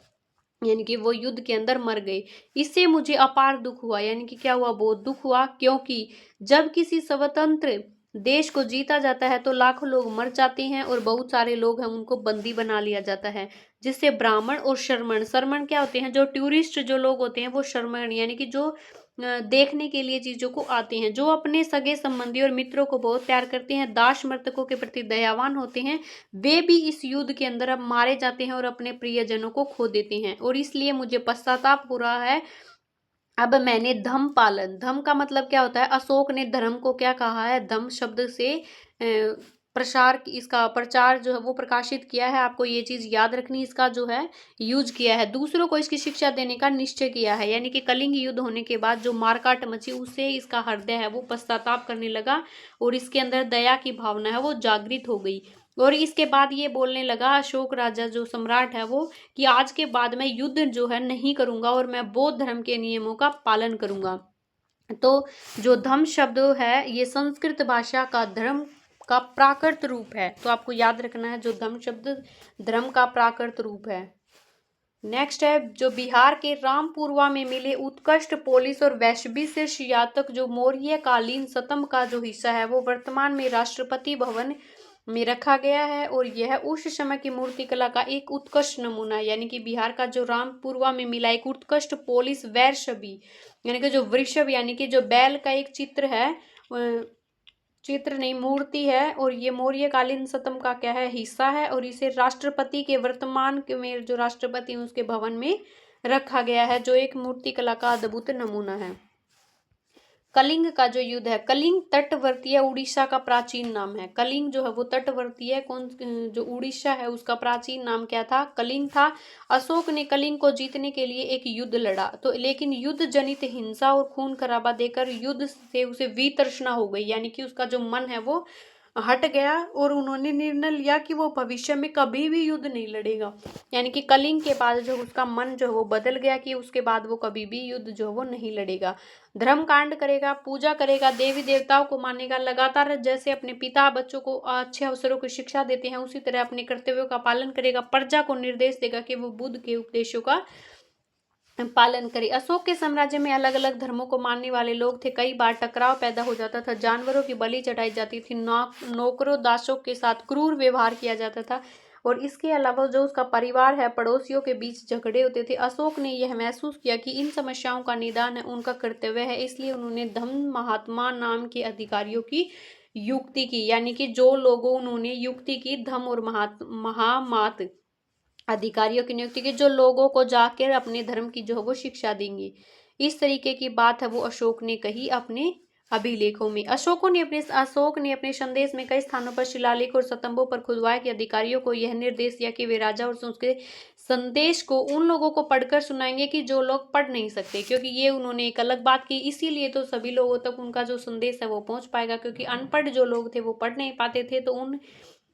यानी कि वो युद्ध के अंदर मर गए। इससे मुझे अपार दुख हुआ, यानी कि क्या हुआ, बहुत दुख हुआ, क्योंकि जब किसी स्वतंत्र देश को जीता जाता है तो लाखों लोग मर जाते हैं और बहुत सारे लोग हैं उनको बंदी बना लिया जाता है, जिससे ब्राह्मण और शर्मण, शर्मण क्या होते हैं, जो टूरिस्ट जो लोग होते हैं वो शर्मण यानी कि जो देखने के लिए चीजों को आते हैं, जो अपने सगे संबंधी और मित्रों को बहुत प्यार करते हैं, दास मर्तकों के प्रति दयावान होते हैं, वे भी इस युद्ध के अंदर अब मारे जाते हैं और अपने प्रियजनों को खो देते हैं। और इसलिए मुझे पश्चाताप हो रहा है। अब मैंने धम पालन, धम का मतलब क्या होता है, अशोक ने धर्म को क्या कहा है, धम शब्द से प्रसार, इसका प्रचार जो है वो प्रकाशित किया है। आपको ये चीज याद रखनी, इसका जो है यूज किया है, दूसरों को इसकी शिक्षा देने का निश्चय किया है। यानी कि कलिंग युद्ध होने के बाद जो मारकाट मची उससे इसका हृदय है वो पश्चाताप करने लगा और इसके अंदर दया की भावना है वो जागृत हो गई। और इसके बाद ये बोलने लगा अशोक राजा जो सम्राट है वो, कि आज के बाद मैं युद्ध जो है नहीं करूंगा और मैं बौद्ध धर्म के नियमों का पालन करूंगा। तो जो धम्म शब्द है ये संस्कृत भाषा का धर्म का प्राकृत रूप है। तो आपको याद रखना है जो धम्म शब्द धर्म का प्राकृत रूप है। नेक्स्ट है जो बिहार के रामपुरवा में मिले उत्कृष्ट पोलिस और वैश्वी शीर्ष यातक जो मौर्य कालीन स्तंभ का जो हिस्सा है वो वर्तमान में राष्ट्रपति भवन में रखा गया है और यह उस समय की मूर्तिकला का एक उत्कृष्ट नमूना है। यानी कि बिहार का जो रामपुरवा में मिला एक उत्कृष्ट पोलिस वैश्वी यानी कि जो वृषभ यानी कि जो बैल का एक चित्र है, चित्र नहीं मूर्ति है, और ये मौर्य कालीन स्तंभ का क्या है हिस्सा है और इसे राष्ट्रपति के वर्तमान में जो राष्ट्रपति हैं उसके भवन में रखा गया है, जो एक मूर्ति कला का अद्भुत नमूना है। कलिंग का जो युद्ध है, कलिंग तटवर्तीय उड़ीसा का प्राचीन नाम है। कलिंग जो है वो तटवर्तीय कौन जो उड़ीसा है उसका प्राचीन नाम क्या था, कलिंग था। अशोक ने कलिंग को जीतने के लिए एक युद्ध लड़ा तो लेकिन युद्ध जनित हिंसा और खून खराबा देकर युद्ध से उसे वितृष्णा हो गई, यानी कि उसका जो मन है वो हट गया और उन्होंने निर्णय लिया कि वो भविष्य में कभी भी युद्ध नहीं लड़ेगा। यानी कि कलिंग के बाद जो उसका मन जो है वो बदल गया कि उसके बाद वो कभी भी युद्ध जो है वो नहीं लड़ेगा। धर्म कांड करेगा, पूजा करेगा, देवी देवताओं को मानेगा, लगातार जैसे अपने पिता बच्चों को अच्छे अवसरों की शिक्षा देते हैं उसी तरह अपने कर्तव्यों का पालन करेगा, प्रजा को निर्देश देगा कि वो बुद्ध के उपदेशों का पालन करे। अशोक के साम्राज्य में अलग अलग धर्मों को मानने वाले लोग थे, कई बार टकराव पैदा हो जाता था, जानवरों की बलि चढ़ाई जाती थी, नौकरों दासों के साथ क्रूर व्यवहार किया जाता था और इसके अलावा जो उसका परिवार है पड़ोसियों के बीच झगड़े होते थे। अशोक ने यह महसूस किया कि इन समस्याओं का निदान है उनका कर्तव्य है, इसलिए उन्होंने धम्म महात्मा नाम के अधिकारियों की युक्ति की, यानी कि जो लोगों उन्होंने युक्ति की धम्म और महामात अधिकारियों की नियुक्ति की जो लोगों को जाकर अपने धर्म की जो है वो शिक्षा देंगे। इस तरीके की बात है वो अशोक ने कही अपने अभिलेखों में। अशोक ने अपने संदेश में कई स्थानों पर शिलालेख और स्तंभों पर खुदवाया कि अधिकारियों को यह निर्देश दिया कि वे राजा और उसके संदेश को उन लोगों को पढ़कर सुनाएंगे कि जो लोग पढ़ नहीं सकते, क्योंकि ये उन्होंने एक अलग बात की, इसीलिए तो सभी लोगों तक उनका जो संदेश है वो पहुंच पाएगा, क्योंकि अनपढ़ जो लोग थे वो पढ़ नहीं पाते थे, तो उन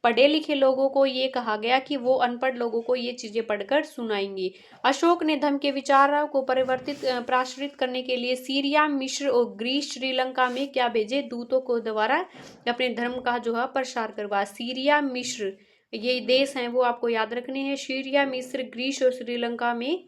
पढ़े लिखे लोगों को ये कहा गया कि वो अनपढ़ लोगों को ये चीजें पढ़कर सुनाएंगे। अशोक ने धर्म के विचारों को प्रसारित करने के लिए सीरिया, मिस्र और ग्रीस, श्रीलंका में क्या भेजे, दूतों को द्वारा अपने धर्म का जो है प्रसार करवा। सीरिया, मिस्र ये देश हैं वो आपको याद रखने हैं। सीरिया, मिस्र, ग्रीस और श्रीलंका में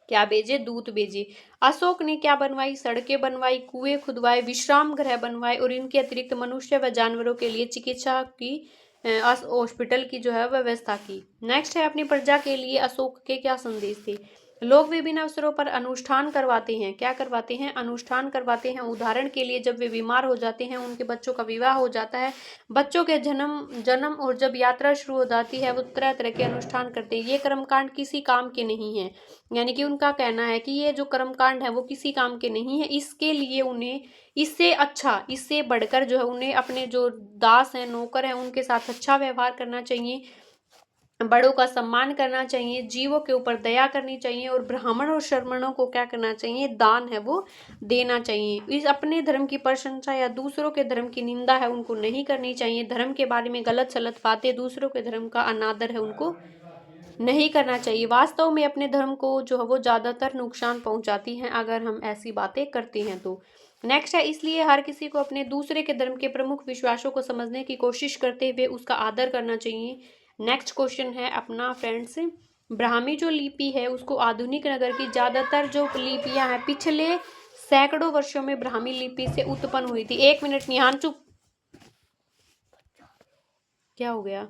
क्या भेजे, दूत भेजे। अशोक ने क्या बनवाई, सड़कें बनवाई, कुएं खुदवाए, विश्राम गृह बनवाए और इनके अतिरिक्त मनुष्य व जानवरों के लिए चिकित्सा की हॉस्पिटल की जो है व्यवस्था की। नेक्स्ट है अपनी प्रजा के लिए अशोक के क्या संदेश थे। लोग विभिन्न अवसरों पर अनुष्ठान करवाते हैं, क्या करवाते हैं, अनुष्ठान करवाते हैं। उदाहरण के लिए जब वे बीमार हो जाते हैं, उनके बच्चों का विवाह हो जाता है, बच्चों के जन्म और जब यात्रा शुरू हो जाती है वो तरह तरह के अनुष्ठान करते हैं। ये कर्मकांड किसी काम के नहीं है, यानी कि उनका कहना है कि ये जो कर्मकांड है वो किसी काम के नहीं है, इसके लिए उन्हें इससे बढ़कर जो है उन्हें अपने जो दास हैं नौकर हैं उनके साथ अच्छा व्यवहार करना चाहिए, बड़ों का सम्मान करना चाहिए, जीवों के ऊपर दया करनी चाहिए और ब्राह्मण और शर्मणों को क्या करना चाहिए, दान है वो देना चाहिए। इस अपने धर्म की प्रशंसा या दूसरों के धर्म की निंदा है उनको नहीं करनी चाहिए। धर्म के बारे में गलत सलत बातें, दूसरों के धर्म का अनादर है उनको नहीं करना चाहिए। वास्तव में अपने धर्म को जो है वो ज़्यादातर नुकसान पहुंचाती हैं अगर हम ऐसी बातें करते हैं तो। नेक्स्ट है इसलिए हर किसी को अपने दूसरे के धर्म के प्रमुख विश्वासों को समझने की कोशिश करते हुए उसका आदर करना चाहिए। नेक्स्ट क्वेश्चन है अपना फ्रेंड्स, ब्राह्मी जो लिपि है उसको आधुनिक नगर की ज़्यादातर जो लिपियां हैं पिछले सैकड़ों वर्षों में ब्राह्मी लिपि से उत्पन्न हुई थी। 1 मिनट निहान चुप, क्या हो गया।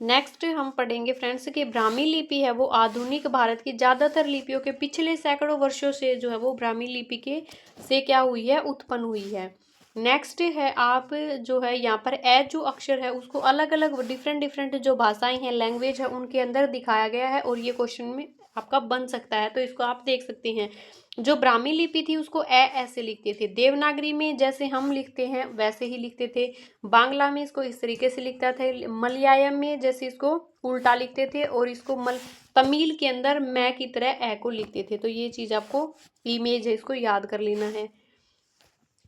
नेक्स्ट हम पढ़ेंगे फ्रेंड्स कि ब्राह्मी लिपि है वो आधुनिक भारत की ज़्यादातर लिपियों के पिछले सैकड़ों वर्षों से जो है वो ब्राह्मी लिपि के से क्या हुई है, उत्पन्न हुई है। नेक्स्ट है आप जो है यहाँ पर जो अक्षर है उसको अलग अलग डिफरेंट जो भाषाएं हैं लैंग्वेज है उनके अंदर दिखाया गया है और ये क्वेश्चन में आपका बन सकता है, तो इसको आप देख सकते हैं। जो ब्राह्मी लिपि थी उसको ऐसे लिखते थे, देवनागरी में जैसे हम लिखते हैं वैसे ही लिखते थे, बांग्ला में इसको इस तरीके से लिखता था, मलयालम में जैसे इसको उल्टा लिखते थे और इसको तमिल के अंदर मैं की तरह को लिखते थे। तो ये चीज़ आपको इमेज है इसको याद कर लेना है।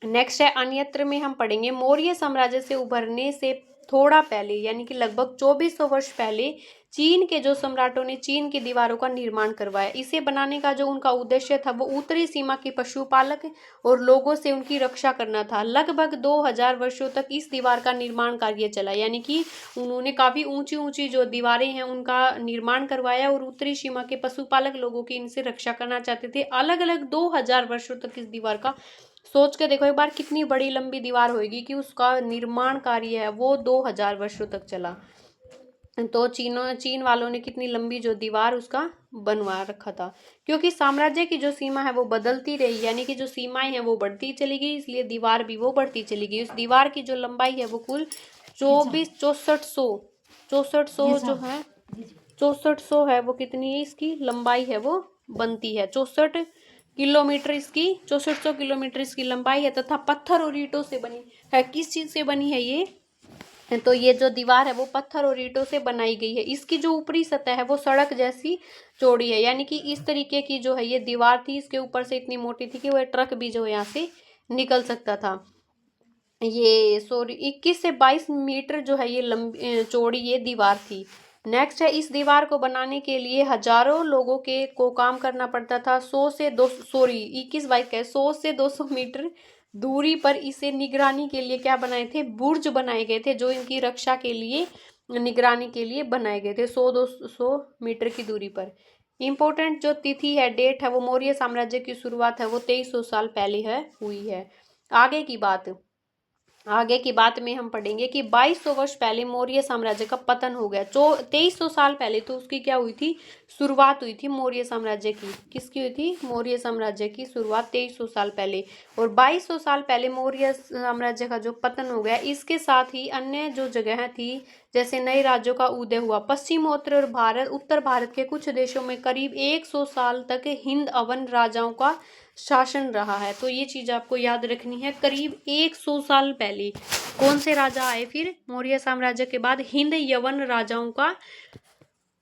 नेक्स्ट है अन्यत्र में हम पढ़ेंगे मौर्य साम्राज्य से उभरने से थोड़ा पहले यानी कि लगभग 2400 वर्ष पहले चीन के जो सम्राटों ने चीन की दीवारों का निर्माण करवाया। इसे बनाने का जो उनका उद्देश्य था वो उत्तरी सीमा के पशुपालक और लोगों से उनकी रक्षा करना था। लगभग 2000 वर्षों तक इस दीवार का निर्माण कार्य चला, यानी कि उन्होंने काफी ऊंची ऊंची जो दीवारें हैं उनका निर्माण करवाया और उत्तरी सीमा के पशुपालक लोगों की इनसे रक्षा करना चाहते थे। अलग अलग 2000 वर्षों तक इस दीवार का, सोच के देखो एक बार कितनी बड़ी लंबी दीवार होगी कि उसका निर्माण कार्य है वो 2000 वर्षों तक चला। तो चीन वालों ने कितनी लंबी जो दीवार उसका बनवा रखा था, क्योंकि साम्राज्य की जो सीमा है वो बदलती रही, यानी कि जो सीमाएं हैं वो बढ़ती चली गई, इसलिए दीवार भी वो बढ़ती चली गई। उस दीवार की जो लंबाई है वो कुल 6400 जो है 6400 है वो कितनी है, इसकी लंबाई है वो बनती है 64 किलोमीटर, इसकी 6400 किलोमीटर इसकी लंबाई है, तथा पत्थर और ईंटों से बनी है। किस चीज से बनी है ये, तो ये जो दीवार है वो पत्थर और ईंटों से बनाई गई है। इसकी जो ऊपरी सतह है वो सड़क जैसी चौड़ी है, यानी कि इस तरीके की जो है ये दीवार थी, इसके ऊपर से इतनी मोटी थी कि वो ट्रक भी जो यहाँ से निकल सकता था। ये 21 से 22 मीटर जो है ये लंबी चौड़ी ये दीवार थी। नेक्स्ट है, इस दीवार को बनाने के लिए हजारों लोगों के को काम करना पड़ता था। 100 से 200 मीटर दूरी पर इसे निगरानी के लिए क्या बनाए थे, बुर्ज बनाए गए थे, जो इनकी रक्षा के लिए निगरानी के लिए बनाए गए थे 100-200 मीटर की दूरी पर। इंपॉर्टेंट जो तिथि है, डेट है, वो मौर्य साम्राज्य की शुरुआत है वो 2300 साल पहले है हुई है। आगे की बात में हम पढ़ेंगे कि 2200 वर्ष पहले मौर्य साम्राज्य का पतन हो गया। 2300 साल पहले तो उसकी क्या हुई थी, शुरुआत हुई थी मौर्य साम्राज्य की। किसकी हुई थी, मौर्य साम्राज्य की शुरुआत 2300 साल पहले, और 2200 साल पहले मौर्य साम्राज्य का जो पतन हो गया। इसके साथ ही अन्य जो जगह थी, जैसे नए राज्यों का उदय हुआ। उत्तर भारत के कुछ देशों में करीब 100 साल तक हिंद अवन राजाओं का शासन रहा है। तो ये चीज आपको याद रखनी है, करीब 100 साल पहले कौन से राजा आए, फिर मौर्य साम्राज्य के बाद हिंद यवन राजाओं का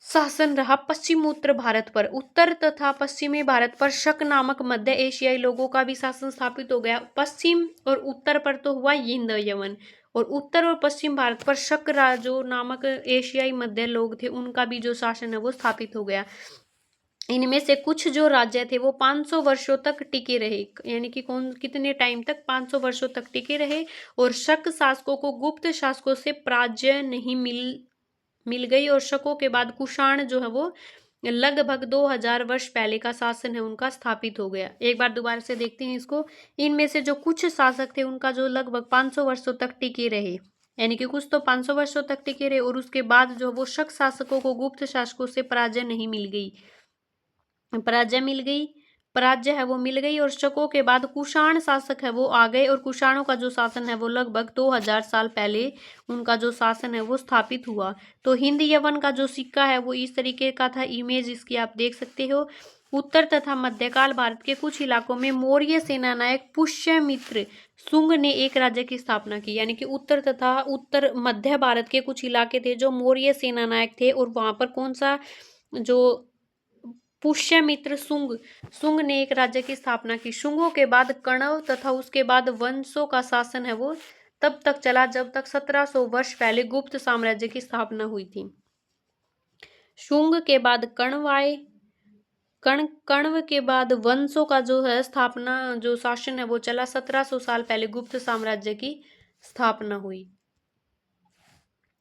शासन रहा पश्चिम उत्तर भारत पर। उत्तर तथा पश्चिमी भारत पर शक नामक मध्य एशियाई लोगों का भी शासन स्थापित हो गया। पश्चिम और उत्तर पर तो हुआ हिंद यवन, और उत्तर और पश्चिम भारत पर शक जो नामक एशियाई मध्य लोग थे उनका भी जो शासन है वो स्थापित हो गया। इनमें से कुछ जो राज्य थे वो 500 वर्षों तक टिके रहे, यानी कि कितने टाइम तक, 500 वर्षों तक टिके रहे। और शक शासकों को गुप्त शासकों से पराजय नहीं मिल गई, और शकों के बाद कुषाण जो है वो लगभग 2000 वर्ष पहले का शासन है उनका स्थापित हो गया। एक बार दोबारा से देखते हैं इसको। इनमें से जो कुछ शासक थे उनका जो लगभग 500 वर्षों तक टिके रहे, यानी कि कुछ तो 500 वर्षों तक टिके रहे, और उसके बाद जो वो शक शासकों को गुप्त शासकों से पराजय मिल गई, और शकों के बाद कुषाण शासक है वो आ गए, और कुषाणों का जो शासन है वो लगभग 2000 साल पहले उनका जो शासन है वो स्थापित हुआ। तो हिंद यवन का जो सिक्का है वो इस तरीके का था, इमेज इसकी आप देख सकते हो। उत्तर तथा मध्यकाल भारत के कुछ इलाकों में मौर्य सेनानायक पुष्यमित्र शुंग ने एक राज्य की स्थापना की, यानी कि उत्तर तथा उत्तर मध्य भारत के कुछ इलाके थे जो मौर्य सेनानायक थे, और वहां पर कौन सा, जो पुष्यमित्र शुंग ने एक राज्य की स्थापना की। शुंगों के बाद कण्व तथा उसके बाद वंशों का शासन है वो तब तक चला जब तक 1700 वर्ष पहले गुप्त साम्राज्य की स्थापना हुई थी। शुंग के बाद कण्व आए, कण्व के बाद वंशों का जो है स्थापना, जो शासन है वो चला। 1700 साल पहले गुप्त साम्राज्य की स्थापना हुई।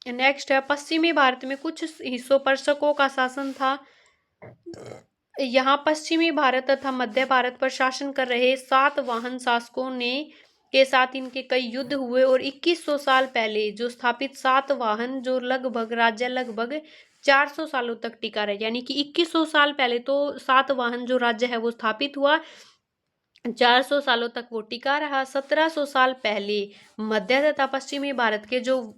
नेक्स्ट है, पश्चिमी भारत में कुछ हिस्सों पर शकों का शासन था। यहाँ पश्चिमी भारत तथा मध्य भारत पर शासन कर रहे सातवाहन शासकों ने के साथ इनके कई युद्ध हुए, और 2100 साल पहले जो स्थापित सातवाहन जो राज्य लगभग 400 सालों तक टिका रहा, यानी कि 2100 साल पहले तो सातवाहन जो राज्य है वो स्थापित हुआ, 400 सालों तक वो टिका रहा। 1700 साल पहले मध्य तथा पश्चिमी भारत के जो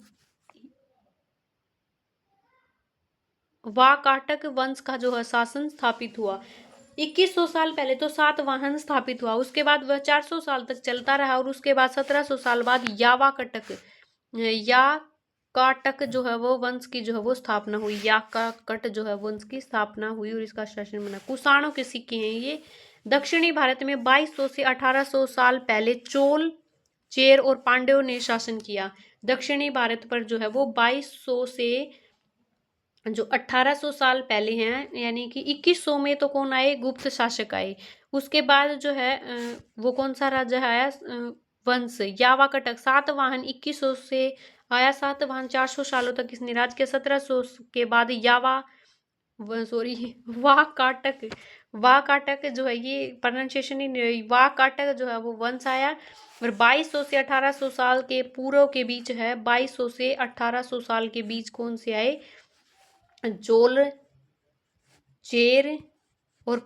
वाकाटक वंश का जो है शासन स्थापित हुआ। 2100 साल पहले तो सातवाहन स्थापित हुआ, उसके बाद वह 400 साल तक चलता रहा, और उसके बाद 1700 साल बाद याकाटक जो है वो वंश की जो है वो स्थापना हुई। याकाकट जो है वंश की स्थापना हुई और इसका शासन बना। कुषाणों के सिक्के हैं ये। दक्षिणी भारत में 2200 से 1800 साल पहले चोल, चेर और पांड्यों ने शासन किया। दक्षिणी भारत पर जो है वो 2200 से जो 1800 साल पहले हैं, यानी कि 2100 में तो कौन आए, गुप्त शासक आए। उसके बाद जो है वो कौन सा राजा आया, वंश यावा कटक सातवाहन 2100 से आया। सातवाहन 400 सालों तक इसने राज किया। 1700 के बाद यावा सॉरी वाह काटक जो है, ये प्रोनाउंसिएशन ही नहीं, वाह काटक जो है वो वंश आया। और 2200 से 1800 साल के पूर्व के बीच है, 2200 से 1800 साल के बीच कौन से आए, चोल, चेर और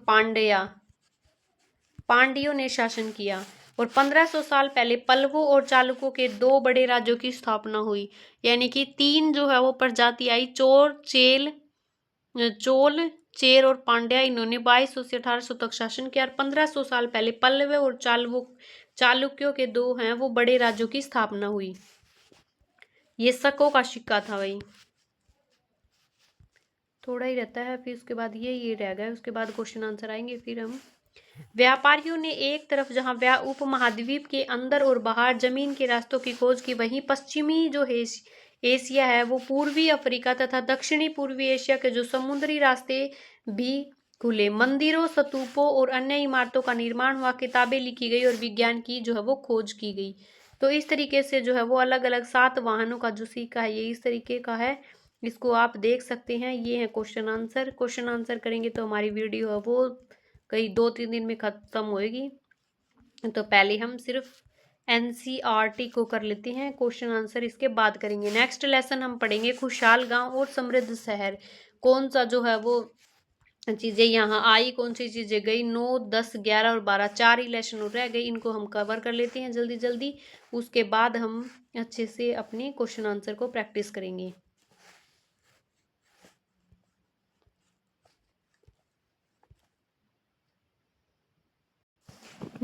पांड्यों ने शासन किया। और 1500 साल पहले पल्लवों और चालुक्यों के दो बड़े राज्यों की स्थापना हुई, यानी कि तीन जो है वो प्रजाति आई, चोल, चेर और पांड्या। इन्होंने 2200 से 1800 तक शासन किया। और 1500 साल पहले पल्लव और चालुक्यों के दो हैं वो बड़े राज्यों की स्थापना हुई। ये शकों का सिक्का था भाई, थोड़ा ही रहता है, फिर उसके बाद ये रह गया, उसके बाद क्वेश्चन आंसर आएंगे। फिर हम व्यापारियों ने एक तरफ जहां उपमहाद्वीप के अंदर और बाहर जमीन के रास्तों की खोज की, वहीं पश्चिमी जो एशिया है वो पूर्वी अफ्रीका तथा दक्षिणी पूर्वी एशिया के जो समुद्री रास्ते भी खुले। मंदिरों, स्तूपों और अन्य इमारतों का निर्माण हुआ, किताबें लिखी गई और विज्ञान की जो है वो खोज की गई। तो इस तरीके से जो है वो अलग अलग 7 वाहनों का जो सिक्का है ये इस तरीके का है, इसको आप देख सकते हैं। ये है क्वेश्चन आंसर करेंगे तो हमारी वीडियो है वो कहीं 2-3 दिन में खत्म होएगी। तो पहले हम सिर्फ एनसीईआरटी को कर लेते हैं, क्वेश्चन आंसर इसके बाद करेंगे। नेक्स्ट लेसन हम पढ़ेंगे खुशहाल गांव और समृद्ध शहर। कौन सा जो है वो चीज़ें यहाँ आई, कौन सी चीज़ें गई, 9, 10, 11 और 12 4 ही लेसन रह गए, इनको हम कवर कर लेते हैं जल्दी जल्दी। उसके बाद हम अच्छे से अपने क्वेश्चन आंसर को प्रैक्टिस करेंगे।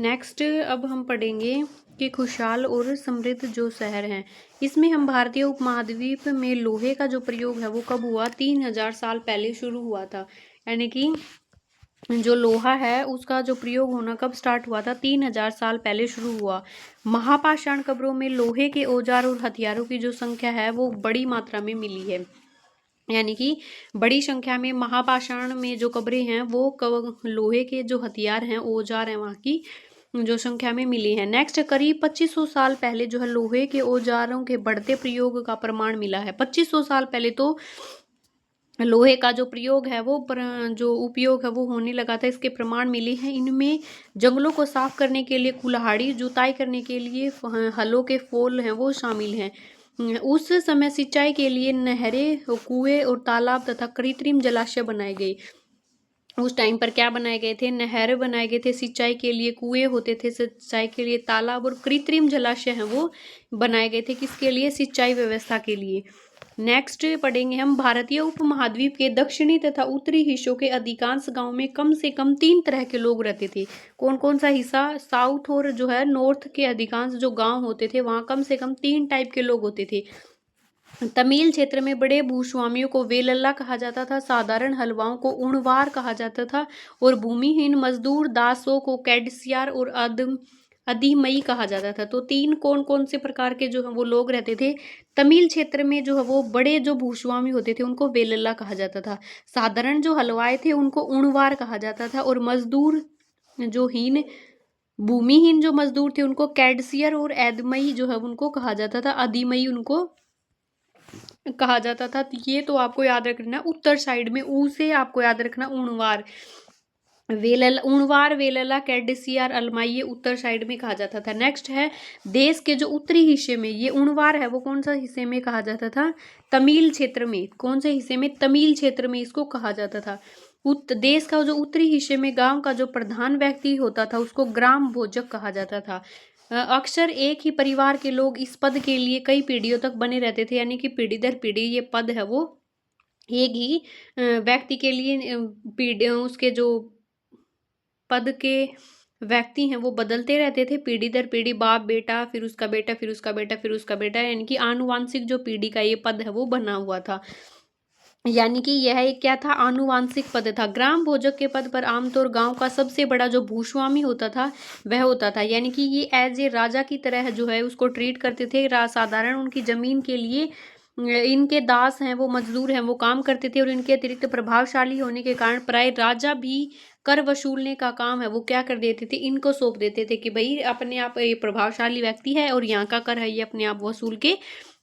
नेक्स्ट अब हम पढ़ेंगे कि खुशहाल और समृद्ध जो शहर हैं, इसमें हम भारतीय उपमहाद्वीप में लोहे का जो प्रयोग है वो कब हुआ, 3000 साल पहले शुरू हुआ था। यानी कि जो लोहा है उसका जो प्रयोग होना कब स्टार्ट हुआ था, 3000 साल पहले शुरू हुआ। महापाषाण कब्रों में लोहे के औजार और हथियारों की जो संख्या है वो बड़ी मात्रा में मिली है, यानी कि बड़ी संख्या में महापाषाण में जो कब्रें हैं वो लोहे के जो हथियार हैं, औजार हैं, वहाँ की जो संख्या में मिली है। नेक्स्ट, करीब 2500 साल पहले जो है लोहे के औजारों के बढ़ते प्रयोग का प्रमाण मिला है। 2500 साल पहले तो लोहे का जो प्रयोग है वो जो उपयोग है वो होने लगा था, इसके प्रमाण मिले हैं। इनमें जंगलों को साफ करने के लिए कुल्हाड़ी, जुताई करने के लिए हलों के फोल हैं वो शामिल हैं। उस समय सिंचाई के लिए नहरें, कुएं और तालाब तथा कृत्रिम जलाशय बनाए गए। उस टाइम पर क्या बनाए गए थे, नहर बनाए गए थे, सिंचाई के लिए कुएं होते थे, सिंचाई के लिए तालाब, और कृत्रिम जलाशय हैं वो बनाए गए थे, किसके लिए, सिंचाई व्यवस्था के लिए। नेक्स्ट पढ़ेंगे हम, भारतीय उपमहाद्वीप के दक्षिणी तथा उत्तरी हिस्सों के अधिकांश गांव में कम से कम 3 तरह के लोग रहते थे। कौन कौन सा हिस्सा, साउथ और जो है नॉर्थ के अधिकांश जो गांव होते थे वहां कम से कम 3 टाइप के लोग होते थे। तमिल क्षेत्र में बड़े भूस्वामियों को वेलल्ला कहा जाता था, साधारण हलवाओं को उणवार कहा जाता था, और भूमिहीन मजदूर दासों को कैडसियार और अधिमई कहा जाता था। तो 3 कौन कौन से प्रकार के जो है वो लोग रहते थे। तमिल क्षेत्र में जो है वो बड़े जो भूस्वामी होते थे उनको वेलल्ला कहा जाता था, साधारण जो हलवाए थे उनको उणवार कहा जाता था, और मजदूर जो भूमिहीन जो मजदूर थे उनको कैडसियर और एदमई जो है उनको कहा जाता था, अधिमई उनको कहा जाता था। तो ये तो आपको याद रखना, उत्तर साइड में ऊ से आपको याद रखना उणवार, वेलला, कैडेसियार, अलमाई, ये उत्तर साइड में कहा जाता था। नेक्स्ट है, देश के जो उत्तरी हिस्से में ये उणवार है वो कौन सा हिस्से में कहा जाता था, तमिल क्षेत्र में। कौन से हिस्से में, तमिल क्षेत्र में इसको कहा जाता था। देश का जो उत्तरी हिस्से में गांव का जो प्रधान व्यक्ति होता था उसको ग्राम भोजक कहा जाता था। अक्सर एक ही परिवार के लोग इस पद के लिए कई पीढ़ियों तक बने रहते थे, यानी कि पीढ़ी दर पीढ़ी ये पद है वो एक ही व्यक्ति के लिए पीढ़ी, उसके जो पद के व्यक्ति हैं वो बदलते रहते थे पीढ़ी दर पीढ़ी, बाप बेटा, फिर उसका बेटा, फिर उसका बेटा, फिर उसका बेटा, यानी कि आनुवांशिक जो पीढ़ी का ये पद है वो बना हुआ था। यानी कि यह एक क्या था, आनुवांशिक पद था। ग्राम भोजक के पद पर आमतौर गांव का सबसे बड़ा जो भूस्वामी होता था वह होता था, यानी कि ये एज ए राजा की तरह जो है उसको ट्रीट करते थे। साधारण उनकी जमीन के लिए इनके दास हैं, वो मजदूर हैं, वो काम करते थे और इनके अतिरिक्त प्रभावशाली होने के कारण प्राय राजा भी कर वसूलने का काम है वो क्या कर देते थे, इनको सौंप देते थे कि भाई अपने आप ये प्रभावशाली व्यक्ति है और यहाँ का कर है ये अपने आप वसूल के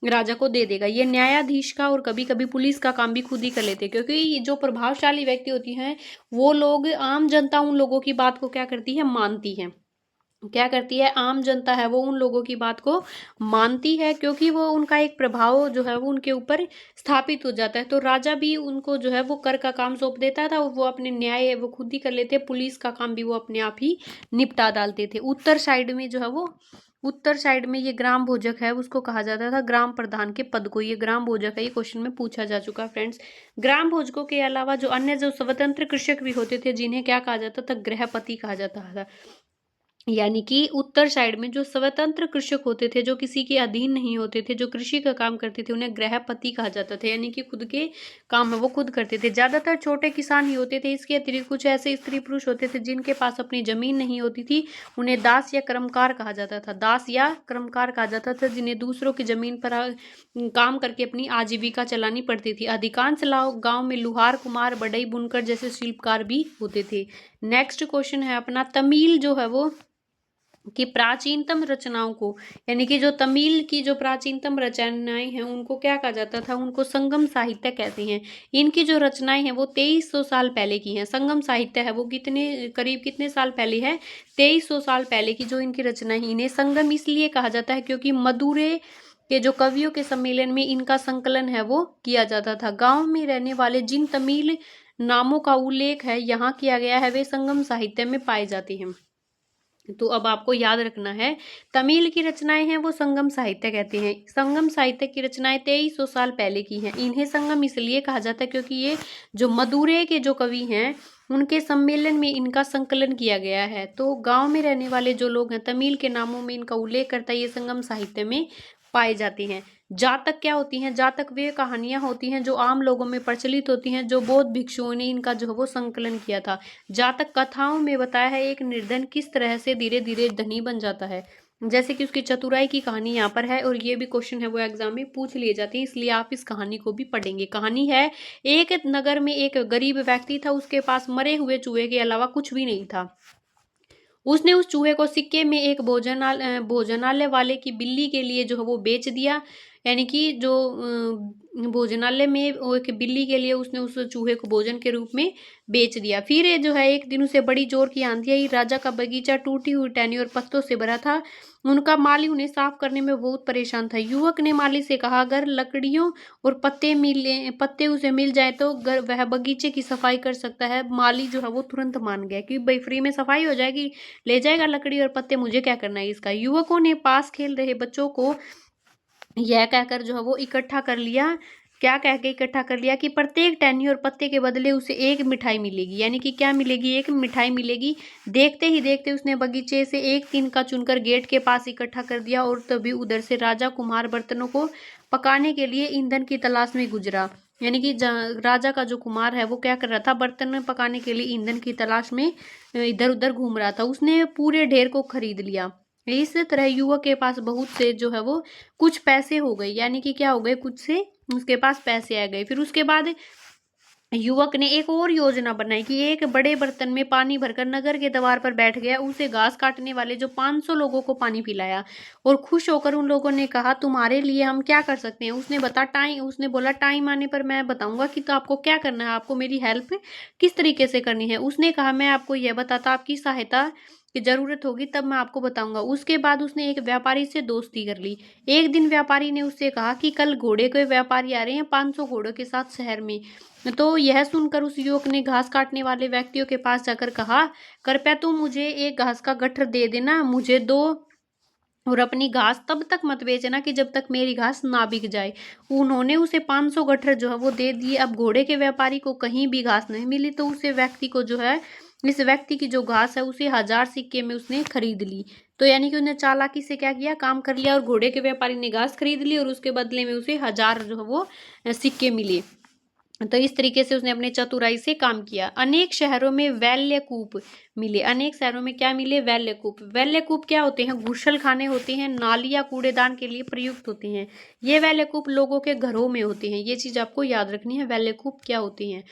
राजा को दे देगा। ये न्यायाधीश का और कभी कभी पुलिस का काम भी खुद ही कर लेते, क्योंकि जो प्रभावशाली व्यक्ति होती हैं वो लोग, आम जनता उन लोगों की बात को क्या करती है, मानती है। क्या करती है, आम जनता है वो उन लोगों की बात को मानती है, क्योंकि वो उनका एक प्रभाव जो है वो उनके ऊपर स्थापित हो जाता है। तो राजा भी उनको जो है वो कर का काम सौंप देता था और वो अपने न्याय वो खुद ही कर लेते, पुलिस का काम भी वो अपने आप ही निपटा डालते थे। उत्तर साइड में जो है वो, उत्तर साइड में ये ग्राम भोजक है उसको कहा जाता था ग्राम प्रधान के पद को, ये ग्राम भोजक है, ये क्वेश्चन में पूछा जा चुका है फ्रेंड्स। ग्राम भोजकों के अलावा जो अन्य जो स्वतंत्र कृषक भी होते थे जिन्हें क्या कहा जाता था, गृहपति कहा जाता था। यानी कि उत्तर साइड में जो स्वतंत्र कृषक होते थे, जो किसी के अधीन नहीं होते थे, जो कृषि का काम करते थे, उन्हें गृहपति कहा जाता था, यानी कि खुद के काम है वो खुद करते थे। ज्यादातर छोटे किसान ही होते थे। इसके अतिरिक्त कुछ ऐसे स्त्री पुरुष होते थे जिनके पास अपनी जमीन नहीं होती थी, उन्हें दास या कर्मकार कहा जाता था, दास या कर्मकार कहा जाता था, जिन्हें दूसरों की जमीन पर काम करके अपनी आजीविका चलानी पड़ती थी। अधिकांश गांव में लुहार, कुम्हार, बढ़ई, बुनकर जैसे शिल्पकार भी होते थे। नेक्स्ट क्वेश्चन है अपना, तमिल जो है वो कि प्राचीनतम रचनाओं को, यानी कि जो तमिल की जो प्राचीनतम रचनाएं हैं उनको क्या कहा जाता था, उनको संगम साहित्य कहते हैं। इनकी जो रचनाएं हैं वो 2300 साल पहले की हैं। संगम साहित्य है वो कितने करीब कितने साल पहले है, 2300 साल पहले की जो इनकी रचनाएं, इन्हें संगम इसलिए कहा जाता है क्योंकि मदुरै के जो कवियों के सम्मेलन में इनका संकलन है वो किया जाता था। गांव में रहने वाले जिन तमिल नामों का उल्लेख है यहाँ किया गया है वे संगम साहित्य में पाए जाते हैं। तो अब आपको याद रखना है, तमिल की रचनाएं हैं वो संगम साहित्य कहते हैं। संगम साहित्य की रचनाएं 2300 साल पहले की हैं। इन्हें संगम इसलिए कहा जाता है क्योंकि ये जो मदुरै के जो कवि हैं उनके सम्मेलन में इनका संकलन किया गया है। तो गांव में रहने वाले जो लोग हैं तमिल के नामों में इनका उल्लेख करता है, ये संगम साहित्य में पाए जाते हैं। जातक क्या होती हैं, जातक वे कहानियां होती हैं जो आम लोगों में प्रचलित होती हैं, जो बौद्ध भिक्षुओं ने इनका जो है वो संकलन किया था। जातक कथाओं में बताया है एक निर्धन किस तरह से धीरे धीरे धनी बन जाता है, जैसे कि उसकी चतुराई की कहानी यहाँ पर है और ये भी क्वेश्चन है वो एग्जाम में पूछ लिए जाते हैं, इसलिए आप इस कहानी को भी पढ़ेंगे। कहानी है, एक नगर में एक गरीब व्यक्ति था, उसके पास मरे हुए चूहे के अलावा कुछ भी नहीं था। उसने उस चूहे को सिक्के में एक भोजनालय वाले की बिल्ली के लिए जो है वो बेच दिया, यानी कि जो भोजनालय में एक बिल्ली के लिए उसने उस चूहे को भोजन के रूप में बेच दिया। फिर ये जो है एक दिन उसे बड़ी जोर की आंधी आई। राजा का बगीचा टूटी हुई टहनी और पत्तों से भरा था। उनका माली उन्हें साफ करने में बहुत परेशान था। युवक ने माली से कहा अगर लकड़ियों और पत्ते उसे मिल जाए तो वह बगीचे की सफाई कर सकता है। माली जो है वो तुरंत मान गया कि भाई फ्री में सफाई हो जाएगी, ले जाएगा लकड़ी और पत्ते, मुझे क्या करना है इसका। युवकों ने पास खेल रहे बच्चों को यह कहकर जो है वो इकट्ठा कर लिया, क्या कह के इकट्ठा कर लिया कि प्रत्येक टहनी और पत्ते के बदले उसे एक मिठाई मिलेगी, यानी कि क्या मिलेगी, एक मिठाई मिलेगी। देखते ही देखते उसने बगीचे से एक तिनका चुनकर गेट के पास इकट्ठा कर दिया और तभी उधर से राजा कुम्हार बर्तनों को पकाने के लिए ईंधन की तलाश में गुजरा। यानी कि राजा का जो कुमार है वो क्या कर रहा था, बर्तन पकाने के लिए ईंधन की तलाश में इधर उधर घूम रहा था। उसने पूरे ढेर को खरीद लिया। इस तरह युवक के पास बहुत से जो है वो कुछ पैसे हो गए, यानी कि क्या हो गए, कुछ से उसके पास पैसे आ गए। फिर उसके बाद युवक ने एक और योजना बनाई कि एक बड़े बर्तन में पानी भरकर नगर के द्वार पर बैठ गया। उसे घास काटने वाले जो 500 लोगों को पानी पिलाया और खुश होकर उन लोगों ने कहा तुम्हारे लिए हम क्या कर सकते हैं। उसने बोला टाइम आने पर मैं बताऊंगा कि तो आपको क्या करना है, आपको मेरी हेल्प किस तरीके से करनी है। उसने कहा मैं आपको यह बताता आपकी सहायता की जरूरत होगी तब मैं आपको बताऊंगा। उसके बाद उसने एक व्यापारी से दोस्ती कर ली। एक दिन व्यापारी ने उससे कहा कि कल घोड़े के व्यापारी आ रहे हैं 500 घोड़ों के साथ शहर में। तो यह सुनकर उस युवक ने घास काटने वाले व्यक्तियों के पास जाकर कहा कृपया तुम मुझे एक घास का गट्ठर दे देना, मुझे दो, और अपनी घास तब तक मत बेचना कि जब तक मेरी घास ना बिक जाए। उन्होंने उसे 500 गट्ठर जो है वो दे दिए। अब घोड़े के व्यापारी को कहीं भी घास नहीं मिली तो उसे व्यक्ति को जो है, इस व्यक्ति की जो घास है उसे 1000 सिक्के में उसने खरीद ली। तो यानी कि उन्हें चालाकी से क्या किया, काम कर लिया और घोड़े के व्यापारी ने घास खरीद ली और उसके बदले में उसे 1000 जो है वो सिक्के मिले। तो इस तरीके से उसने अपने चतुराई से काम किया। अनेक शहरों में वैल्यकूप मिले। अनेक शहरों में क्या मिले? वैल्यकूप। वैल्यकूप क्या होते हैं? घुसल खाने होते हैं, नाली या कूड़ेदान के लिए प्रयुक्त होते हैं। ये वैल्यकूप लोगों के घरों में होते हैं। ये चीज आपको याद रखनी है, वैल्यकूप क्या होती हैं।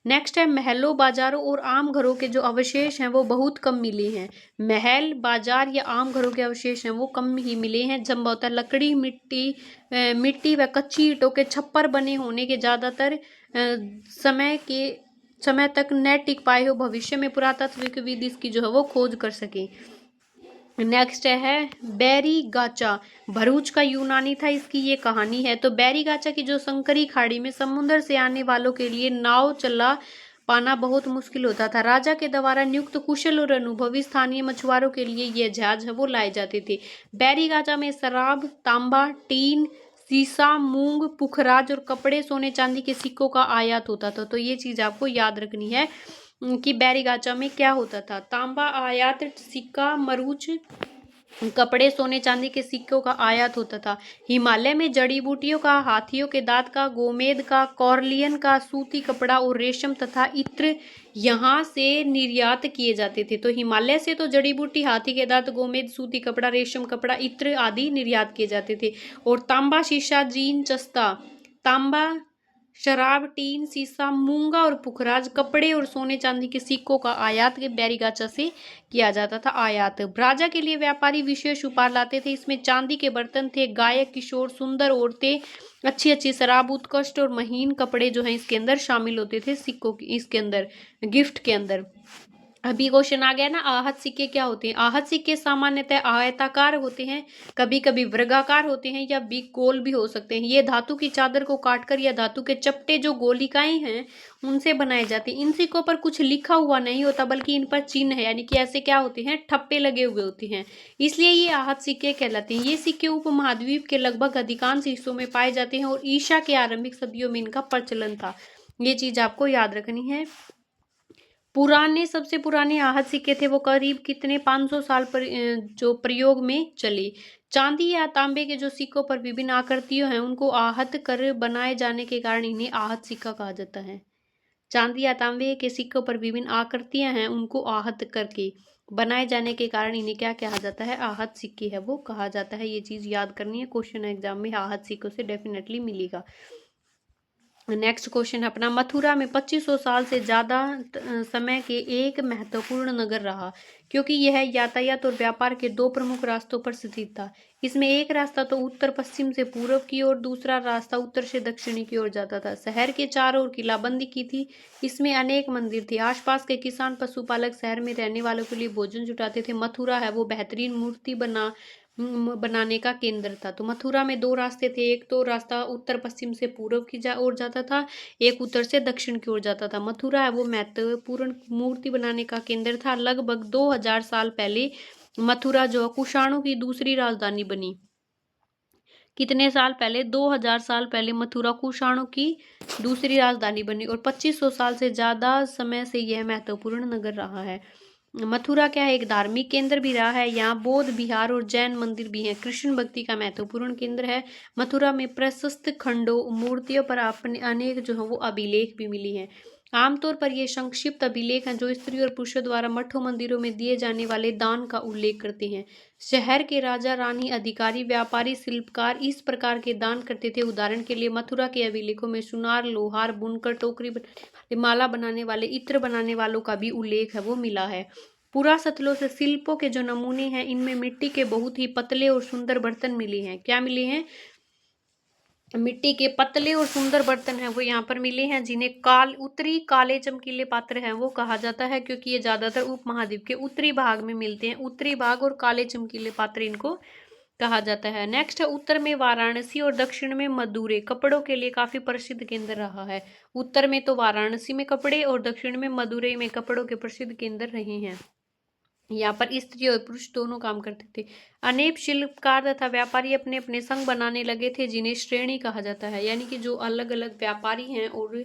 नेक्स्ट है महलों, बाजारों और आम घरों के जो अवशेष हैं वो बहुत कम मिले हैं। महल, बाजार या आम घरों के अवशेष हैं वो कम ही मिले हैं। संभवतः लकड़ी, मिट्टी व कच्ची ईंटों के छप्पर बने होने के ज्यादातर समय तक न टिक पाए हो। भविष्य में पुरातात्विकविद इसकी जो है वो खोज कर सके। नेक्स्ट है बैरीगाचा। भरूच का यूनानी था, इसकी ये कहानी है। तो बैरीगाचा की जो संकरी खाड़ी में समुद्र से आने वालों के लिए नाव चला पाना बहुत मुश्किल होता था। राजा के द्वारा नियुक्त कुशल और अनुभवी स्थानीय मछुआरों के लिए ये जहाज है वो लाए जाते थे। बैरीगाचा में शराब, तांबा, टीन, सीसा, मूंग, पुखराज और कपड़े, सोने चांदी के सिक्कों का आयात होता था। तो ये चीज आपको याद रखनी है कि बैरीगाचा में क्या होता था। तांबा आयात, सिक्का, मरूच, कपड़े, सोने चांदी के सिक्कों का आयात होता था। हिमालय में जड़ी बूटियों का, हाथियों के दांत का, गोमेद का, कॉर्लियन का, सूती कपड़ा और रेशम तथा इत्र यहाँ से निर्यात किए जाते थे। तो हिमालय से तो जड़ी बूटी, हाथी के दांत, गोमेद, सूती कपड़ा, रेशम कपड़ा, इत्र आदि निर्यात किए जाते थे। और तांबा, शीशा, जीन, जस्ता, तांबा, शराब, टीन, सीसा, मूंगा और पुखराज, कपड़े और सोने चांदी के सिक्कों का आयात के बैरीगाचा से किया जाता था। आयात राजा के लिए व्यापारी विशेष उपहार लाते थे। इसमें चांदी के बर्तन थे, गायक, किशोर, सुंदर औरतें, अच्छी अच्छी शराब, उत्कृष्ट और महीन कपड़े जो हैं इसके अंदर शामिल होते थे सिक्कों की, इसके अंदर गिफ्ट के अंदर। अभी क्वेश्चन आ गया ना, आहत सिक्के क्या होते हैं? आहत सिक्के सामान्यतः आयताकार होते हैं, कभी कभी वर्गाकार होते हैं या गोल भी हो सकते हैं। ये धातु की चादर को काटकर या धातु के चपटे जो गोलिकाएं हैं उनसे बनाए जाते हैं। इन सिक्कों पर कुछ लिखा हुआ नहीं होता बल्कि इन पर चिन्ह है, यानी कि ऐसे क्या होते हैं, ठप्पे लगे हुए होते हैं, इसलिए ये आहत सिक्के कहलाते हैं। ये सिक्के उपमहाद्वीप के लगभग अधिकांश हिस्सों में पाए जाते हैं और ईसा के आरंभिक सदियों में इनका प्रचलन था। ये चीज आपको याद रखनी है। सबसे पुराने आहत सिक्के थे वो करीब कितने 500 साल पर जो प्रयोग में चले। चांदी या तांबे के जो सिक्कों पर विभिन्न आकृतियों हैं उनको आहत कर बनाए जाने के कारण इन्हें आहत सिक्का कहा जाता है। चांदी या तांबे के सिक्कों पर विभिन्न आकृतियां हैं उनको आहत करके बनाए जाने के कारण इन्हें क्या कहा जाता है? आहत सिक्के है वो कहा जाता है। ये चीज याद करनी है, क्वेश्चन एग्जाम में आहत सिक्कों से डेफिनेटली मिलेगा। नेक्स्ट क्वेश्चन अपना, मथुरा में 2500 साल से ज़्यादा समय के एक महत्वपूर्ण नगर रहा क्योंकि यह यातायात और व्यापार के दो प्रमुख रास्तों पर स्थित था। इसमें एक रास्ता तो उत्तर पश्चिम से पूर्व की ओर, दूसरा रास्ता उत्तर से दक्षिणी की ओर जाता था। शहर के चारों ओर किलाबंदी की थी। इसमें अनेक मंदिर थे। आसपास के किसान पशुपालक शहर में रहने वालों के लिए भोजन जुटाते थे। मथुरा है वो बेहतरीन मूर्ति बनाने का केंद्र था। तो मथुरा में दो रास्ते थे, एक तो रास्ता उत्तर पश्चिम से पूर्व की ओर जाता था, एक उत्तर से दक्षिण की ओर जाता था। मथुरा है वो महत्वपूर्ण मूर्ति बनाने का केंद्र था। लगभग 2000 साल पहले मथुरा जो कुषाणों की दूसरी राजधानी बनी। कितने साल पहले? 2000 साल पहले मथुरा कुषाणों की दूसरी राजधानी बनी और 2500 साल से ज्यादा समय से यह महत्वपूर्ण नगर रहा है। मथुरा क्या है? एक धार्मिक केंद्र भी रहा है। यहाँ बौद्ध विहार और जैन मंदिर भी हैं। कृष्ण भक्ति का महत्वपूर्ण केंद्र है। मथुरा में प्रशस्त खंडों, मूर्तियों पर अपने अनेक जो है वो अभिलेख भी मिली हैं। आमतौर पर ये संक्षिप्त अभिलेख हैं जो स्त्री और पुरुषों द्वारा मठों मंदिरों में दिए जाने वाले दान का उल्लेख करते हैं। शहर के राजा, रानी, अधिकारी, व्यापारी, शिल्पकार इस प्रकार के दान करते थे। उदाहरण के लिए मथुरा के अभिलेखों में सुनार, लोहार, बुनकर, टोकरी बनाने वाले, माला बनाने वाले, इत्र बनाने वालों का भी उल्लेख है वो मिला है। पुरातत्व से शिल्पों के जो नमूने हैं इनमें मिट्टी के बहुत ही पतले और सुंदर बर्तन मिले हैं। क्या मिले हैं? मिट्टी के पतले और सुंदर बर्तन हैं वो यहाँ पर मिले हैं, जिन्हें उत्तरी काले चमकीले पात्र हैं वो कहा जाता है क्योंकि ये ज्यादातर उपमहाद्वीप के उत्तरी भाग में मिलते हैं। उत्तरी भाग और काले चमकीले पात्र इनको कहा जाता है। नेक्स्ट है उत्तर में वाराणसी और दक्षिण में मदुरै कपड़ों के लिए काफी प्रसिद्ध केंद्र रहा है। उत्तर में तो वाराणसी में कपड़े और दक्षिण में मदुरै में कपड़ों के प्रसिद्ध केंद्र रहे हैं। यहाँ पर स्त्री और पुरुष दोनों काम करते थे। अनेक शिल्पकार तथा व्यापारी अपने अपने संघ बनाने लगे थे जिन्हें श्रेणी कहा जाता है, यानी कि जो अलग अलग व्यापारी हैं और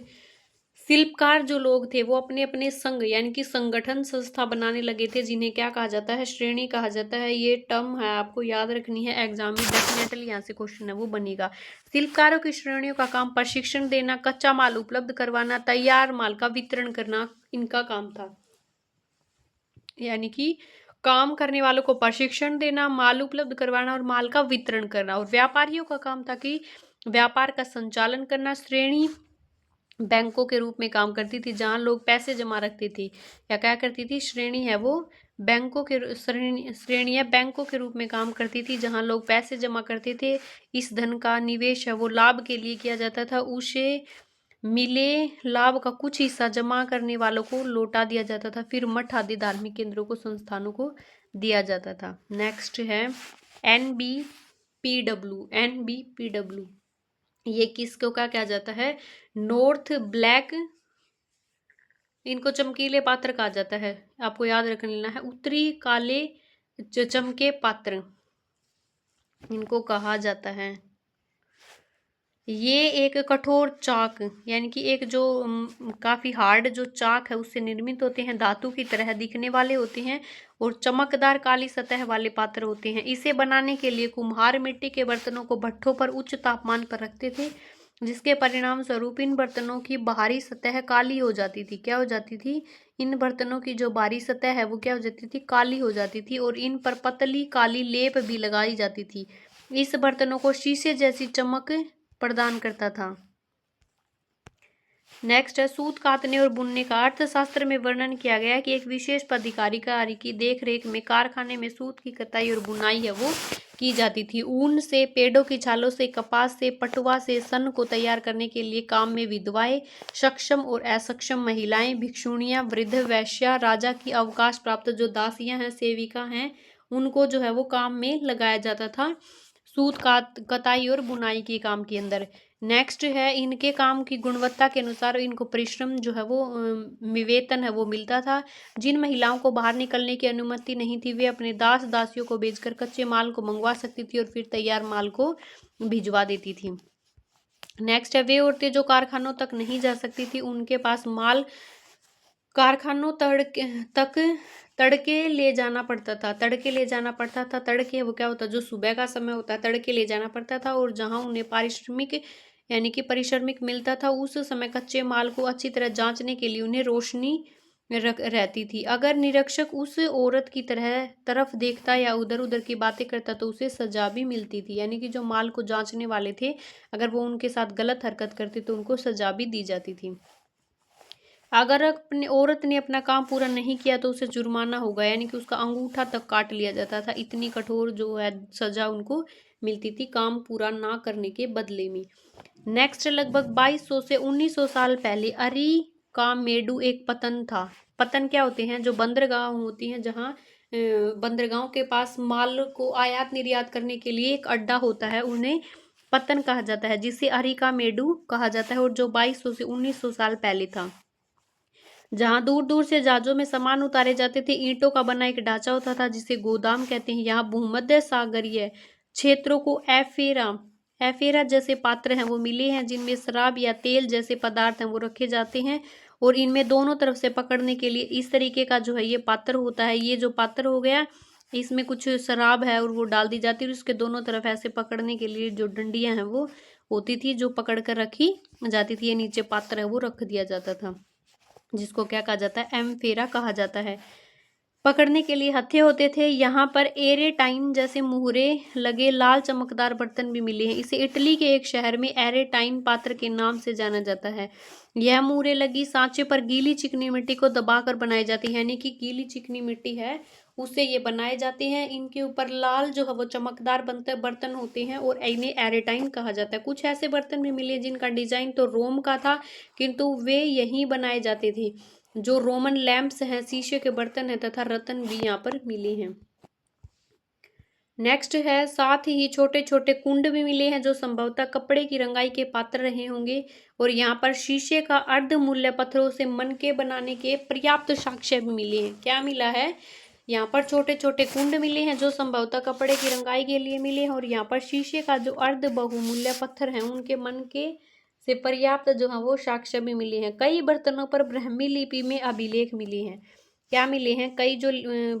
शिल्पकार जो लोग थे वो अपने अपने संघ यानी कि संगठन संस्था बनाने लगे थे, जिन्हें क्या कहा जाता है, श्रेणी कहा जाता है। ये टर्म है, आपको याद रखनी है, एग्जाम में डेफिनेटली यहाँ से क्वेश्चन है वो बनेगा। शिल्पकारों की श्रेणियों का काम प्रशिक्षण देना, कच्चा माल उपलब्ध करवाना, तैयार माल का वितरण करना, इनका काम था। यानी कि काम करने वालों को प्रशिक्षण देना, माल उपलब्ध करवाना और माल का वितरण करना। और व्यापारियों का काम था कि व्यापार का संचालन करना। श्रेणी बैंकों के रूप में काम करती थी, जहां लोग पैसे जमा रखते थे, या क्या करती थी, श्रेणी है वो बैंकों के श्रेणियां बैंकों के रूप में काम करती थी, जहां लोग पैसे जमा करते थे। इस धन का निवेश है वो लाभ के लिए किया जाता था, उसे मिले लाभ का कुछ हिस्सा जमा करने वालों को लौटा दिया जाता था, फिर मठ आदि धार्मिक केंद्रों को, संस्थानों को दिया जाता था। नेक्स्ट है NBPW। NBPW ये किसको क्या कहा जाता है, नॉर्थ ब्लैक, इनको चमकीले पात्र कहा जाता है, आपको याद रख लेना है। उत्तरी काले चमके पात्र इनको कहा जाता है। ये एक कठोर चाक यानी कि एक जो काफी हार्ड जो चाक है उससे निर्मित होते हैं, धातु की तरह दिखने वाले होते हैं और चमकदार काली सतह वाले पात्र होते हैं। इसे बनाने के लिए कुम्हार मिट्टी के बर्तनों को भट्ठों पर उच्च तापमान पर रखते थे, जिसके परिणाम स्वरूप इन बर्तनों की बाहरी सतह काली हो जाती थी। क्या हो जाती थी, इन बर्तनों की जो बाहरी सतह है वो क्या हो जाती थी, काली हो जाती थी, और इन पर पतली काली लेप भी लगाई जाती थी। इस बर्तनों को शीशे जैसी चमक प्रदान करता था। नेक्स्ट है सूत कातने और बुनने का। अर्थशास्त्र में वर्णन किया गया है कि एक विशेष पदाधिकारी की देखरेख में कारखाने में सूत की कताई और बुनाई है वो की जाती थी। ऊन से, पेड़ों की छालों से, कपास से, पटुआ से सन को तैयार करने के लिए काम में विधवाएं, सक्षम और असक्षम महिलाएं, भिक्षुणियां, वृद्ध, वैश्या, राजा की अवकाश प्राप्त जो दासियां हैं, सेविका हैं, उनको जो है वो काम में लगाया जाता था सूत कताई और बुनाई के काम के अंदर। नेक्स्ट है इनके काम की गुणवत्ता के अनुसार इनको परिश्रम जो है वो वेतन है वो मिलता था। जिन महिलाओं को बाहर निकलने की अनुमति नहीं थी वे अपने दास दासियों को बेचकर कच्चे माल को मंगवा सकती थी और फिर तैयार माल को भिजवा देती थी। नेक्स्ट है वे औरतें जो कारखानों तक नहीं जा सकती थी, उनके पास माल कारखानों तक तड़के ले जाना पड़ता था। तड़के वो क्या होता है, जो सुबह का समय होता है, तड़के ले जाना पड़ता था, और जहां उन्हें पारिश्रमिक यानी कि पारिश्रमिक मिलता था, उस समय कच्चे माल को अच्छी तरह जांचने के लिए उन्हें रोशनी रहती थी। अगर निरीक्षक उस औरत की तरफ देखता या उधर उधर की बातें करता तो उसे सजा भी मिलती थी। यानी कि जो माल को जांचने वाले थे, अगर वो उनके साथ गलत हरकत करते तो उनको सजा भी दी जाती थी। अगर अपने औरत ने अपना काम पूरा नहीं किया तो उसे जुर्माना होगा, यानी कि उसका अंगूठा तक काट लिया जाता था। इतनी कठोर जो है सजा उनको मिलती थी काम पूरा ना करने के बदले में। नेक्स्ट लगभग 2200 से 1900 साल पहले अरी का मेडू एक पतन था। पतन क्या होते हैं, जो बंदरगाह होती हैं, जहाँ बंदरगाहों के पास माल को आयात निर्यात करने के लिए एक अड्डा होता है, उन्हें पतन कहा जाता है, जिसे अरी का मेडू कहा जाता है, और जो 2200 से 1900 साल पहले था। जहां दूर दूर से जहाजों में सामान उतारे जाते थे। ईंटों का बना एक ढांचा होता था जिसे गोदाम कहते हैं। यहाँ भूमध्य सागरीय क्षेत्रों को एफेरा जैसे पात्र हैं वो मिले हैं, जिनमें शराब या तेल जैसे पदार्थ हैं वो रखे जाते हैं, और इनमें दोनों तरफ से पकड़ने के लिए इस तरीके का जो है ये पात्र होता है। ये जो पात्र हो गया, इसमें कुछ शराब है और वो डाल दी जाती है, और इसके दोनों तरफ ऐसे पकड़ने के लिए जो डंडियां हैं वो होती थी, जो पकड़ कर रखी जाती थी। ये नीचे पात्र है वो रख दिया जाता था, जिसको क्या कहा जाता है, एम्फेरा कहा जाता है। पकड़ने के लिए हत्थे होते थे। यहाँ पर एरेटाइन जैसे मुहरे लगे लाल चमकदार बर्तन भी मिले हैं। इसे इटली के एक शहर में एरेटाइन पात्र के नाम से जाना जाता है। यह मुहरे लगी सांचे पर गीली चिकनी मिट्टी को दबाकर बनाई जाती है, यानी कि गीली चिकनी मिट्टी है उससे ये बनाए जाते हैं। इनके ऊपर लाल जो है वो चमकदार बर्तन होते हैं और इन्हें एरेटाइन कहा जाता है। कुछ ऐसे बर्तन भी मिले जिनका डिजाइन तो रोम का था, किंतु वे यहीं बनाए जाते थे। जो रोमन लैंप्स हैं, शीशे के बर्तन हैं तथा रत्न भी यहाँ पर मिले हैं। नेक्स्ट है साथ ही छोटे छोटे कुंड भी मिले हैं, जो संभवतः कपड़े की रंगाई के पात्र रहे होंगे, और यहाँ पर शीशे का अर्ध मूल्य पत्थरों से मनके बनाने के पर्याप्त साक्ष्य भी मिले हैं। क्या मिला है, यहाँ पर छोटे छोटे कुंड मिले हैं जो संभवतः कपड़े की रंगाई के लिए मिले हैं, और यहाँ पर शीशे का जो अर्ध बहुमूल्य पत्थर है उनके मन के से पर्याप्त जो है वो साक्ष्य भी मिले हैं। कई बर्तनों पर ब्राह्मी लिपि में अभिलेख मिले हैं। क्या मिले हैं? कई जो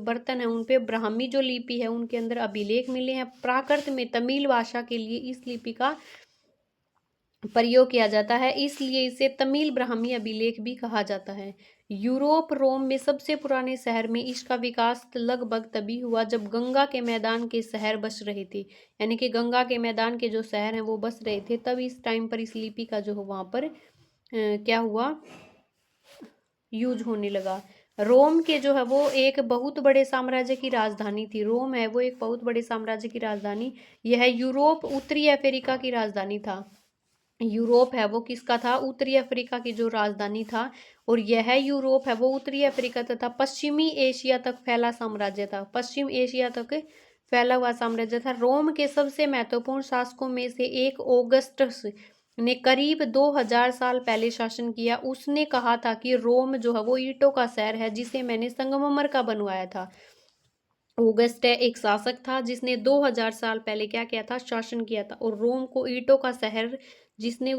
बर्तन है उन पे ब्राह्मी जो लिपि है उनके अंदर अभिलेख मिले हैं। प्राकृत में तमिल भाषा के लिए इस लिपि का प्रयोग किया जाता है, इसलिए इसे तमिल ब्राह्मी अभिलेख भी कहा जाता है। यूरोप रोम में सबसे पुराने शहर में इसका विकास लगभग तभी हुआ जब गंगा के मैदान के शहर बस रहे थे, यानी कि गंगा के मैदान के जो शहर हैं वो बस रहे थे, तब इस टाइम पर इस लिपि का जो है वहाँ पर क्या हुआ, यूज होने लगा। रोम के जो है वो एक बहुत बड़े साम्राज्य की राजधानी थी। रोम है वो एक बहुत बड़े साम्राज्य की राजधानी। यह यूरोप उत्तरी अफ्रीका की राजधानी था। यूरोप है वो किसका था? उत्तरी अफ्रीका की जो राजधानी था। और यह यूरोप है वो उत्तरी अफ्रीका तथा पश्चिमी एशिया तक फैला साम्राज्य था। पश्चिम एशिया तक फैला हुआ साम्राज्य था। रोम के सबसे महत्वपूर्ण शासकों में से एक ऑगस्टस ने करीब 2000 साल पहले शासन किया। उसने कहा था कि रोम जो है वो ईंटों का शहर है जिसे मैंने संगमरमर का बनवाया था। ऑगस्ट एक शासक था जिसने 2000 साल पहले क्या किया था? शासन किया था। और रोम को ईंटों का शहर किसने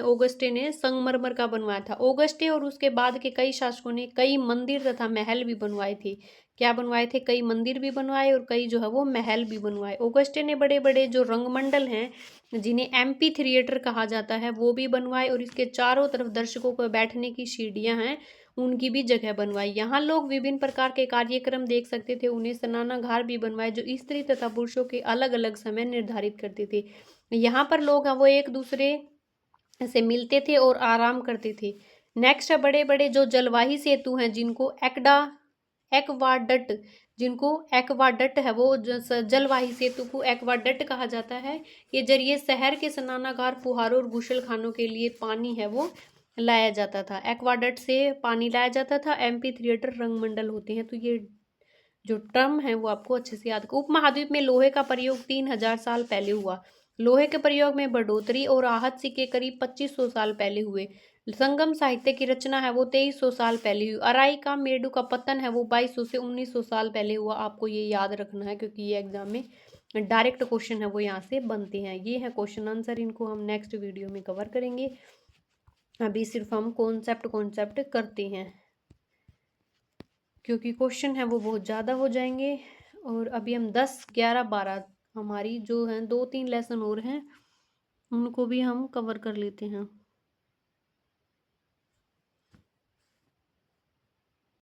ऑगस्टे ने संगमरमर का बनवाया था। ऑगस्टे और उसके बाद के कई शासकों ने कई मंदिर तथा महल भी बनवाए थे। क्या बनवाए थे? कई मंदिर भी बनवाए और कई जो है वो महल भी बनवाए। ऑगस्टे ने बड़े बड़े जो रंगमंडल हैं जिन्हें एम्पी थिएटर कहा जाता है वो भी बनवाए, और इसके चारों तरफ दर्शकों को बैठने की सीढ़ियां हैं उनकी भी जगह बनवाई। यहाँ लोग विभिन्न प्रकार के कार्यक्रम देख सकते थे। उन्हें स्नानागार भी बनवाए जो स्त्री तथा पुरुषों के अलग अलग समय निर्धारित करते थे। यहाँ पर लोग हैं वो एक दूसरे से मिलते थे और आराम करते थे। नेक्स्ट है बड़े बड़े जो जलवाही सेतु हैं जिनको एक्वाडक्ट है वो जलवाही सेतु को एक्वाडक्ट कहा जाता है। ये जरिए शहर के स्नानागार, फुहारों और गुसल खानों के लिए पानी है वो लाया जाता था। एक्वाडक्ट से पानी लाया जाता था। एम्पी थिएटर रंगमंडल होते हैं। तो ये जो टर्म है वो आपको अच्छे से याद। उपमहाद्वीप में लोहे का प्रयोग 3000 साल पहले हुआ। लोहे के प्रयोग में बढ़ोतरी और आहत सिक्के करीब 2500 साल पहले हुए। संगम साहित्य की रचना है वो 2300 साल पहले हुई। अराई का मेडू का पतन है वो 2200 से 1900 साल पहले हुआ। आपको ये याद रखना है क्योंकि ये एग्जाम में डायरेक्ट क्वेश्चन है वो यहाँ से बनते हैं। ये है क्वेश्चन आंसर, इनको हम नेक्स्ट वीडियो में कवर करेंगे। अभी सिर्फ हम कॉन्सेप्ट करते हैं क्योंकि क्वेश्चन है वो बहुत ज़्यादा हो जाएंगे। और अभी हम 10, 11, 12 हमारी जो हैं 2-3 लेसन और हैं उनको भी हम कवर कर लेते हैं।